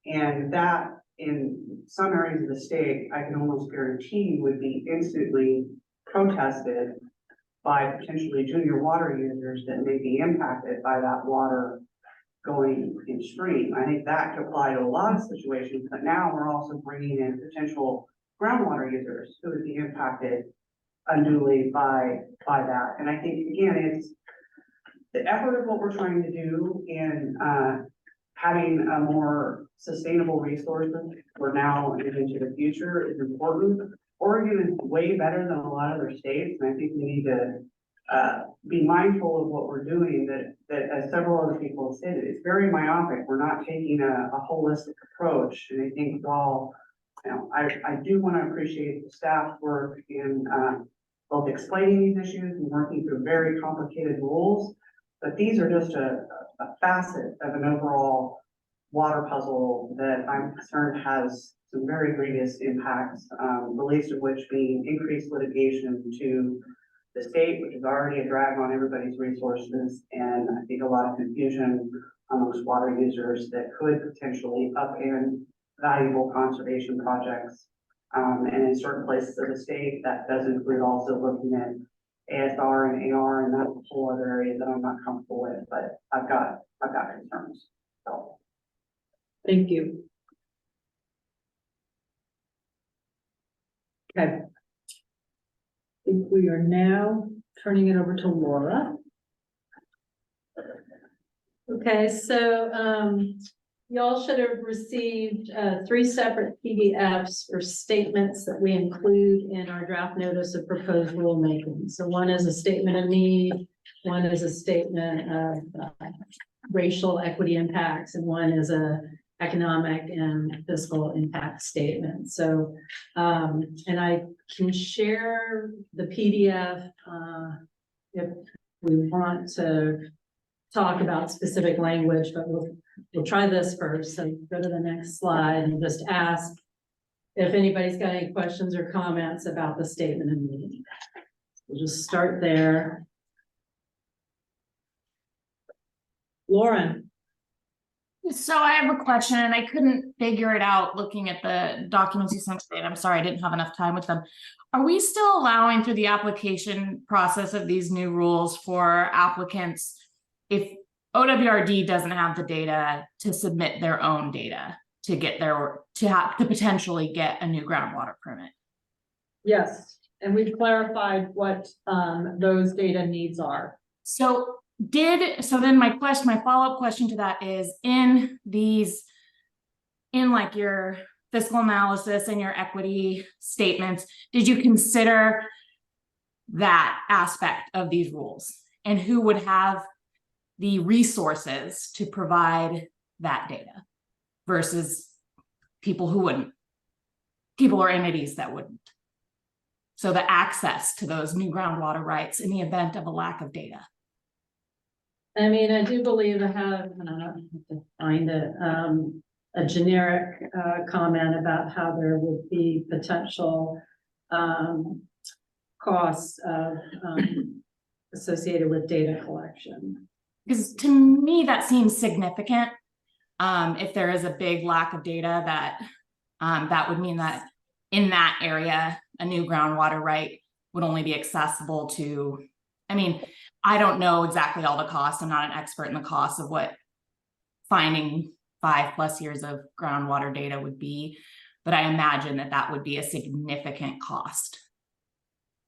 And that in some areas of the state, I can almost guarantee would be instantly protested by potentially junior water users that may be impacted by that water going in stream. I think that could apply to a lot of situations, but now we're also bringing in potential groundwater users who would be impacted unduly by that. And I think, again, it's the effort of what we're trying to do in having a more sustainable resources for now and into the future is important. Oregon is way better than a lot of other states, and I think we need to be mindful of what we're doing, that as several other people have said, it's very myopic. We're not taking a holistic approach. And I think while, you know, I do want to appreciate the staff work in both explaining these issues and working through very complicated rules, but these are just a facet of an overall water puzzle that I'm concerned has some very grievous impacts, the least of which being increased litigation to the state, which is already a drag on everybody's resources, and I think a lot of confusion amongst water users that could potentially upend valuable conservation projects. And in certain places of the state, that does include also looking at ASR and AR, and that's a whole other area that I'm not comfortable with, but I've got concerns. So Thank you. Okay. I think we are now turning it over to Laura. Okay, so y'all should have received 3 separate PDFs for statements that we include in our draft notice of proposed rulemaking. So one is a statement of need, one is a statement of racial equity impacts, and one is a economic and fiscal impact statement. So, and I can share the PDF if we want to talk about specific language, but we'll try this first. So go to the next slide and just ask if anybody's got any questions or comments about the statement of need. We'll just start there. Lauren. So I have a question and I couldn't figure it out looking at the documents you sent today. I'm sorry, I didn't have enough time with them. Are we still allowing through the application process of these new rules for applicants, if OWRD doesn't have the data, to submit their own data to get to potentially get a new groundwater permit? Yes, and we've clarified what those data needs are. So then my follow-up question to that is, in like your fiscal analysis and your equity statements, did you consider that aspect of these rules and who would have the resources to provide that data versus people who wouldn't, people or entities that wouldn't? So the access to those new groundwater rights in the event of a lack of data. I mean, I do believe I have, I don't know, I have to find it, a generic comment about how there would be potential costs of associated with data collection. Because to me, that seems significant. If there is a big lack of data, that would mean that in that area, a new groundwater right would only be accessible to, I mean, I don't know exactly all the costs. I'm not an expert in the cost of what finding 5+ years of groundwater data would be, but I imagine that would be a significant cost.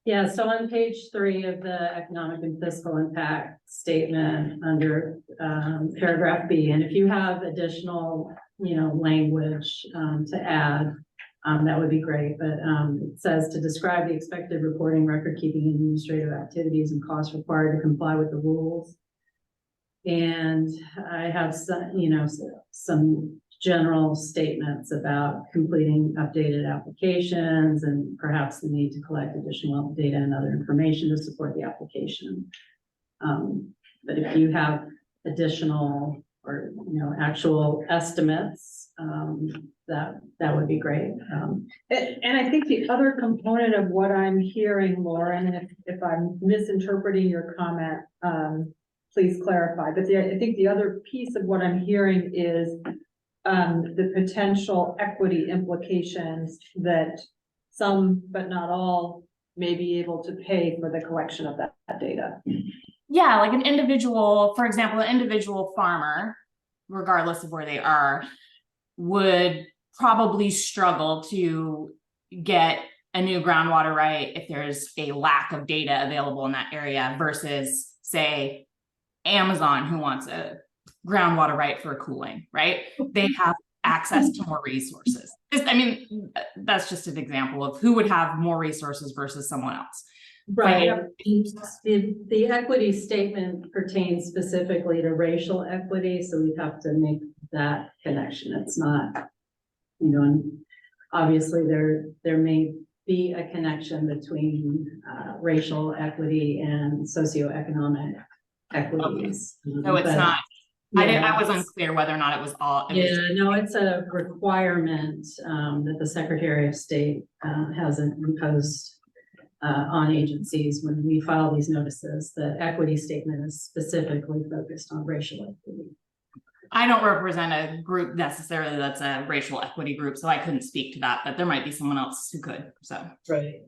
Yeah, so on page 3 of the economic and fiscal impact statement under paragraph B, and if you have additional, language to add, that would be great. But it says to describe the expected reporting, record keeping, and administrative activities and costs required to comply with the rules. And I have some general statements about completing updated applications and perhaps the need to collect additional data and other information to support the application. But if you have additional or actual estimates, that would be great. And I think the other component of what I'm hearing, Lauren, if I'm misinterpreting your comment, please clarify. But I think the other piece of what I'm hearing is the potential equity implications that some, but not all, may be able to pay for the collection of that data. Yeah, like an individual, for example, an individual farmer, regardless of where they are, would probably struggle to get a new groundwater right if there's a lack of data available in that area versus, say, Amazon, who wants a groundwater right for cooling, right? They have access to more resources. I mean, that's just an example of who would have more resources versus someone else. Right. The equity statement pertains specifically to racial equity, so we have to make that connection. It's not, and obviously there may be a connection between racial equity and socioeconomic equities. So it's not. Yeah. I was unclear whether or not it was all. No, it's a requirement that the Secretary of State hasn't imposed on agencies when we file these notices. The equity statement is specifically focused on racial equity. I don't represent a group necessarily that's a racial equity group, so I couldn't speak to that, but there might be someone else who could. So right.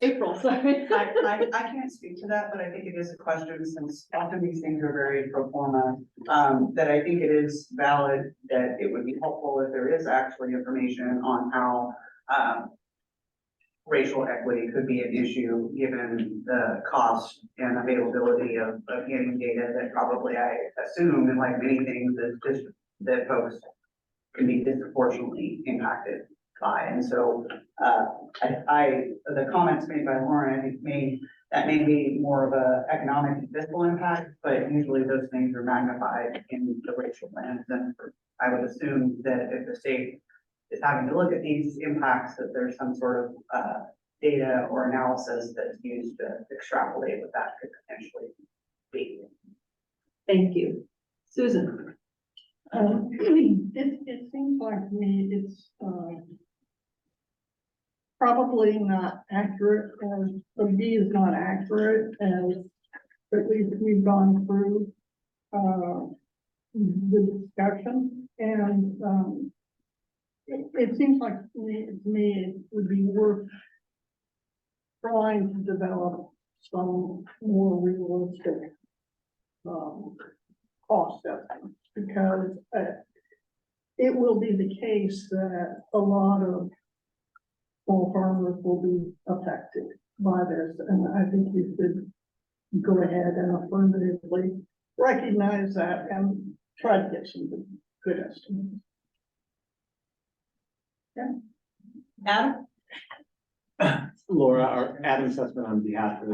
April, sorry. I can't speak to that, but I think it is a question, since often these things are very pro forma, that I think it is valid, that it would be helpful if there is actually information on how, racial equity could be an issue, given the cost and availability of getting data that probably, I assume, and like many things, that folks can be disproportionately impacted by. And so, the comments made by Lauren, I think that may be more of a economic and fiscal impact, but usually those things are magnified in the racial lens. And I would assume that if the state is having to look at these impacts, that there's some sort of data or analysis that's used to extrapolate what that could potentially be. Thank you. Susan? It seems like to me it's probably not accurate, as the B is not accurate, as at least we've gone through the discussion, and it seems like to me it would be worth trying to develop some more realistic cost estimates, because it will be the case that a lot of small farmers will be affected by this, and I think you should go ahead and affirmatively recognize that and try to get some good estimates. Yeah. Adam? Laura, or Adam Sussman on behalf of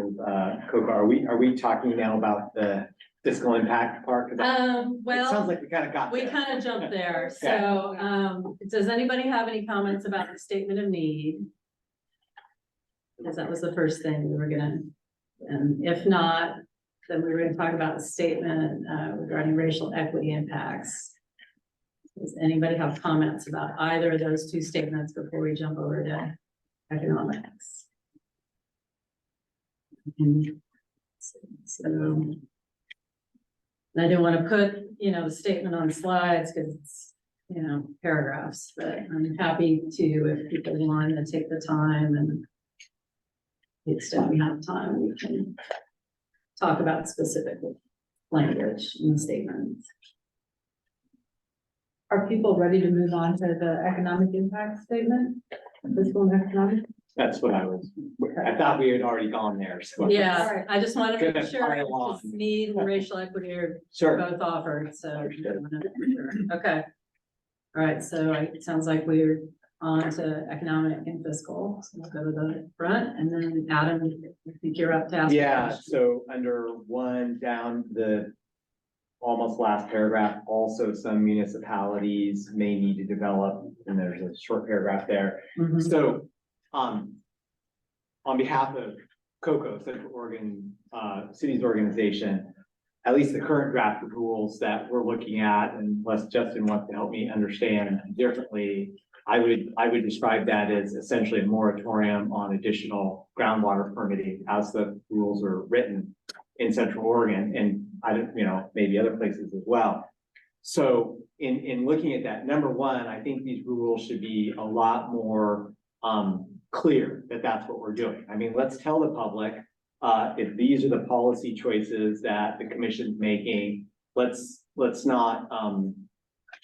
COCA, are we talking now about the fiscal impact part? 'Cause it sounds like we kind of got We there. kind of jumped there. So, does anybody have any comments about the statement of need? Because that was the first thing we were gonna, and if not, then we were gonna talk about the statement regarding racial equity impacts. Does anybody have comments about either of those two statements before we jump over to economics? So I didn't want to put, the statement on the slides because it's, paragraphs, but I'm happy to, if people want to take the time, and to the extent we have time, we can talk about specific language in the statement. Are people ready to move on to the economic impact statement? Fiscal and economic? That's what I thought we had already gone there, so. Yeah, I just want to make Gonna sure pile on. because need and racial equity are Sure. both offered, so. Okay. All right, so it sounds like we're on to economic and fiscal. So let's go to the front, and then Adam, I think you're up to ask. a Yeah, question. so under one down the almost last paragraph, also some municipalities may need to develop, and there's a short paragraph there. Mhm. So, on behalf of COCO, Central Oregon Cities Organization, at least the current draft of rules that we're looking at, and unless Justin wants to help me understand differently, I would describe that as essentially a moratorium on additional groundwater permitting as the rules are written in Central Oregon, and I don't, maybe other places as well. So in looking at that, number one, I think these rules should be a lot more clear that that's what we're doing. I mean, let's tell the public if these are the policy choices that the commission's making, let's not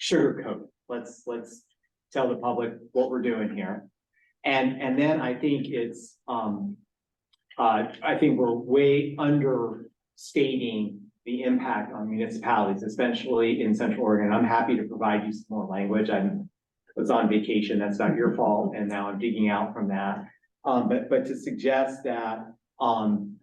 sugarcoat. Let's tell the public what we're doing here. And then I think it's I think we're way understating the impact on municipalities, especially in Central Oregon. I'm happy to provide you some more language. I was on vacation, that's not your fault, and now I'm digging out from that. But to suggest that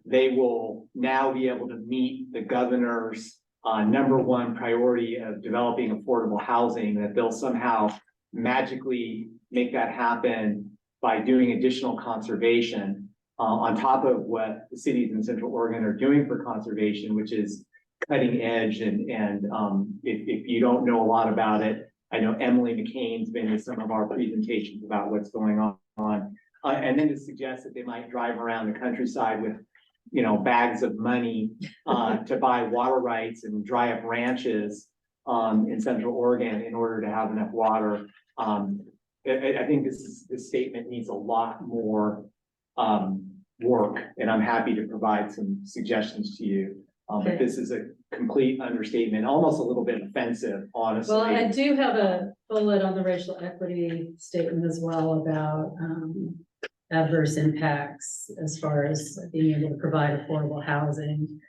they will now be able to meet the governor's number one priority of developing affordable housing, that they'll somehow magically make that happen by doing additional conservation on top of what the cities in Central Oregon are doing for conservation, which is cutting edge. And if you don't know a lot about it, I know Emily McCain's been to some of our presentations about what's going on. And then to suggest that they might drive around the countryside with, bags of money to buy water rights and dry up ranches in Central Oregon in order to have enough water. I think this statement needs a lot more work, and I'm happy to provide some suggestions to you. But Okay. this is a complete understatement, almost a little bit offensive, honestly. Well, I do have a bullet on the racial equity statement as well about adverse impacts as far as being able to provide affordable housing.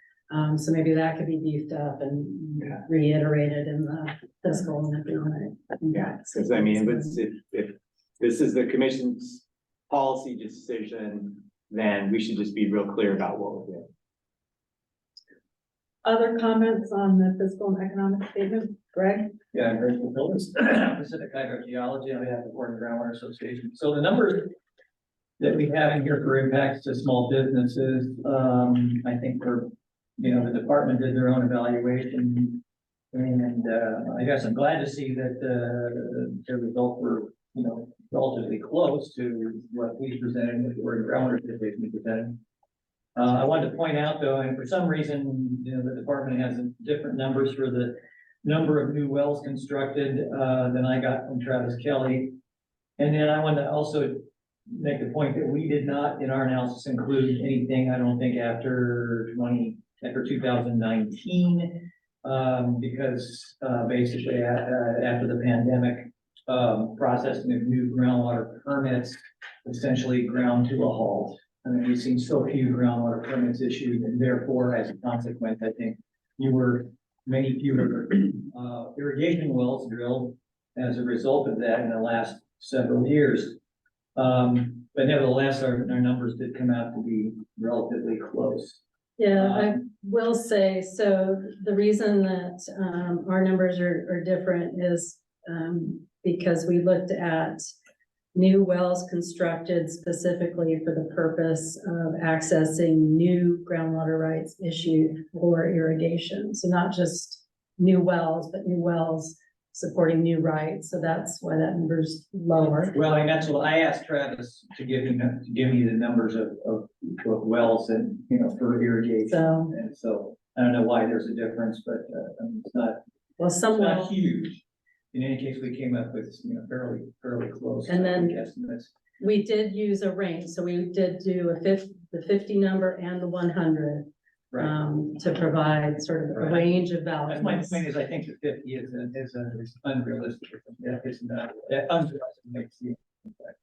So maybe that could be beefed up and reiterated in the fiscal and economic. Yeah, because I mean, if this is the commission's policy decision, then we should just be real clear about what we're doing. Other comments on the fiscal and economic statement, Greg? Yeah, Greg Phillips, Pacific Hydrogeology on behalf of Oregon Groundwater Association. So the numbers that we have in here for impacts to small businesses, I think the department did their own evaluation. And I guess I'm glad to see that the results were, relatively close to what we presented, what the Oregon Groundwater Association presented. I wanted to point out though, and for some reason, the department has different numbers for the number of new wells constructed than I got from Travis Kelly. And then I want to also make the point that we did not, in our analysis, include anything, I don't think, after 2019, because basically after the pandemic, processing of new groundwater permits essentially ground to a halt. I mean, we've seen so few groundwater permits issued, and therefore, as a consequence, I think many fewer irrigation wells drilled as a result of that in the last several years. But nevertheless, our numbers did come out to be relatively close. Yeah, I will say, so the reason that our numbers are different is because we looked at new wells constructed specifically for the purpose of accessing new groundwater rights issued for irrigation. So not just new wells, but new wells supporting new rights. So that's why that number's lower. Well, and that's what I asked Travis to give me the numbers of wells and, for irrigation. So, and so I don't know why there's a difference, but it's not, well, some it's not wells, huge. In any case, we came up with, fairly close. And then estimates. we did use a range. So we did do the 50 number and the 100. Right. To provide sort of a range of values. That's my point is I think the 50 is unrealistic. Yeah, it's not, underestimates the impact.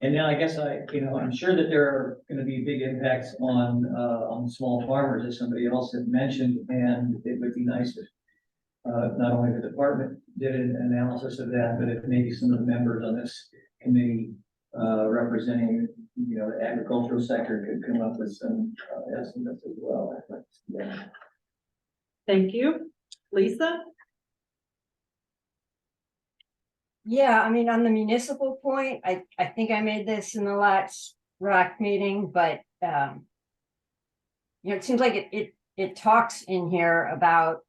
And then I guess I'm sure that there are going to be big impacts on small farmers, as somebody else had mentioned, and it would be nice if not only the department did an analysis of that, but if maybe some of the members on this committee representing the agricultural sector could come up with some estimates as well. I'd like to see that. Thank you. Lisa? Yeah, I mean, on the municipal point, I think I made this in the last RAC meeting, but it seems like it talks in here about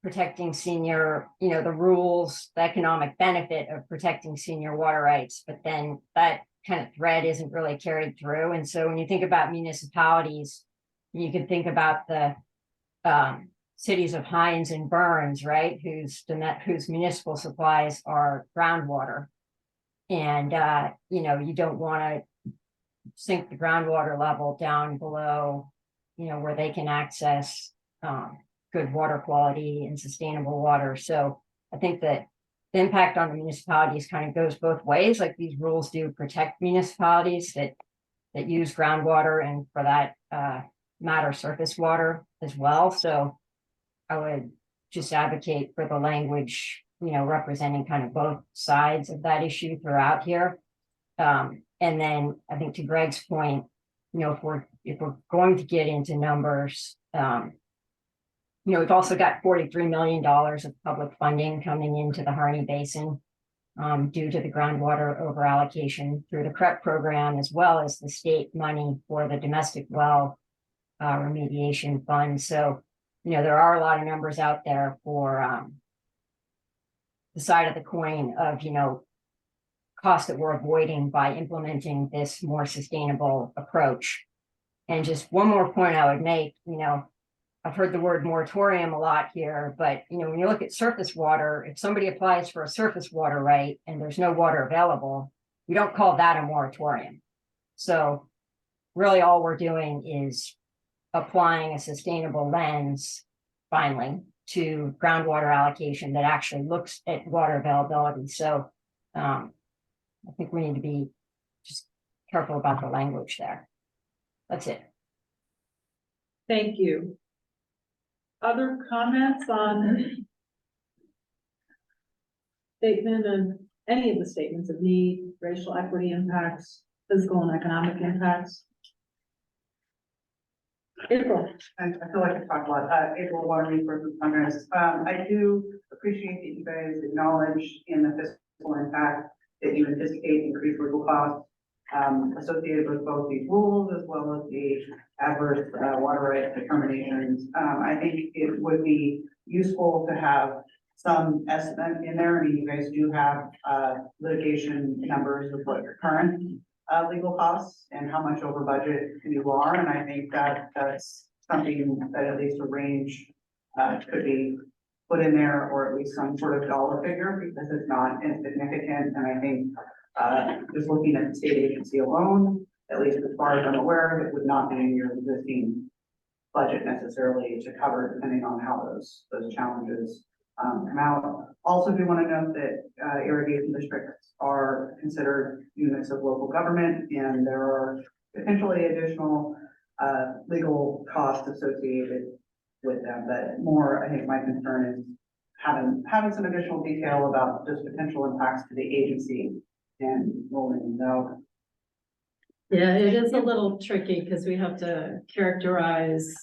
protecting senior, the rules, the economic benefit of protecting senior water rights, but then that kind of thread isn't really carried through. And so when you think about municipalities, you could think about the cities of Hines and Burns, right? Whose municipal supplies are groundwater. And, you don't want to sink the groundwater level down below, where they can access good water quality and sustainable water. So I think that the impact on the municipalities kind of goes both ways. Like these rules do protect municipalities that use groundwater and for that matter surface water as well. So I would just advocate for the language, representing kind of both sides of that issue throughout here. And then I think to Greg's point, if we're going to get into numbers, we've also got $43 million of public funding coming into the Harney Basin due to the groundwater over allocation through the CREP program, as well as the state money for the domestic well remediation fund. So, there are a lot of numbers out there for the side of the coin of, costs that we're avoiding by implementing this more sustainable approach. And just one more point I would make, I've heard the word moratorium a lot here, but when you look at surface water, if somebody applies for a surface water right and there's no water available, we don't call that a moratorium. So really all we're doing is applying a sustainable lens finally to groundwater allocation that actually looks at water availability. So I think we need to be just careful about the language there. That's it. Thank you. Other comments on statement of any of the statements of need, racial equity impacts, physical and economic impacts? April. I feel like I talked a lot. April, Water Resources Partners. I do appreciate that you guys acknowledge in the fiscal impact that you anticipate increased legal costs associated with both these rules as well as the adverse water rights determinations. I think it would be useful to have some estimate in there. I mean, you guys do have litigation numbers of what your current legal costs and how much over budget you are. And I think that that's something that at least a range could be put in there, or at least some sort of dollar figure, because it's not insignificant. And I think just looking at the state agency alone, at least as far as I'm aware, it would not be in your existing budget necessarily to cover, depending on how those challenges come out. Also, do want to note that irrigation districts are considered units of local government, and there are potentially additional legal costs associated with them. But more, I think my concern is having some additional detail about just potential impacts to the agency and rolling them out. Yeah, it is a little tricky because we have to characterize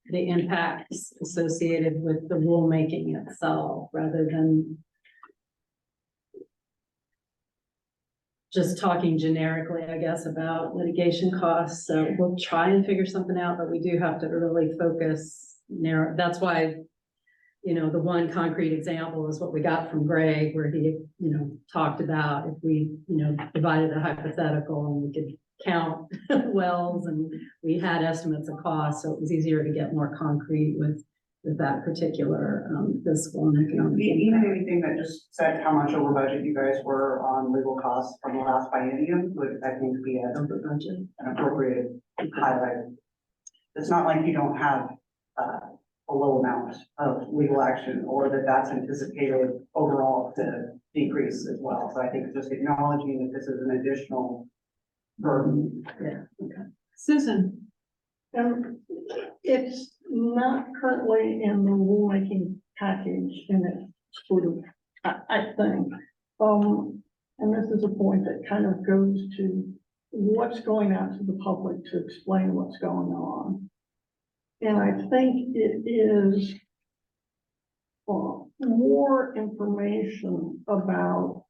the impacts associated with the rulemaking itself rather than just talking generically, I guess, about litigation costs. So we'll try and figure something out, but we do have to really focus narrow. That's why, you know, the one concrete example is what we got from Greg, where he, you know, talked about if we, you know, divided a hypothetical and we could count wells and we had estimates of costs, so it was easier to get more concrete with that particular fiscal and economic. Even anything that just said how much over budget you guys were on legal costs from the last biennium would, I think, be an appropriate highlight. It's not like you don't have a low amount of legal action, or that's anticipated overall to decrease as well. So I think just acknowledging that this is an additional burden. Yeah. Okay. Susan. It's not currently in the rulemaking package in it, sort of, I think. And this is a point that kind of goes to what's going out to the public to explain what's going on. And I think it is more information about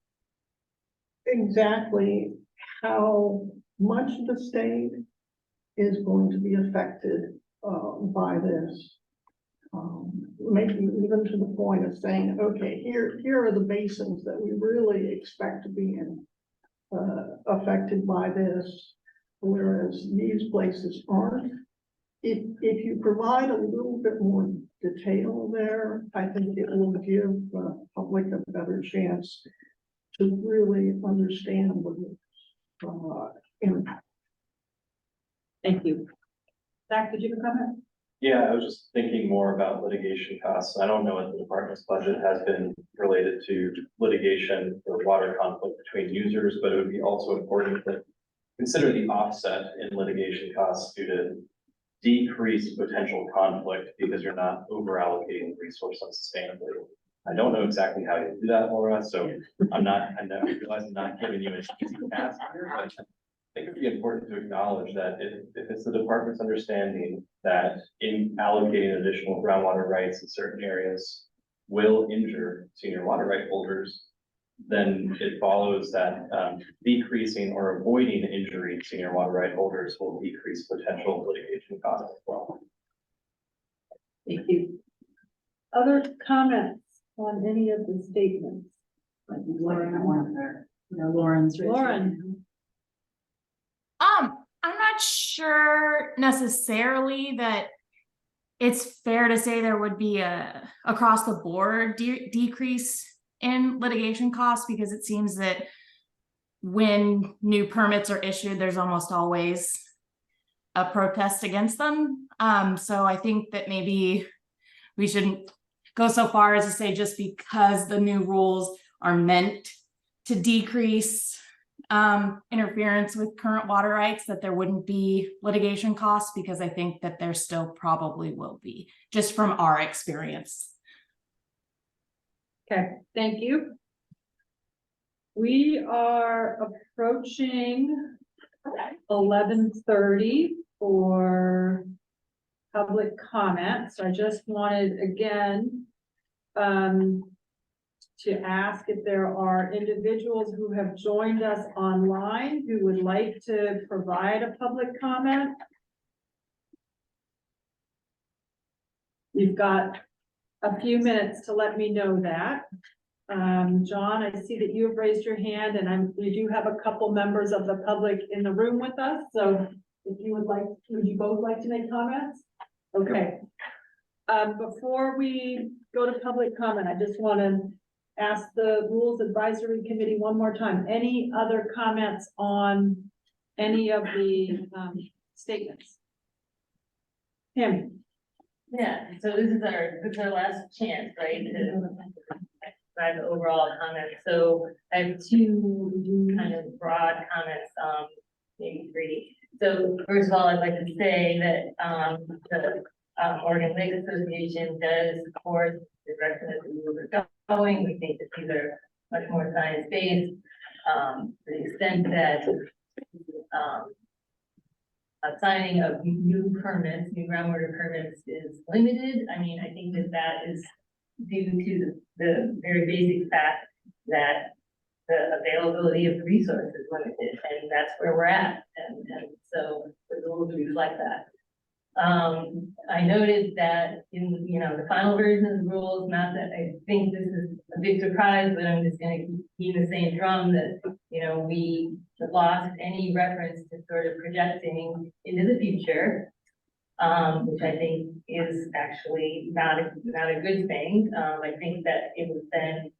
exactly how much the state is going to be affected by this. Maybe even to the point of saying, okay, here are the basins that we really expect to be affected by this, whereas these places aren't. If you provide a little bit more detail there, I think it will give the public a better chance to really understand the impact. Thank you. Zach, did you have a comment? Yeah, I was just thinking more about litigation costs. I don't know what the department's budget has been related to litigation or water conflict between users, but it would be also important to consider the offset in litigation costs due to decrease potential conflict because you're not over allocating resource unsustainably. I don't know exactly how you do that, Laura, so I realize I'm not giving you an easy task here, but I think it'd be important to acknowledge that if it's the department's understanding that in allocating additional groundwater rights in certain areas will injure senior water right holders, then it follows that decreasing or avoiding injury to senior water right holders will decrease potential litigation costs as well. Thank you. Other comments on any of the statements? Lauren, no, Lauren's. Lauren. I'm not sure necessarily that it's fair to say there would be a across the board decrease in litigation costs, because it seems that when new permits are issued, there's almost always a protest against them. So I think that maybe we shouldn't go so far as to say just because the new rules are meant to decrease interference with current water rights, that there wouldn't be litigation costs, because I think that there still probably will be, just from our experience. Okay, thank you. We are approaching 11:30 for public comment. So I just wanted again to ask if there are individuals who have joined us online who would like to provide a public comment. You've got a few minutes to let me know that. John, I see that you have raised your hand, and we do have a couple members of the public in the room with us. So if you would you both like to make comments? Okay. Before we go to public comment, I just want to ask the Rules Advisory Committee one more time. Any other comments on any of the statements? Tammy. Yeah, so this is our last chance, right, to provide the overall comment. So I have two kind of broad comments, maybe three. So first of all, I'd like to say that the Oregon Lake Association does support the direction that the rules are going. We think that these are much more science-based. To the extent that signing of new permits, new groundwater permits is limited. I mean, I think that that is due to the very basic fact that the availability of resources is limited, and that's where we're at. And so the rules reflect that. I noted that in, the final version of the rules, not that I think this is a big surprise, but I'm just going to keep the same drum that, we lost any reference to sort of projecting into the future, which I think is actually not a good thing. I think that it was then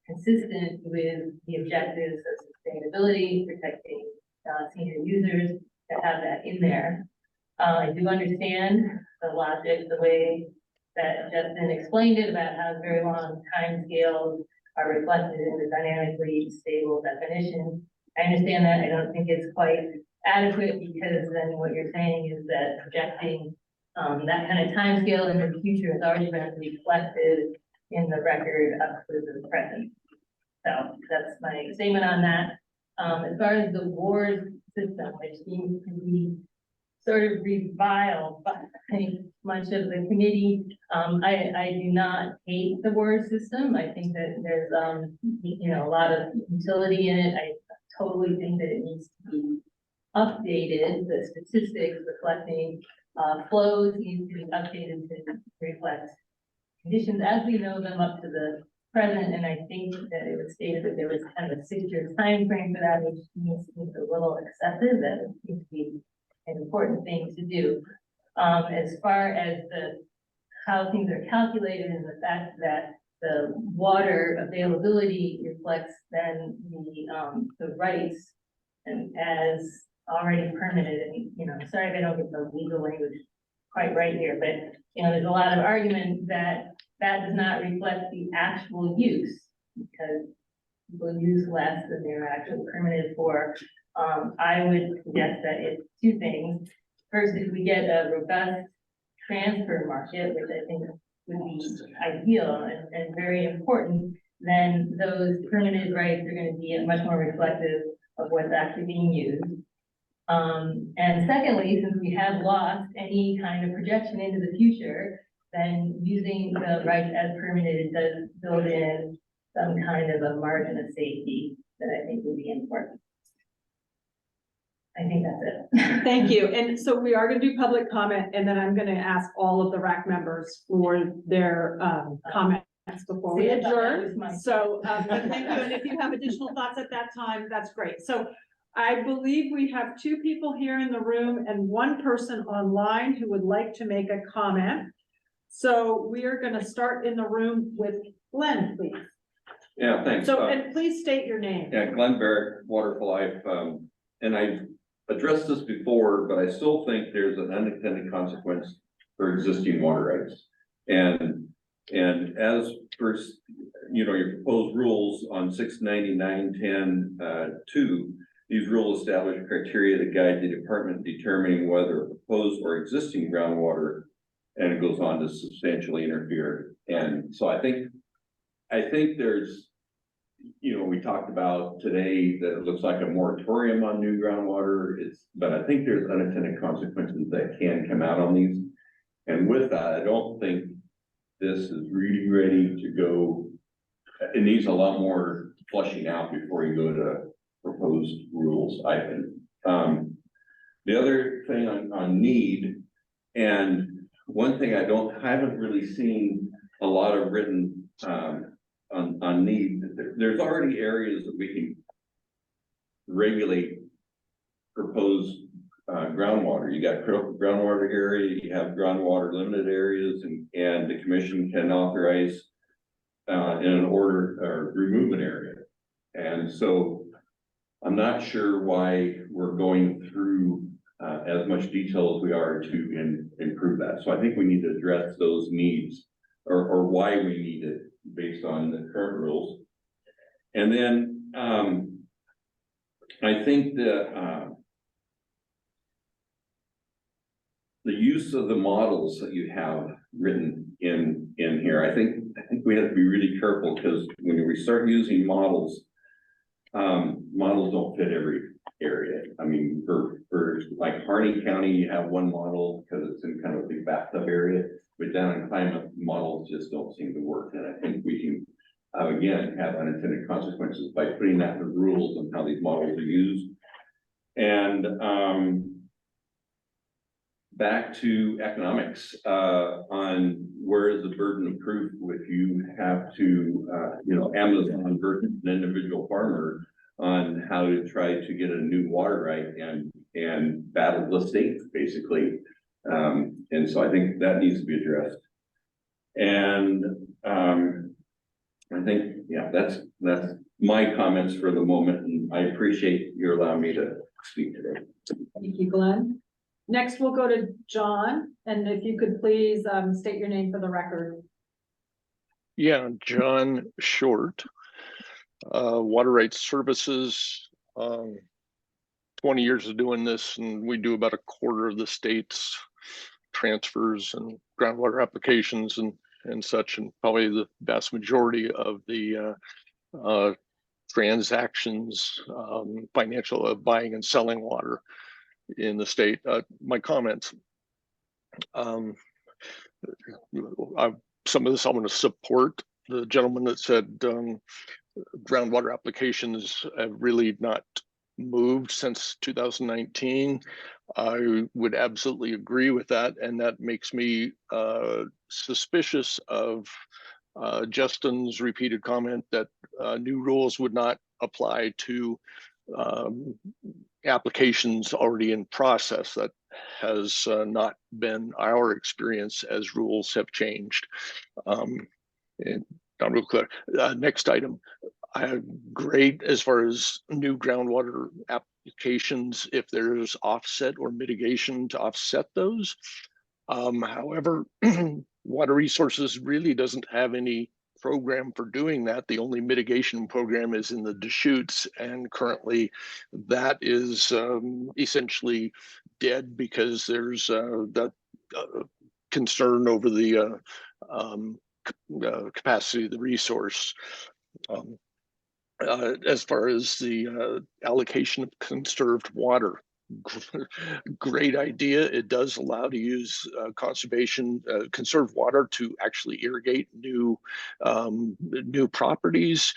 consistent with the objectives of sustainability, protecting senior users, to have that in there. I do understand the logic, the way that Justin explained it about how very long time scales are reflected in the dynamically stable definition. I understand that. I don't think it's quite adequate, because then what you're saying is that projecting that kind of time scale in the future has already been reflected in the record up to the present. So that's my statement on that. As far as the ward system, which seems to be sort of reviled by much of the committee. I do not hate the ward system. I think that there's, a lot of utility in it. I totally think that it needs to be updated. The statistics reflecting flows need to be updated to reflect conditions as we know them up to the present. And I think that it was stated that there was kind of a 6-year time frame for that, which seems a little excessive. That seems to be an important thing to do. As far as how things are calculated, and the fact that the water availability reflects then the rights and as already permitted. And sorry if I don't get the legal language quite right here, but there's a lot of argument that that does not reflect the actual use, because people use less than they're actually permitted for. I would suggest that it's two things. First, if we get a robust transfer market, which I think would be ideal and very important, then those permitted rights are going to be much more reflective of what's actually being used. And secondly, since we have lost any kind of projection into the future, then using the rights as permitted does build in some kind of a margin of safety that I think would be important. I think that's it. Thank you. And so we are going to do public comment, and then I'm going to ask all of the RAC members for their comments before we adjourn. So but thank you. And if you have additional thoughts at that time, that's great. So I believe we have 2 people here in the room and 1 person online who would like to make a comment. So we are going to start in the room with Glenn, please. Yeah, thanks. So, and please state your name. Yeah, Glenn Barrett, Water for Life. And addressed this before, but I still think there's an unintended consequence for existing water rights. And as first, you know, your proposed rules on 699-10-2, these rules establish criteria that guide the department determining whether proposed or existing groundwater, and it goes on to substantially interfere. And so I think there's, you know, we talked about today that it looks like a moratorium on new groundwater. But I think there's unintended consequences that can come out on these. And with that, I don't think this is really ready to go. It needs a lot more flushing out before you go to proposed rules, I think. The other thing on need, and one thing I haven't really seen a lot of written on need. There's already areas that we can regulate proposed groundwater. You got critical groundwater area, you have groundwater limited areas, and the commission can authorize in an order or remove an area. And so I'm not sure why we're going through as much detail as we are to improve that. So I think we need to address those needs or why we need it based on the current rules. And then I think that the use of the models that you have written in here, I think we have to be really careful, because when we start using models, models don't fit every area. I mean, for like Harney County, you have one model because it's in kind of a big bathtub area, but down in climate, models just don't seem to work. And I think we can again have unintended consequences by putting that in the rules on how these models are used. And back to economics on where is the burden of proof if you have to, you know, Amazon versus an individual farmer on how to try to get a new water right and battle the state basically. And so I think that needs to be addressed. And I think, yeah, that's my comments for the moment. And I appreciate you allowing me to speak today. Thank you, Glenn. Next, we'll go to John, and if you could please state your name for the record. Yeah, John Short, Water Rights Services, 20 years of doing this, and we do about a quarter of the state's transfers and groundwater applications and such, and probably the vast majority of the transactions, financial of buying and selling water in the state. My comments, some of this I'm going to support the gentleman that said groundwater applications have really not moved since 2019. I would absolutely agree with that, and that makes me suspicious of Justin's repeated comment that new rules would not apply to applications already in process. That has not been our experience as rules have changed. And not real clear. Next item. Great as far as new groundwater applications if there's offset or mitigation to offset those. However, Water Resources really doesn't have any program for doing that. The only mitigation program is in the Deschutes, and currently that is essentially dead because there's that concern over the capacity of the resource. As far as the allocation of conserved water, great idea. It does allow to use conserved water to actually irrigate new properties.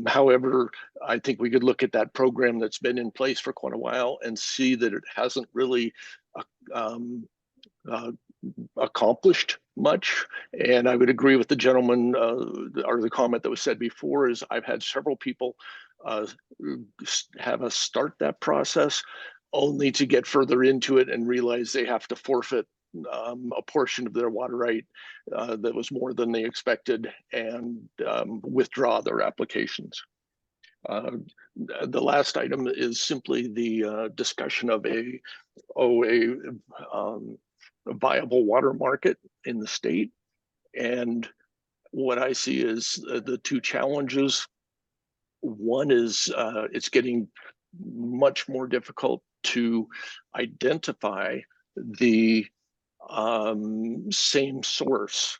However, I think we could look at that program that's been in place for quite a while and see that it hasn't really accomplished much. And I would agree with the gentleman or the comment that was said before is I've had several people have us start that process only to get further into it and realize they have to forfeit a portion of their water right that was more than they expected and withdraw their applications. The last item is simply the discussion of a viable water market in the state. And what I see is the two challenges. One is it's getting much more difficult to identify the same source.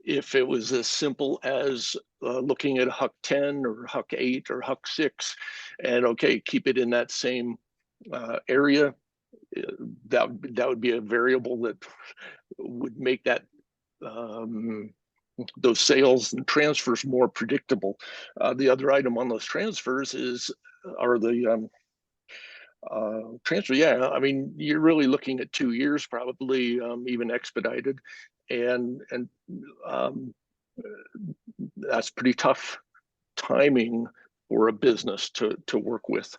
If it was as simple as looking at Huck 10 or Huck 8 or Huck 6 and okay, keep it in that same area, that would be a variable that would make that those sales and transfers more predictable. The other item on those transfers are the transfer. Yeah, I mean, you're really looking at 2 years, probably even expedited, and that's pretty tough timing for a business to work with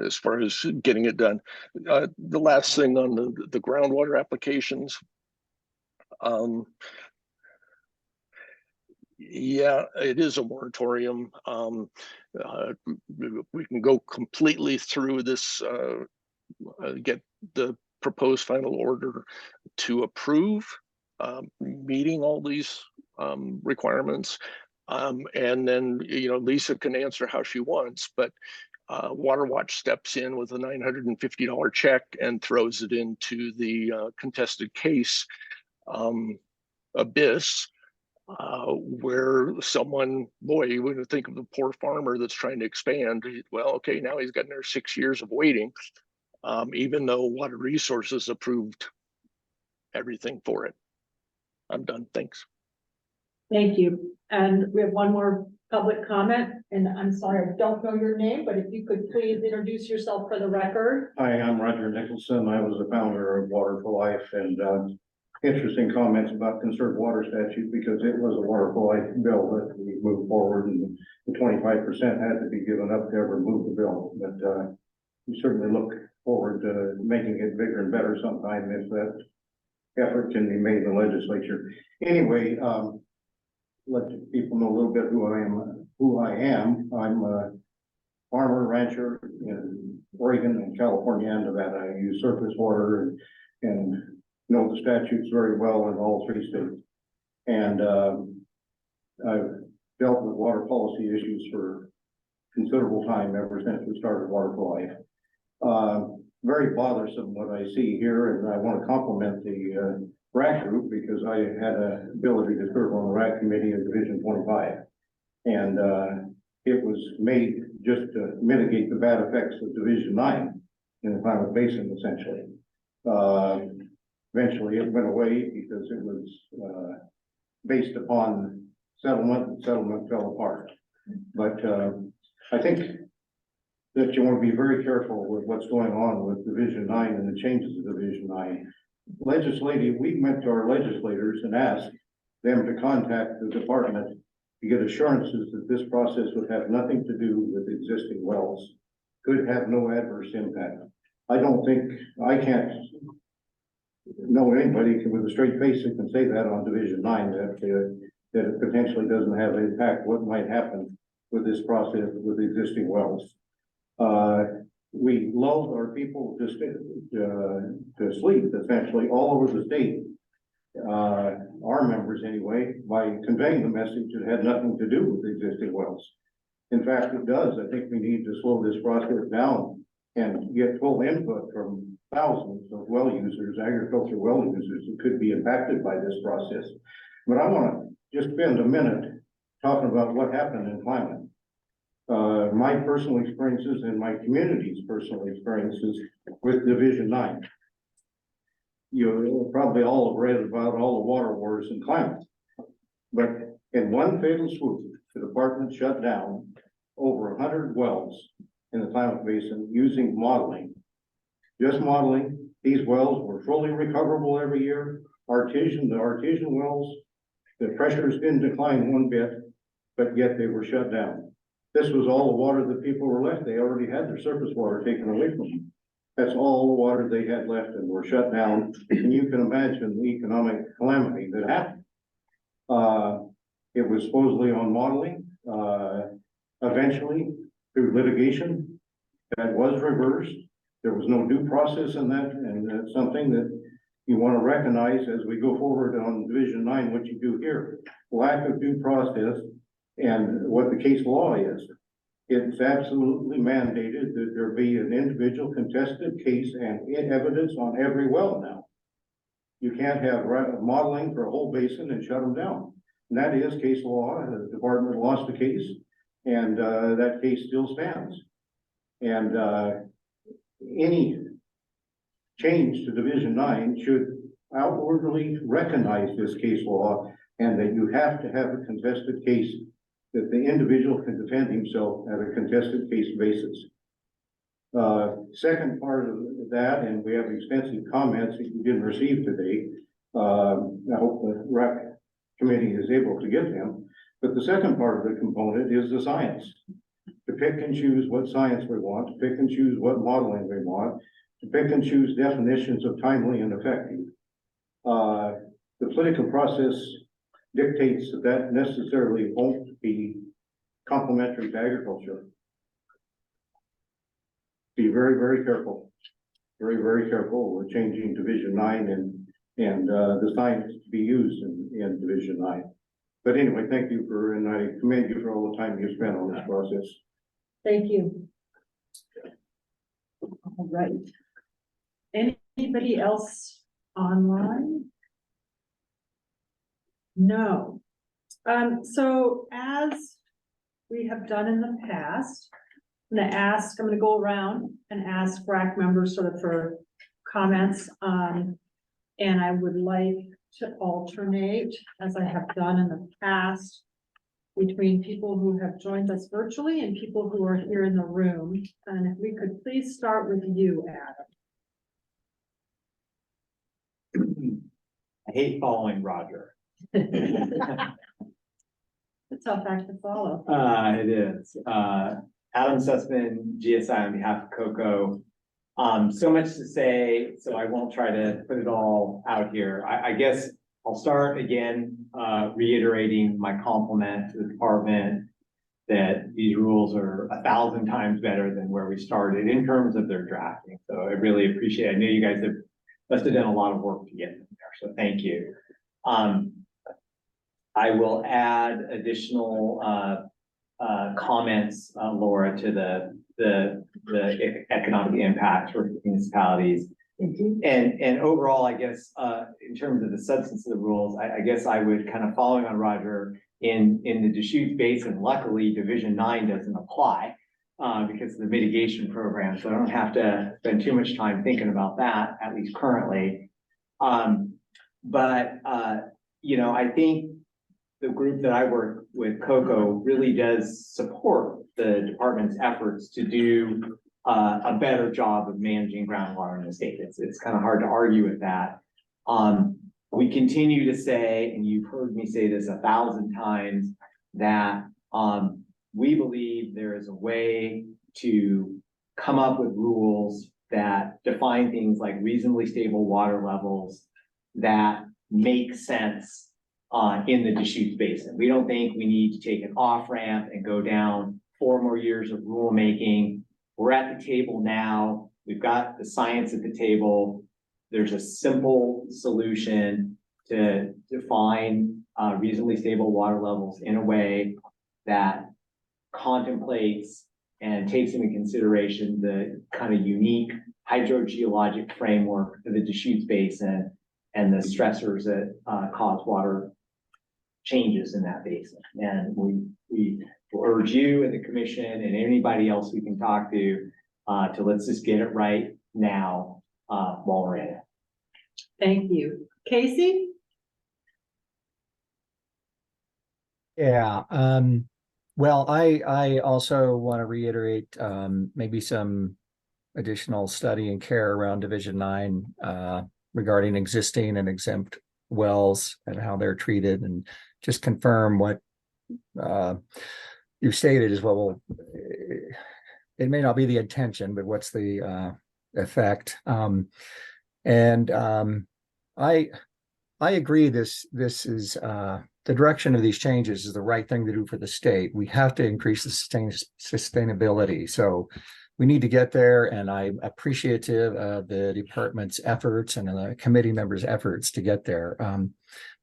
as far as getting it done. The last thing on the groundwater applications. Yeah, it is a moratorium. We can go completely through this, get the proposed final order to approve, meeting all these requirements. And then, Lisa can answer how she wants, but Water Watch steps in with a $950 check and throws it into the contested case abyss. Where someone, boy, you wouldn't think of the poor farmer that's trying to expand. Well, okay, now he's got another 6 years of waiting, even though Water Resources approved everything for it. I'm done. Thanks. Thank you. And we have one more public comment, and I'm sorry, I don't know your name, but if you could please introduce yourself for the record. Hi, I'm Roger Nicholson. I was the founder of Water for Life, and interesting comments about conserved water statute, because it was a Water for Life bill that we moved forward, and the 25% had to be given up to ever move the bill. But we certainly look forward to making it bigger and better sometime if that effort can be made in the legislature. Anyway, let people know a little bit who I am. I'm a farmer rancher in Oregon and California and Nevada. I use surface water and know the statutes very well in all 3 states. And I've dealt with water policy issues for considerable time, ever since we started Water for Life. Very bothersome what I see here, and I want to compliment the RAC group, because I had an ability to serve on the RAC committee in Division 25. And it was made just to mitigate the bad effects of Division 9 in the Klamath Basin, essentially. Eventually it went away because it was based upon settlement, and settlement fell apart. But I think that you want to be very careful with what's going on with Division 9 and the changes of Division 9. We went to our legislators and asked them to contact the department to get assurances that this process would have nothing to do with existing wells, could have no adverse impact. I can't know anybody with a straight face that can say that on Division 9, that it potentially doesn't have impact what might happen with this process with existing wells. We lulled our people to sleep, essentially, all over the state, our members anyway, by conveying the message that had nothing to do with existing wells. In fact, it does. I think we need to slow this process down and get full input from thousands of well users, agriculture well users, who could be impacted by this process. But I want to just spend a minute talking about what happened in Klamath. My personal experiences and my community's personal experiences with Division 9. You probably all have read about all the water wars in Klamath. But in one fatal swoop, the department shut down over 100 wells in the Klamath Basin using modeling. Just modeling. These wells were fully recoverable every year. The artesian wells, the pressures didn't decline one bit, but yet they were shut down. This was all the water that people were left. They already had their surface water taken away from them. That's all the water they had left and were shut down. And you can imagine the economic calamity that happened. It was supposedly on modeling. Eventually, through litigation, that was reversed. There was no due process in that, and that's something that you want to recognize as we go forward on Division 9, what you do here. Lack of due process and what the case law is. It's absolutely mandated that there be an individual contested case and evidence on every well now. You can't have modeling for a whole basin and shut them down. And that is case law. The department lost the case, and that case still stands. And any change to Division 9 should outwardly recognize this case law, and that you have to have a contested case, that the individual can defend himself at a contested case basis. Second part of that, and we have extensive comments that you didn't receive today. I hope the RAC committee is able to get them. But the second part of the component is the science. To pick and choose what science we want, to pick and choose what modeling we want, to pick and choose definitions of timely and effective. The political process dictates that that necessarily won't be complementary to agriculture. Be very, very careful. Very, very careful. We're changing Division 9 and the science to be used in Division 9. But anyway, thank you and I commend you for all the time you spent on this process. Thank you. All right. Anybody else online? No. So as we have done in the past, I'm going to go around and ask RAC members sort of for comments. And I would like to alternate, as I have done in the past, between people who have joined us virtually and people who are here in the room. And if we could please start with you, Adam. I hate following Roger. A tough act to follow. It is. Adam Sussman, GSI on behalf of Coco. So much to say, so I won't try to put it all out here. I guess I'll start again, reiterating my compliment to the department that these rules are 1,000 times better than where we started in terms of their drafting. So I really appreciate it. I know you guys must have done a lot of work to get them there, so thank you. I will add additional comments, Laura, to the economic impact for municipalities. And overall, I guess, in terms of the substance of the rules, I guess I would kind of following on Roger in the Deschutes Basin, luckily Division 9 doesn't apply because of the mitigation program. So I don't have to spend too much time thinking about that, at least currently. You know, I think the group that I work with, Coco, really does support the department's efforts to do a better job of managing groundwater in the state. It's kind of hard to argue with that. We continue to say, and you've heard me say this 1,000 times, that we believe there is a way to come up with rules that define things like reasonably stable water levels that make sense in the Deschutes Basin. We don't think we need to take an off ramp and go down 4 more years of rulemaking. We're at the table now. We've got the science at the table. There's a simple solution to define reasonably stable water levels in a way that contemplates and takes into consideration the kind of unique hydrogeologic framework for the Deschutes Basin and the stressors that cause water changes in that basin. And we urge you and the commission and anybody else we can talk to let's just get it right now while we're in it. Thank you. Casey? Yeah. Well, I also want to reiterate maybe some additional study and care around Division 9 regarding existing and exempt wells and how they're treated, and just confirm what you stated as well. It may not be the intention, but what's the effect? I agree. This is the direction of these changes is the right thing to do for the state. We have to increase the sustainability. So we need to get there, and I'm appreciative of the department's efforts and the committee members' efforts to get there.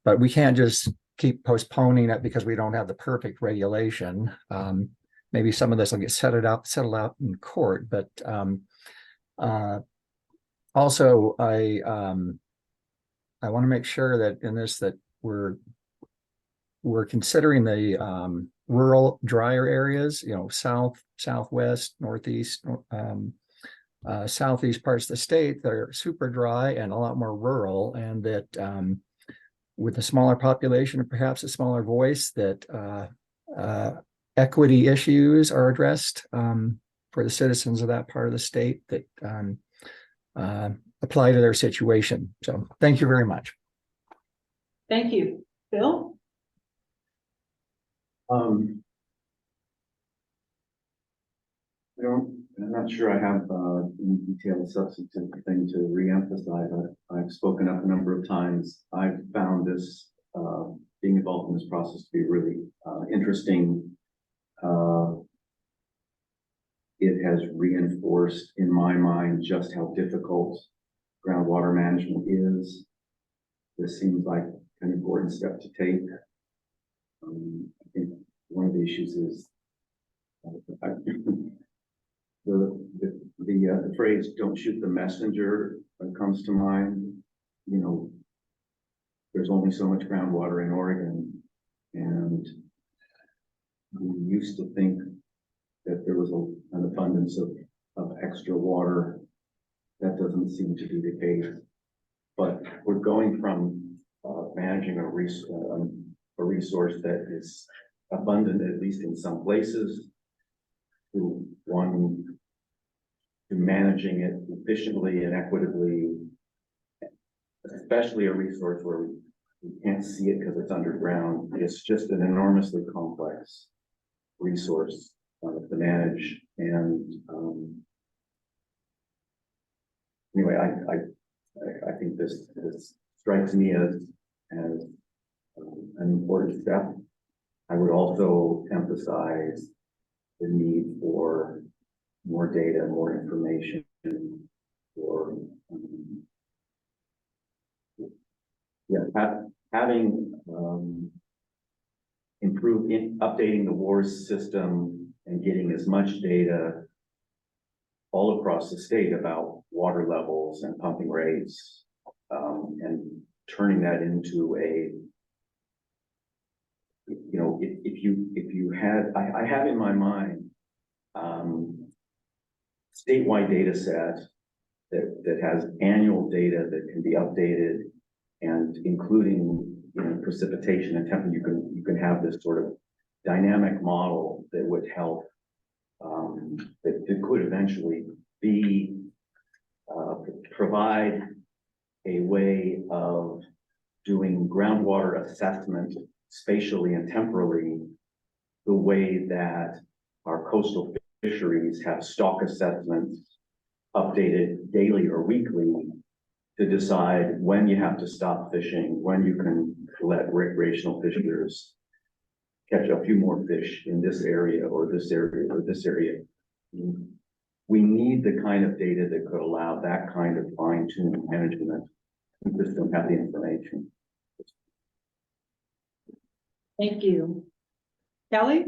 But we can't just keep postponing it because we don't have the perfect regulation. Maybe some of this will get settled out in court, but also I want to make sure that in this that we're considering the rural drier areas, south, southwest, northeast, southeast parts of the state that are super dry and a lot more rural, and that with a smaller population and perhaps a smaller voice, that equity issues are addressed for the citizens of that part of the state that apply to their situation. So thank you very much. Thank you. Bill? I'm not sure I have any detailed substantive thing to reemphasize. I've spoken up a number of times. I've found this, being involved in this process to be really interesting. It has reinforced in my mind just how difficult groundwater management is. This seems like an important step to take. I think one of the issues is the phrase "don't shoot the messenger" comes to mind. There's only so much groundwater in Oregon, and we used to think that there was an abundance of extra water. That doesn't seem to be the case. But we're going from managing a resource that is abundant, at least in some places, to managing it efficiently and equitably, especially a resource where we can't see it because it's underground. It's just an enormously complex resource to manage. And anyway, I think this strikes me as an important step. I would also emphasize the need for more data, more information, for having improved updating the WARS system and getting as much data all across the state about water levels and pumping rates, and turning that into if you had, I have in my mind statewide data set that has annual data that can be updated, and including precipitation and temperature. You can have this sort of dynamic model that would help, that could eventually be provide a way of doing groundwater assessment spatially and temporally, the way that our coastal fisheries have stock assessments updated daily or weekly to decide when you have to stop fishing, when you can let recreational fishers catch a few more fish in this area or this area or this area. We need the kind of data that could allow that kind of fine-tuned management. We just don't have the information. Thank you. Kelly?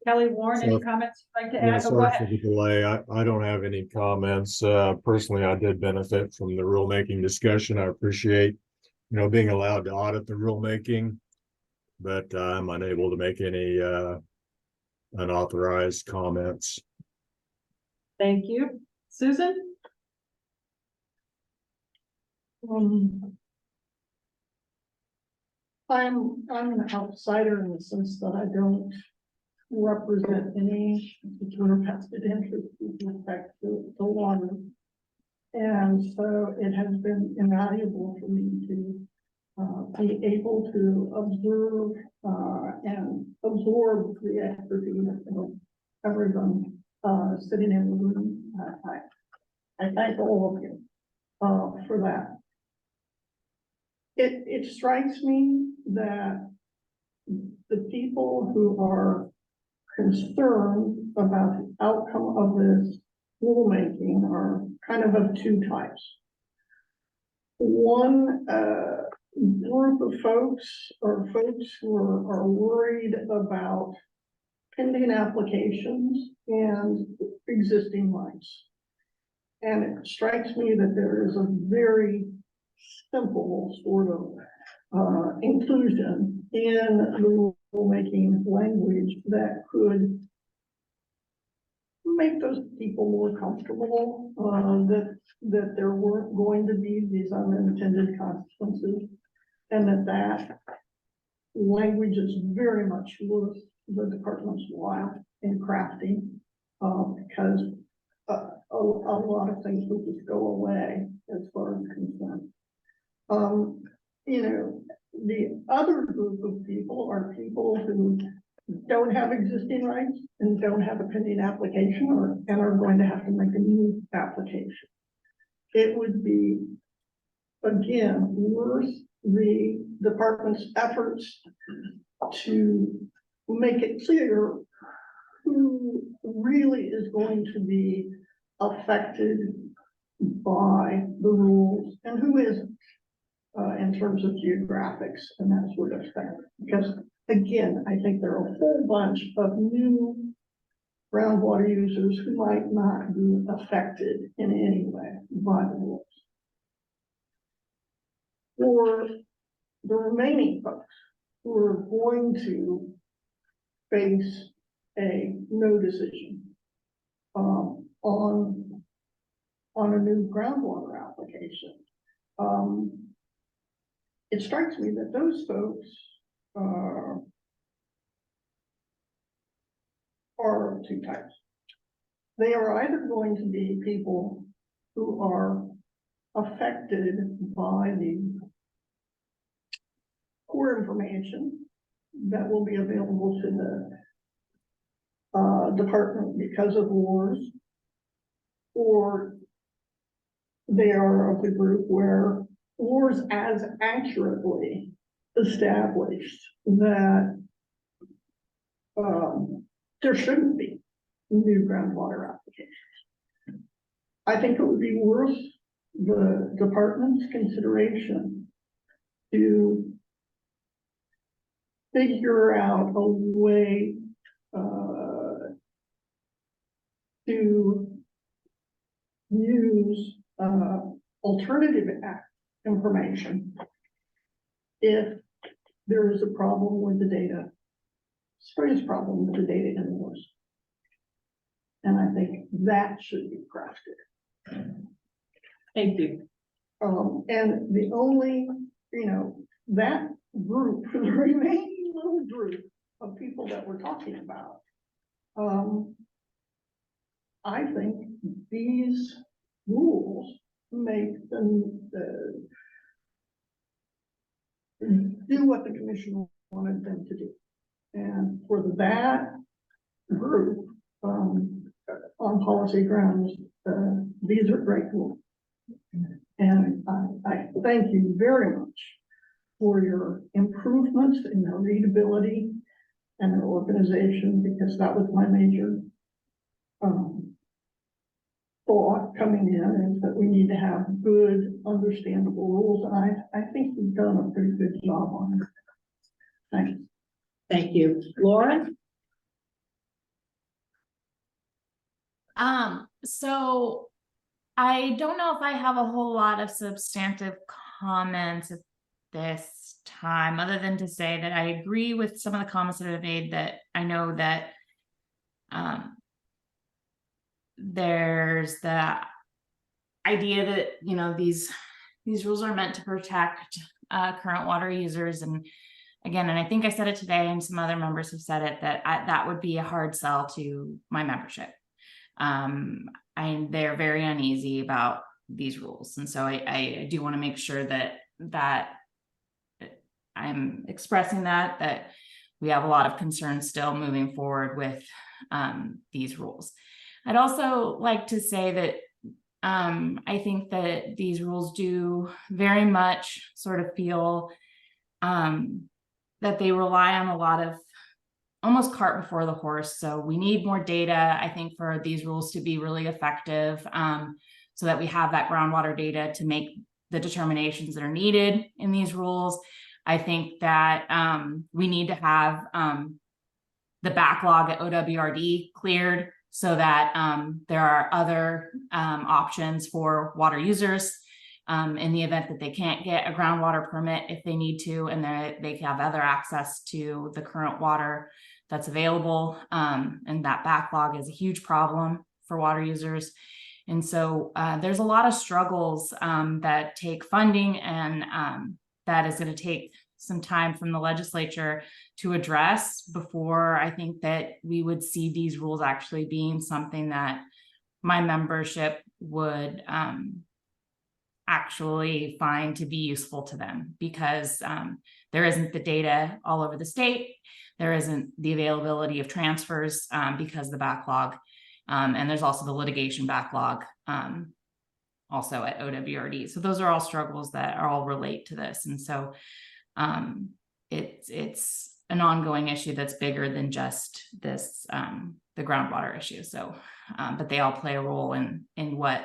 Kelly Warren, any comments you'd like to add? Oh, go Sorry for ahead. the delay. I don't have any comments. Personally, I did benefit from the rulemaking discussion. I appreciate, being allowed to audit the rulemaking, but I'm unable to make any unauthorized comments. Thank you. Susan? I'm an outsider in the sense that I don't represent any particular vested interest with respect to the water. And so it has been invaluable for me to be able to observe and absorb the expertise of everyone sitting in the room. I thank all of you. for that. It strikes me that the people who are concerned about the outcome of this rulemaking are kind of two types. One group of folks are folks who are worried about pending applications and existing rights. And it strikes me that there is a very simple sort of inclusion in the rulemaking language that could make those people more comfortable that there weren't going to be these unintended consequences, and that language is very much worth the department's while in crafting, because a lot of things will just go away as far as concerned. You know, the other group of people are people who don't have existing rights and don't have a pending application and are going to have to make a new application. It would be, again, worth the department's efforts to make it clear who really is going to be affected by the rules and who isn't, in terms of geographics and that sort of thing. Because again, I think there are a whole bunch of new groundwater users who might not be affected in any way by the rules. For the remaining folks who are going to face a no decision on a new groundwater application, it strikes me that those folks are two types. They are either going to be people who are affected by the poor information that will be available to the department because of wars, or they are of the group where wars as accurately established that there shouldn't be new groundwater applications. I think it would be worth the department's consideration to figure out a way to use alternative information if there is a problem with the data, serious problem with the data in wars. And I think that should be crafted. Thank you. And the only, that group, the remaining little group of people that we're talking about, I think these rules make them do what the commission wanted them to do. And for that group, on policy grounds, these are great rules. And I thank you very much for your improvements in your readability and your organization, because that was my major thought coming in, is that we need to have good, understandable rules. And I think we've done a pretty good job on it. Thanks. Thank you. Laura? So I don't know if I have a whole lot of substantive comments at this time, other than to say that I agree with some of the comments that I've made, that I know that there's the idea that, these rules are meant to protect current water users. And again, and I think I said it today, and some other members have said it, that that would be a hard sell to my membership. They're very uneasy about these rules. And so I do want to make sure that I'm expressing that we have a lot of concerns still moving forward with these rules. I'd also like to say that I think that these rules do very much sort of feel that they rely on a lot of almost cart before the horse. So we need more data, I think, for these rules to be really effective, so that we have that groundwater data to make the determinations that are needed in these rules. I think that we need to have the backlog at OWRD cleared so that there are other options for water users in the event that they can't get a groundwater permit if they need to, and they have other access to the current water that's available. And that backlog is a huge problem for water users. And so there's a lot of struggles that take funding, and that is going to take some time from the legislature to address before I think that we would see these rules actually being something that my membership would actually find to be useful to them, because there isn't the data all over the state. There isn't the availability of transfers because of the backlog. And there's also the litigation backlog also at OWRD. So those are all struggles that are all relate to this. And so it's an ongoing issue that's bigger than just this, the groundwater issue. So, but they all play a role in what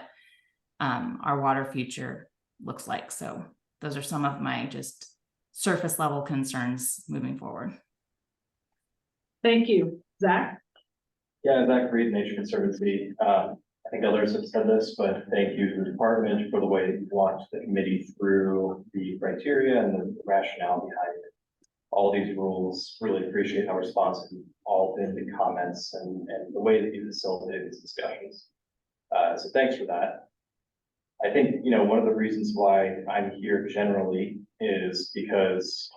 our water future looks like. So those are some of my just surface level concerns moving forward. Thank you. Zach? Yeah, Zach Reed, Nature Conservancy. I think others have said this, but thank you to the department for the way that you walked the committee through the criteria and the rationale behind it. All these rules, really appreciate how responsive you've all been to comments and the way that you facilitated these discussions. So thanks for that. I think, you know, one of the reasons why I'm here generally is because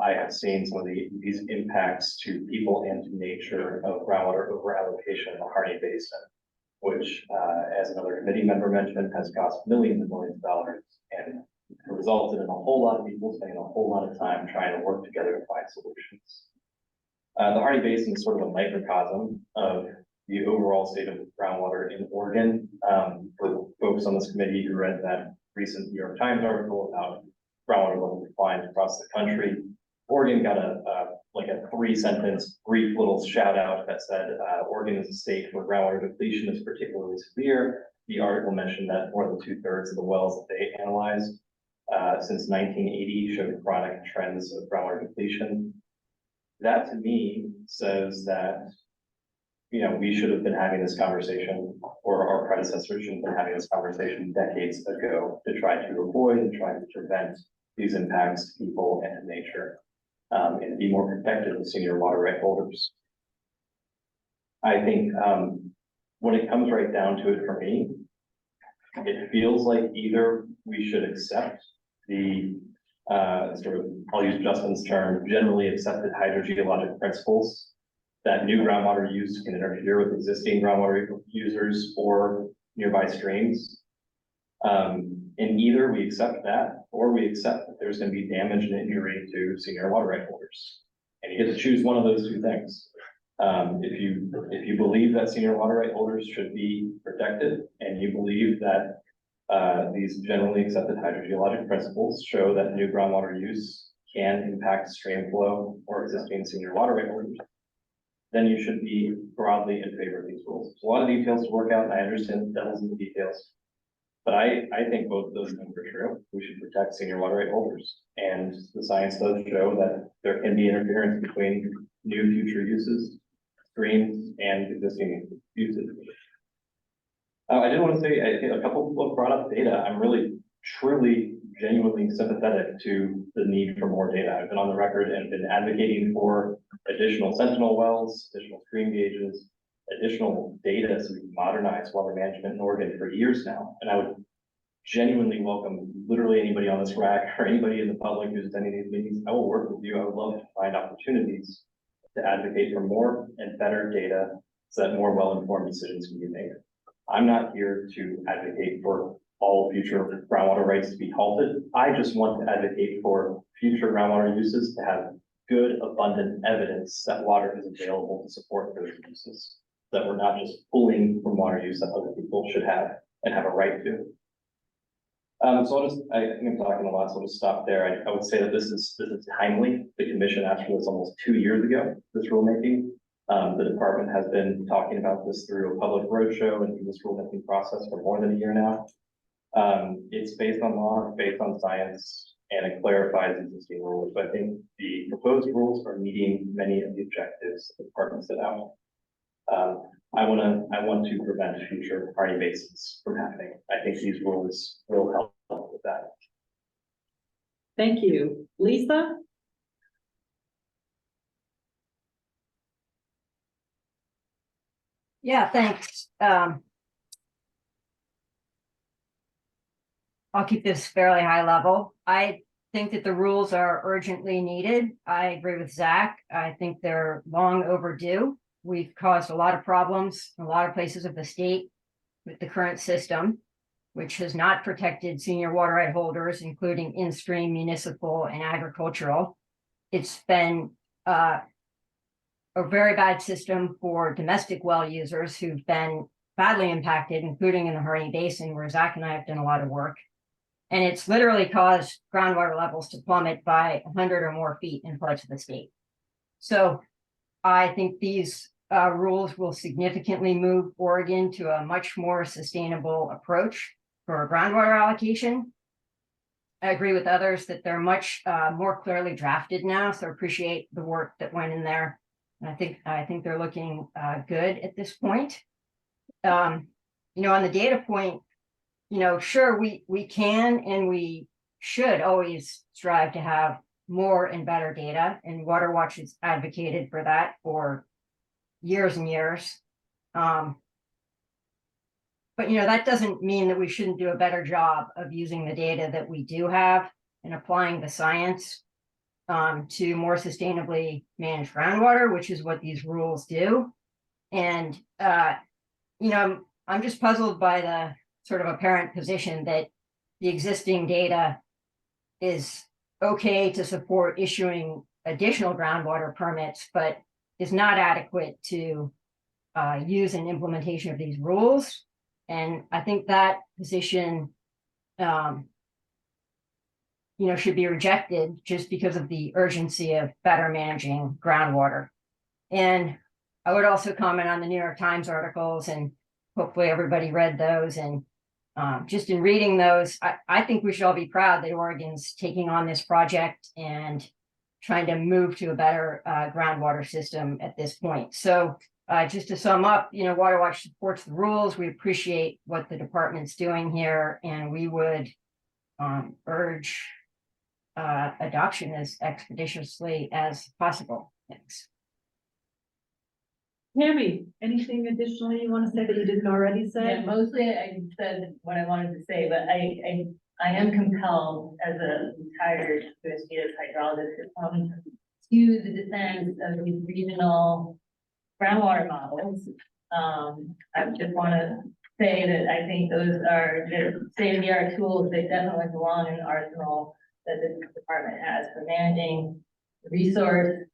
I have seen some of these impacts to people and to nature of groundwater over allocation in the Harney Basin, which, as another committee member mentioned, has cost millions and millions of dollars and resulted in a whole lot of people spending a whole lot of time trying to work together to find solutions. The Harney Basin is sort of a microcosm of the overall state of groundwater in Oregon. For folks on this committee who read that recent New York Times article about groundwater level declines across the country, Oregon got a 3-sentence brief little shout out that said Oregon is a state where groundwater depletion is particularly severe. The article mentioned that more than 2/3 of the wells that they analyzed since 1980 showed chronic trends of groundwater depletion. That to me says that, you know, we should have been having this conversation, or our predecessors should have been having this conversation decades ago to try to avoid and try to prevent these impacts to people and to nature, and be more protective of senior water right holders. I think when it comes right down to it for me, it feels like either we should accept the I'll use Justin's term, generally accepted hydrogeologic principles that new groundwater use can interfere with existing groundwater users or nearby streams. And either we accept that, or we accept that there's going to be damage and injury to senior water right holders. And you get to choose one of those two things. If you believe that senior water right holders should be protected, and you believe that these generally accepted hydrogeologic principles show that new groundwater use can impact stream flow or existing senior water right holders, then you should be broadly in favor of these rules. There's a lot of details to work out, and I understand the devil's in the details. But I think both of those things are true. We should protect senior water right holders. And the science does show that there can be interference between new future uses, streams, and existing uses. I did want to say, I think a couple people have brought up data. I'm really, truly, genuinely sympathetic to the need for more data. I've been on the record and been advocating for additional sentinel wells, additional stream gauges, additional data so we can modernize water management in Oregon for years now. And I would genuinely welcome literally anybody on this RAC or anybody in the public who's attending these meetings. I will work with you. I would love to find opportunities to advocate for more and better data so that more well-informed decisions can be made. I'm not here to advocate for all future groundwater rights to be halted. I just want to advocate for future groundwater uses to have good, abundant evidence that water is available to support those uses, that we're not just pulling from water use that other people should have and have a right to. So I think I'm talking a lot, so I'll just stop there. I would say that this is timely. The commission asked for this almost 2 years ago, this rulemaking. The department has been talking about this through a public roadshow and through this rulemaking process for more than a year now. It's based on law, based on science, and it clarifies existing rules. But I think the proposed rules are meeting many of the objectives the department set out. I want to prevent future party bases from happening. I think these rules will help with that. Thank you. Lisa? Yeah, thanks. I'll keep this fairly high level. I think that the rules are urgently needed. I agree with Zach. I think they're long overdue. We've caused a lot of problems in a lot of places of the state with the current system, which has not protected senior water right holders, including in-stream, municipal, and agricultural. It's been a very bad system for domestic well users who've been badly impacted, including in the Harney Basin, where Zach and I have done a lot of work. And it's literally caused groundwater levels to plummet by 100 or more feet in parts of the state. So I think these rules will significantly move Oregon to a much more sustainable approach for groundwater allocation. I agree with others that they're much more clearly drafted now, so appreciate the work that went in there. And I think they're looking good at this point. On the data point, sure, we can and we should always strive to have more and better data, and Water Watch has advocated for that for years and years. But that doesn't mean that we shouldn't do a better job of using the data that we do have and applying the science to more sustainably manage groundwater, which is what these rules do. And I'm just puzzled by the sort of apparent position that the existing data is okay to support issuing additional groundwater permits, but is not adequate to use in implementation of these rules. And I think that position, should be rejected just because of the urgency of better managing groundwater. And I would also comment on the New York Times articles, and hopefully everybody read those. And just in reading those, I think we should all be proud that Oregon's taking on this project and trying to move to a better groundwater system at this point. So just to sum up, Water Watch supports the rules. We appreciate what the department's doing here, and we would urge adoption as expeditiously as possible. Thanks. Tammy, anything additionally you want to say that you didn't already say? Yeah, mostly I said what I wanted to say, but I am compelled as a retired USGS hydrologist to the defense of these regional groundwater models. I just want to say that I think those are the state-of-the-art tools. They definitely belong in the arsenal that the department has for managing the resource.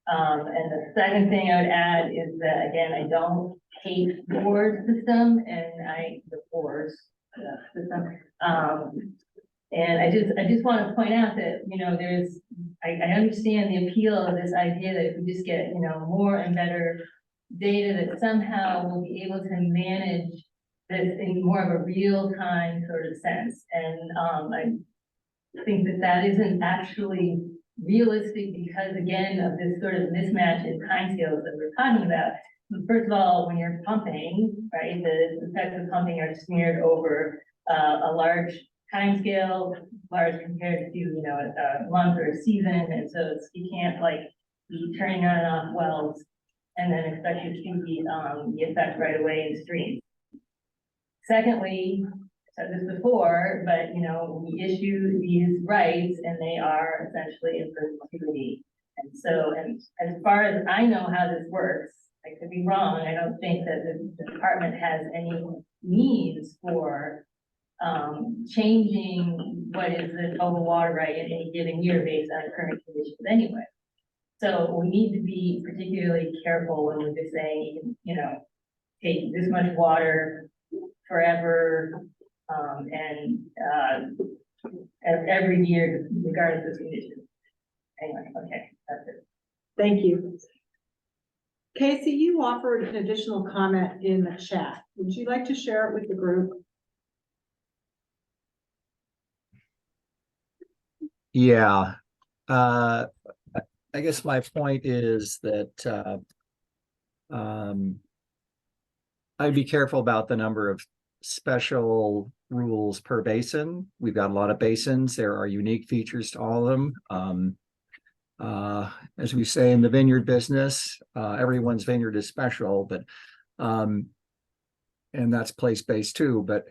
And the second thing I would add is that, again, I don't hate the board system, and the boards system. And I just want to point out that, I understand the appeal of this idea that if we just get, more and better data, that somehow we'll be able to manage this in more of a real-time sort of sense. And I think that isn't actually realistic because, again, of this sort of mismatch in timescales that we're talking about. First of all, when you're pumping, right, the types of pumping are smeared over a large timescale, large compared to, a month or a season. And so you can't be turning on and off wells and then expect to see the effect right away in streams. Secondly, I said this before, but we issue these rights and they are essentially in perpetuity. And so, and as far as I know how this works, I could be wrong. I don't think that the department has any means for changing what is the total water right in any given year based on current conditions anyway. So we need to be particularly careful when we're just saying, take this much water forever, and every year, regardless of conditions. Anyway, okay, that's it. Thank you. Casey, you offered an additional comment in the chat. Would you like to share it with the group? Yeah. I guess my point is that I'd be careful about the number of special rules per basin. We've got a lot of basins. There are unique features to all of them. As we say in the vineyard business, everyone's vineyard is special, but and that's place-based too. But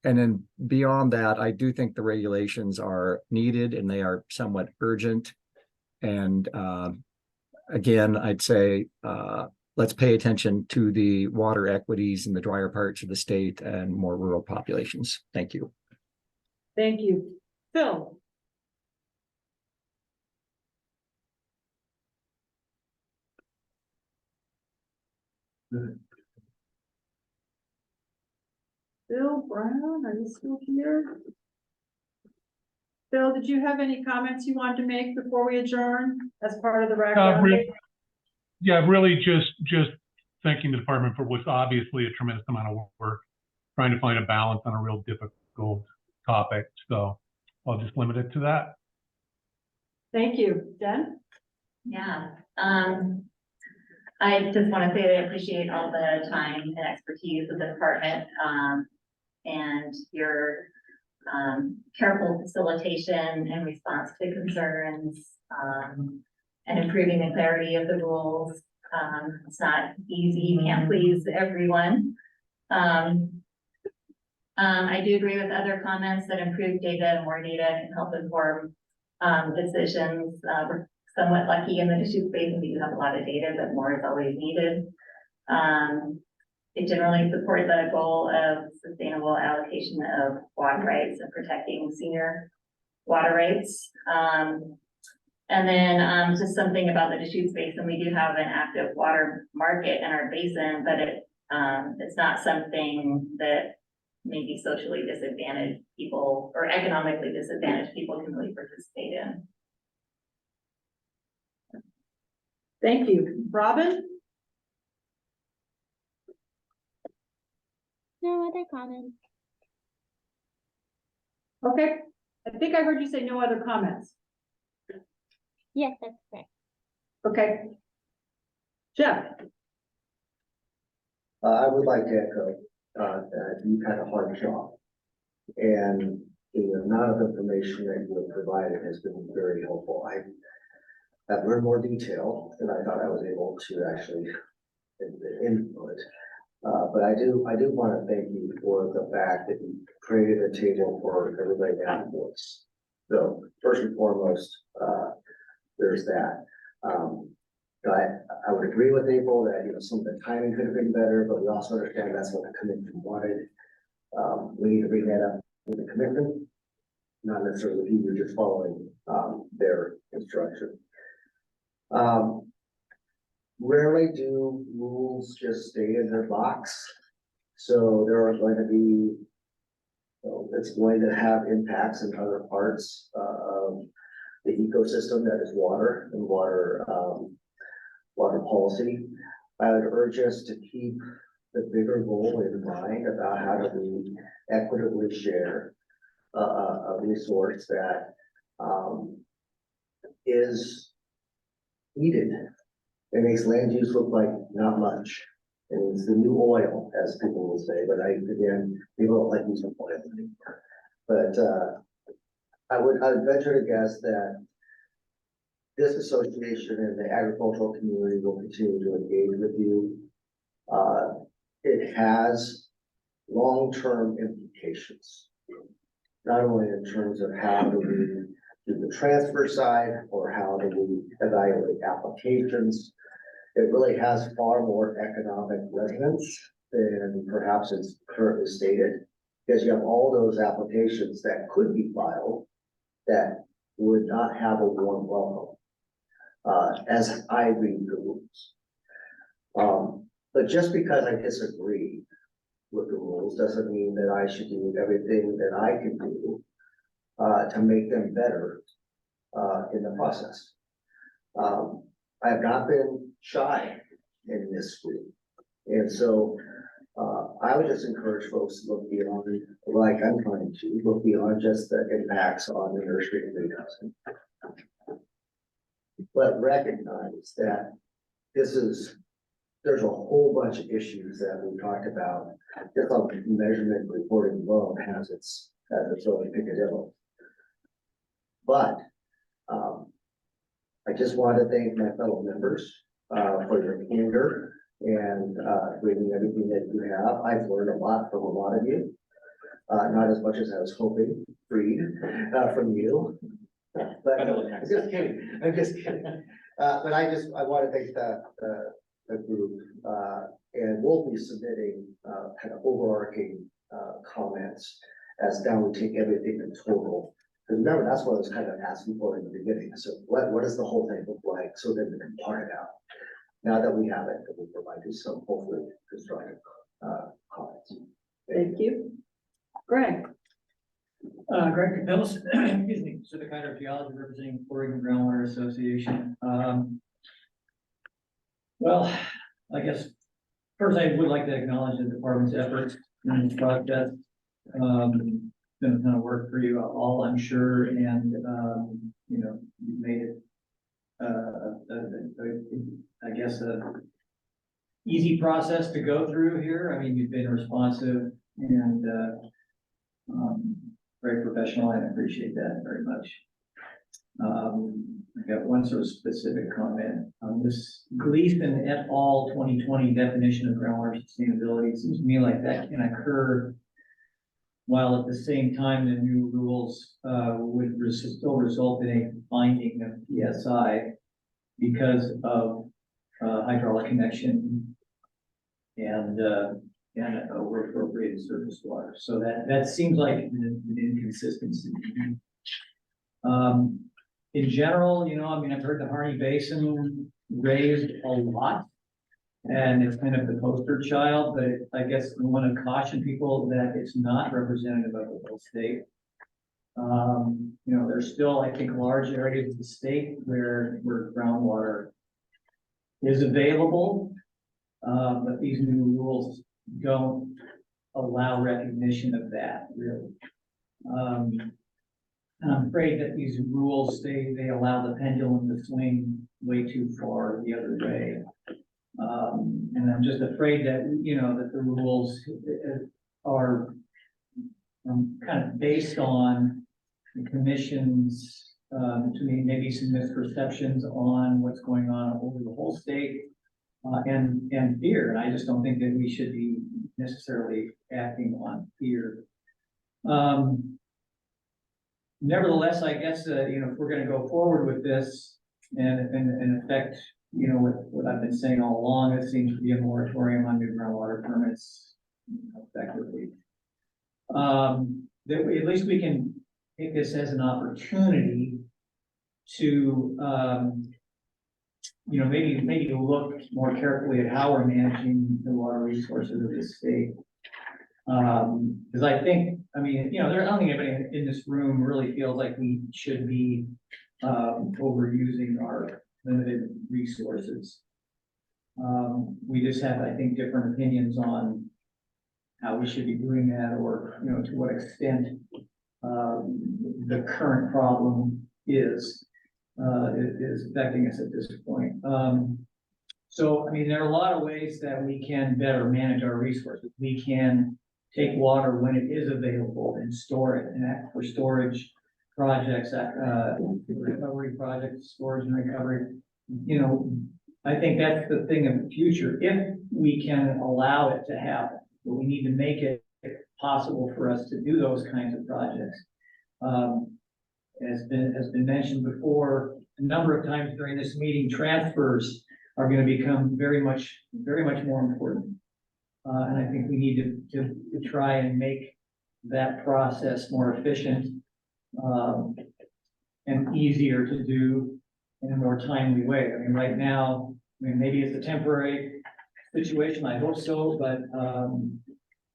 and then beyond that, I do think the regulations are needed and they are somewhat urgent. And again, I'd say let's pay attention to the water equities in the drier parts of the state and more rural populations. Thank you. Thank you. Phil. Bill Brown, are you still here? Bill, did you have any comments you wanted to make before we adjourn as part of the RAC? Really just thanking the department for what's obviously a tremendous amount of work, trying to find a balance on a real difficult topic. So I'll just limit it to that. Thank you. Jen? Yeah. I just want to say that I appreciate all the time and expertise of the department, and your careful facilitation in response to concerns, and improving the clarity of the rules. It's not easy, you can't please everyone. I do agree with other comments that improved data and more data can help inform decisions. We're somewhat lucky in the Deschutes Basin. We do have a lot of data, but more is always needed. It generally supports the goal of sustainable allocation of water rights and protecting senior water rights. And then just something about the Deschutes Basin, we do have an active water market in our basin, but it's not something that maybe socially disadvantaged people or economically disadvantaged people can really participate in. Thank you. Robin? No other comments. Okay. I think I heard you say no other comments. Yes, that's correct. Okay. Jeff? I would like to echo that you've had a hard job. And the amount of information that you have provided has been very helpful. I've learned more detail than I thought I was able to actually input. But I do want to thank you for the fact that you created a table for everybody to have a voice. So first and foremost, there's that. I would agree with April that some of the timing could have been better, but we also understand that's what the commission wanted. We need to bring that up with the commission, not necessarily with you, you're just following their instruction. Rarely do rules just stay in their box. So there are going to be, it's going to have impacts in other parts of the ecosystem that is water and water policy. I would urge us to keep the bigger goal in mind about how do we equitably share a resource that is needed. It makes land use look like not much. And it's the new oil, as people will say, but again, people don't like using oil anymore. But I would venture to guess that this association and the agricultural community will continue to engage with you. It has long-term implications, not only in terms of how do we do the transfer side or how do we evaluate applications. It really has far more economic resonance than perhaps it's currently stated, because you have all those applications that could be filed that would not have a warm welcome, as I read the rules. But just because I disagree with the rules rules doesn't mean that I should do everything that I can do to make them better in the process. I have not been shy in this group. And so I would just encourage folks to look beyond, like I'm trying to, look beyond just the impacts on the nursery and greenhousing. But recognize that there's a whole bunch of issues that we talked about. Just on measurement and reporting alone has its own picadillo. But I just want to thank my fellow members for your candor and bringing everything that you have. I've learned a lot from a lot of you. Not as much as I was hoping, Reed, from you. But I'm just kidding. I'm just kidding. But I want to thank the group, and we'll be submitting kind of overarching comments as now we take everything in total. Because remember, that's what I was kind of asking for in the beginning. So what does the whole thing look like? So then we can part it out. Now that we have it, we'll provide you some hopefully constructive comments. Thank you. Greg. Greg Capellis, excuse me, Pacific Hydrogeology representing Oregon Groundwater Association. Well, I guess first I would like to acknowledge the department's efforts in this project. Been a ton of work for you all, I'm sure, and you know, you made it I guess a easy process to go through here. I mean, you've been responsive and very professional, and I appreciate that very much. I got one sort of specific comment on this Gleason et al. 2020 definition of groundwater sustainability. It seems to me like that can occur while at the same time the new rules would still result in a finding of PSI because of hydraulic connection and over appropriated surface water. So that seems like an inconsistency. In general, you know, I mean, I've heard the Harney Basin raised a lot, and it's kind of the poster child, but I guess I want to caution people that it's not representative of the whole state. You know, there's still, I think, large areas of the state where groundwater is available, but these new rules don't allow recognition of that, really. And I'm afraid that these rules, they allow the pendulum to swing way too far the other way. And I'm just afraid that, you know, that the rules are kind of based on the commission's, to me, maybe some misperceptions on what's going on over the whole state, and fear. And I just don't think that we should be necessarily acting on fear. Nevertheless, I guess, you know, if we're going to go forward with this and in effect, you know, what I've been saying all along, it seems to be a moratorium on new groundwater permits, effectively. That at least we can take this as an opportunity to, you know, maybe look more carefully at how we're managing the water resources of this state. Because I think, I mean, you know, I don't think anybody in this room really feels like we should be overusing our limited resources. We just have, I think, different opinions on how we should be doing that, or, you know, to what extent the current problem is affecting us at this point. So, I mean, there are a lot of ways that we can better manage our resources. We can take water when it is available and store it, and act for storage projects, recovery projects, storage and recovery. You know, I think that's the thing of the future, if we can allow it to happen. But we need to make it possible for us to do those kinds of projects. Has been mentioned before a number of times during this meeting, transfers are going to become very much more important. And I think we need to try and make that process more efficient and easier to do in a more timely way. I mean, right now, I mean, maybe it's a temporary situation, I hope so, but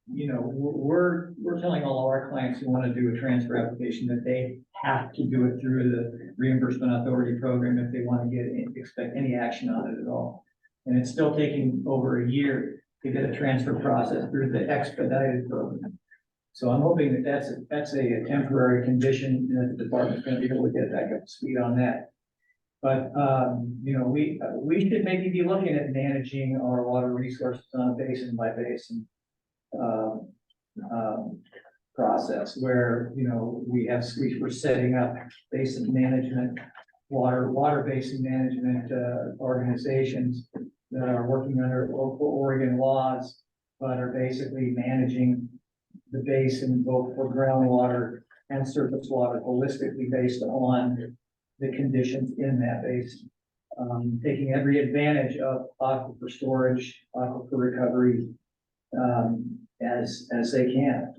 we're telling all of our clients who want to do a transfer application that they have to do it through the reimbursement authority program if they want to expect any action on it at all. And it's still taking over a year to get a transfer process through the expedited program. So I'm hoping that that's a temporary condition, and that the department's going to be able to get back up to speed on that. But, we should maybe be looking at managing our water resources on a basin by basin process where, we're setting up basin management, water basin management, organizations that are working under local Oregon laws, but are basically managing the basin both for groundwater and surface water holistically based on the conditions in that basin. Taking every advantage of aquifer storage, aquifer recovery, as they can.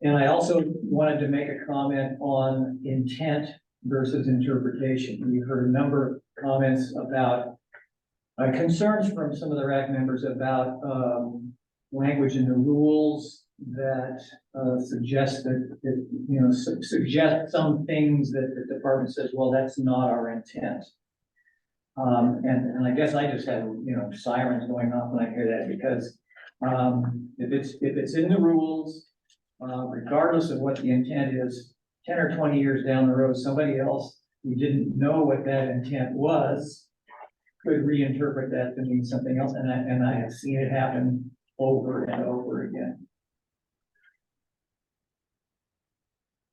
And I also wanted to make a comment on intent versus interpretation. We've heard a number of comments about concerns from some of the RAC members about language in the rules that suggest suggest some things that the department says, well, that's not our intent. And I guess I just have, sirens going off when I hear that, because if it's in the rules, regardless of what the intent is, 10 or 20 years down the road, somebody else who didn't know what that intent was could reinterpret that to mean something else. And I have seen it happen over and over again.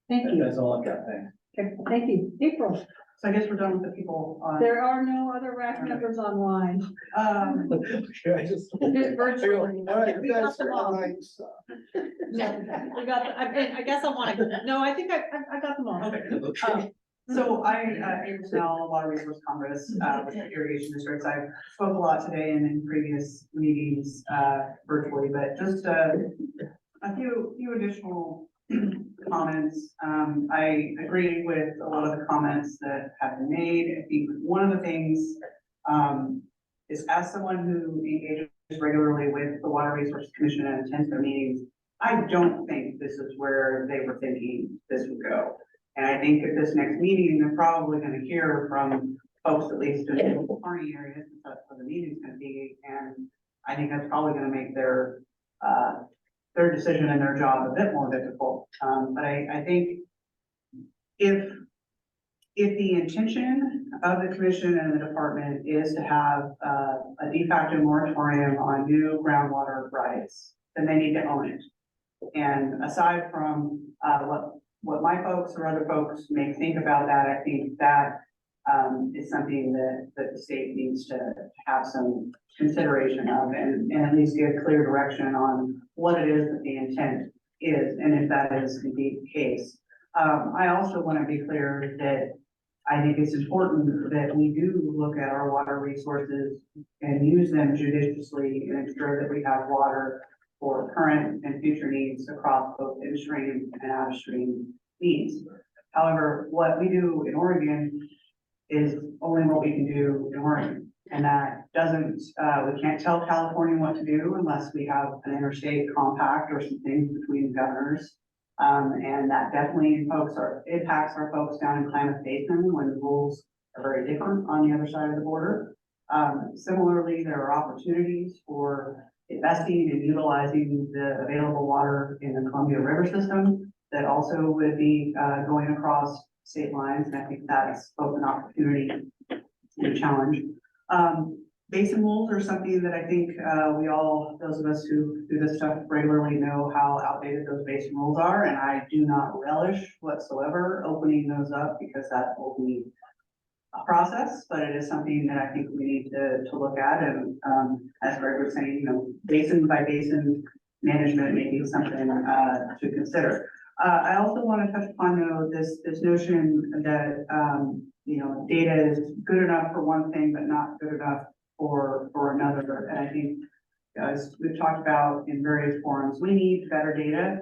Thank you. That's all I've got. Thanks. Okay, thank you. April, So I guess we're done with the people on. there are no other RAC members online. Virtually. We got them all. No, we got, I guess I want to, no, I think I got them all. Okay. So I, April Snell, Water Resource Congress, with the irrigation districts. I've spoke a lot today and in previous meetings, virtually, but just a few additional comments. I agree with a lot of the comments that have been made. I think one of the things, is as someone who engages regularly with the Water Resources Commission and attends their meetings, I don't think this is where they were thinking this would go. And I think at this next meeting, they're probably going to hear from folks, at least in the Kearney area, since that's where the meeting's going to be. And I think that's probably going to make their decision and their job a bit more difficult. But I think if the intention of the commission and the department is to have a de facto moratorium on new groundwater rights, then they need to own it. And aside from what my folks or other folks may think about that, I think that is something that the state needs to have some consideration of and at least give clear direction on what it is that the intent is, and if that is indeed the case. I also want to be clear that I think it's important that we do look at our water resources and use them judiciously and ensure that we have water for current and future needs across both in-stream and out-of-stream needs. However, what we do in Oregon is only what we can do in Oregon. And that doesn't, we can't tell California what to do unless we have an interstate compact or some things between governors. And that definitely impacts our folks down in Klamath Basin when the rules are very different on the other side of the border. Similarly, there are opportunities for investing and utilizing the available water in the Columbia River system that also would be going across state lines. And I think that's both an opportunity and a challenge. Basin rules are something that I think we all, those of us who do this stuff regularly, know how outdated those basin rules are. And I do not relish whatsoever opening those up, because that will be a process, but it is something that I think we need to look at. And as Greg was saying, basin by basin management may be something to consider. I also want to touch upon though this notion that data is good enough for one thing but not good enough for another. And I think, as we've talked about in various forums, we need better data,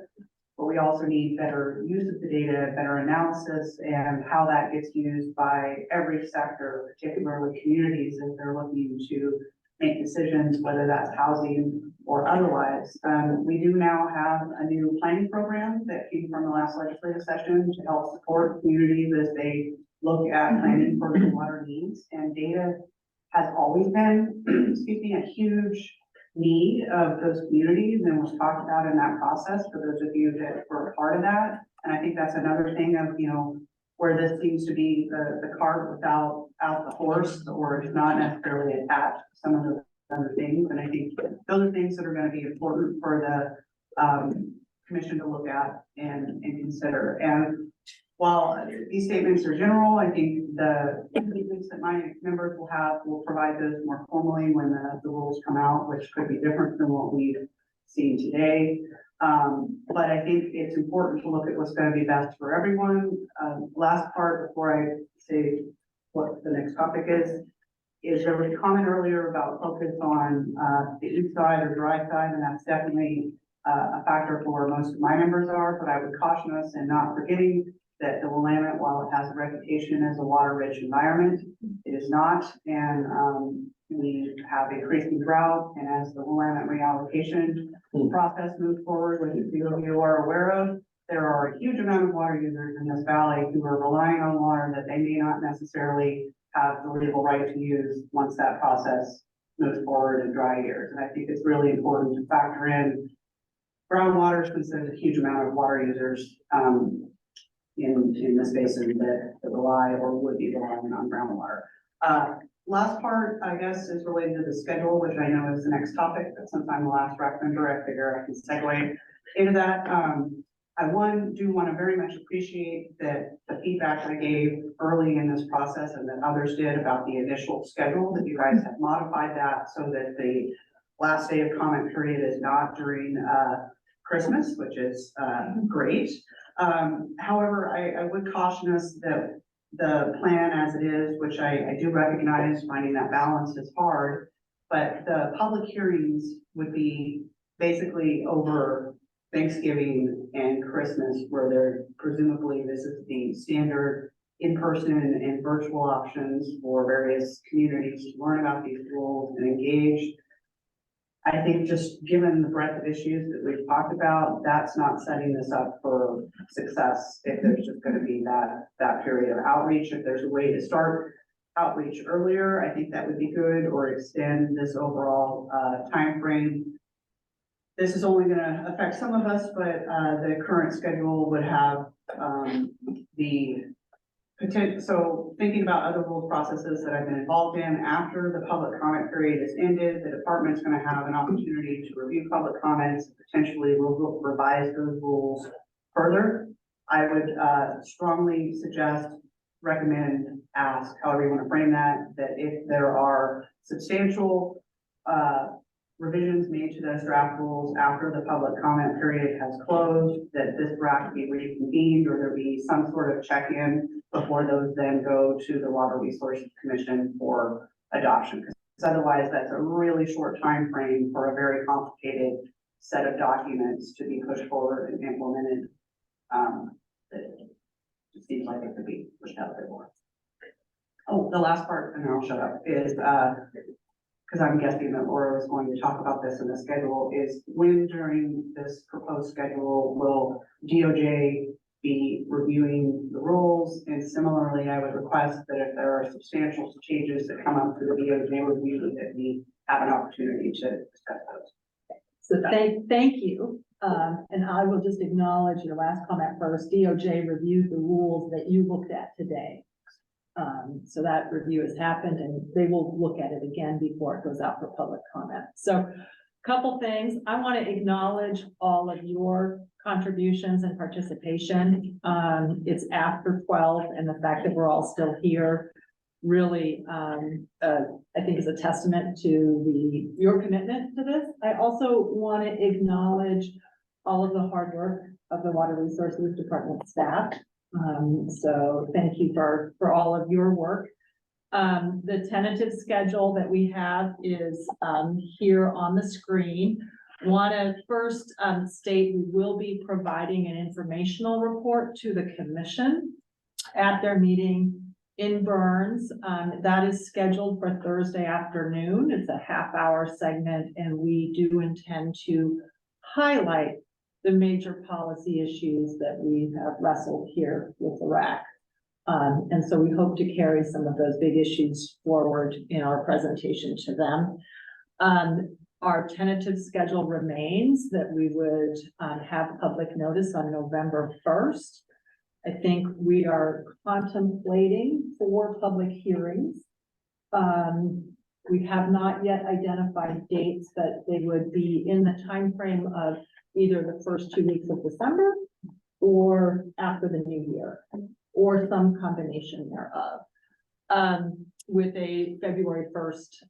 but we also need better use of the data, better analysis, and how that gets used by every sector, particularly communities, as they're looking to make decisions, whether that's housing or otherwise. We do now have a new planning program that came from the last legislative session to help support communities as they look at planning for their water needs. And data has always been, excuse me, a huge need of those communities and was talked about in that process for those of you that were a part of that. And I think that's another thing of, you know, where this seems to be the cart without the horse, or it's not necessarily attached to some of the other things. And I think those are things that are going to be important for the commission to look at and consider. And while these statements are general, I think the statements that my members will provide those more formally when the rules come out, which could be different than what we've seen today. But I think it's important to look at what's going to be best for everyone. Last part before I say what the next topic is there was a comment earlier about focus on the east side or dry side, and that's definitely a factor for most of my members are, but I would caution us in not forgetting that the Willamette, while it has a reputation as a water-rich environment, it is not, and we have increasing drought, and as the Willamette reallocation process moves forward, which you are aware of, there are a huge amount of water users in this valley who are relying on water that they may not necessarily have the legal right to use once that process moves forward in dry years. And I think it's really important to factor in groundwater, since there's a huge amount of water users in this basin that rely or would be relying on groundwater. Last part, I guess, is related to the schedule, which I know is the next topic, but since I'm the last rec member, I figure I can segue into that. I do want to very much appreciate that the feedback I gave early in this process and that others did about the initial schedule, that you guys have modified that so that the last day of comment period is not during Christmas, which is great. However, I would caution us that the plan as it is, which I do recognize finding that balance is hard, but the public hearings would be basically over Thanksgiving and Christmas, where they're presumably this is the standard in-person and virtual options for various communities to learn about these rules and engage. I think just given the breadth of issues that we've talked about, that's not setting this up for success if there's just going to be that period of outreach. If there's a way to start outreach earlier, I think that would be good, or extend this overall time frame. This is only going to affect some of us, but the current schedule would have the potential. So thinking about other rule processes that I've been involved in, after the public comment period is ended, the department's going to have an opportunity to review public comments, potentially revise those rules further. I would strongly suggest, recommend, ask, however you want to frame that if there are substantial revisions made to those draft rules after the public comment period has closed, that this RAC be reconvened, or there be some sort of check-in before those then go to the Water Resources Commission for adoption. Because otherwise, that's a really short time frame for a very complicated set of documents to be pushed forward and implemented. It seems like it could be pushed out a bit more. Oh, the last part, and then I'll shut up, is because I'm guessing that Laura is going to talk about this in the schedule, is when during this proposed schedule will DOJ be reviewing the rules? And similarly, I would request that if there are substantial changes that come up through the DOJ review, that we have an opportunity to discuss those. So thank you. And I will just acknowledge your last comment first. DOJ reviewed the rules that you looked at today. So that review has happened, and they will look at it again before it goes out for public comment. So a couple things. I want to acknowledge all of your contributions and participation. It's after 12, and the fact that we're all still here really, I think is a testament to your commitment to this. I also want to acknowledge all of the hard work of the Water Resources Department staff. So thank you for all of your work. The tentative schedule that we have is here on the screen. Want to first state we will be providing an informational report to the commission at their meeting in Burns. That is scheduled for Thursday afternoon. It's a half-hour segment, and we do intend to highlight the major policy issues that we have wrestled here with the RAC. And so we hope to carry some of those big issues forward in our presentation to them. Our tentative schedule remains that we would have public notice on November 1st. I think we are contemplating 4 public hearings. We have not yet identified dates, but they would be in the timeframe of either the first 2 weeks of December or after the new year, or some combination thereof. With a February 1st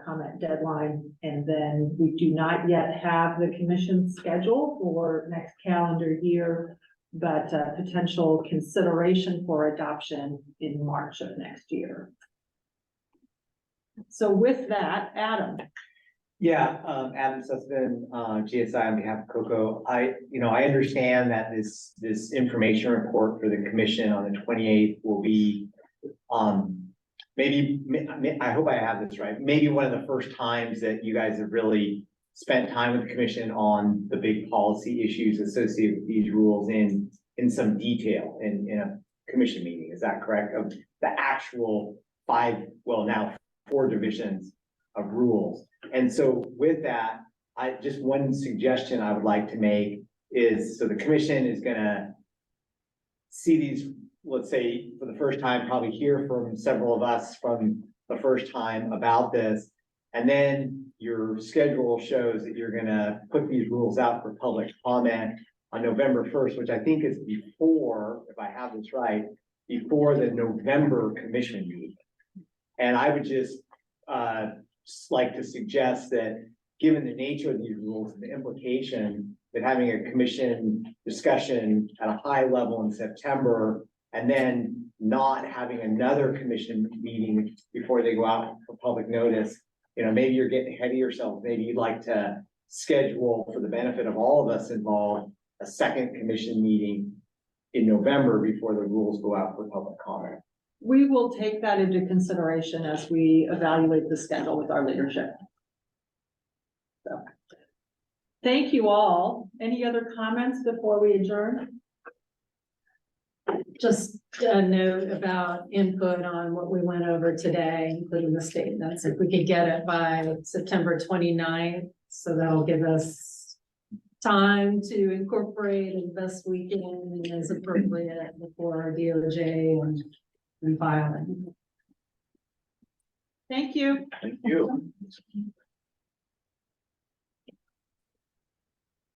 comment deadline. And then we do not yet have the commission schedule for next calendar year, but potential consideration for adoption in March of next year. So with that, Adam. Yeah, Adam Sussman, GSI on behalf of Coco. I understand that this information report for the commission on the 28th will be, maybe, I hope I have this right, maybe one of the first times that you guys have really spent time with the commission on the big policy issues associated with these rules in some detail in a commission meeting. Is that correct? Of the actual 4 divisions of rules. And so with that, one suggestion I would like to make is, so the commission is gonna see these, let's say, for the first time, probably hear from several of us from the first time about this. And then your schedule shows that you're gonna put these rules out for public comment on November 1st, which I think is before, if I have this right, before the November commission meeting. And I would just like to suggest that, given the nature of these rules and the implication that having a commission discussion at a high level in September and then not having another commission meeting before they go out for public notice, maybe you're getting ahead of yourself. Maybe you'd like to schedule, for the benefit of all of us involved, a second commission meeting in November before the rules go out for public comment. We will take that into consideration as we evaluate the schedule with our leadership. So, thank you all. Any other comments before we adjourn? Just a note about input on what we went over today, including the statements, if we could get it by September 29th, so that'll give us time to incorporate as best we can as appropriate before our DOJ and filing. Thank you. Thank you.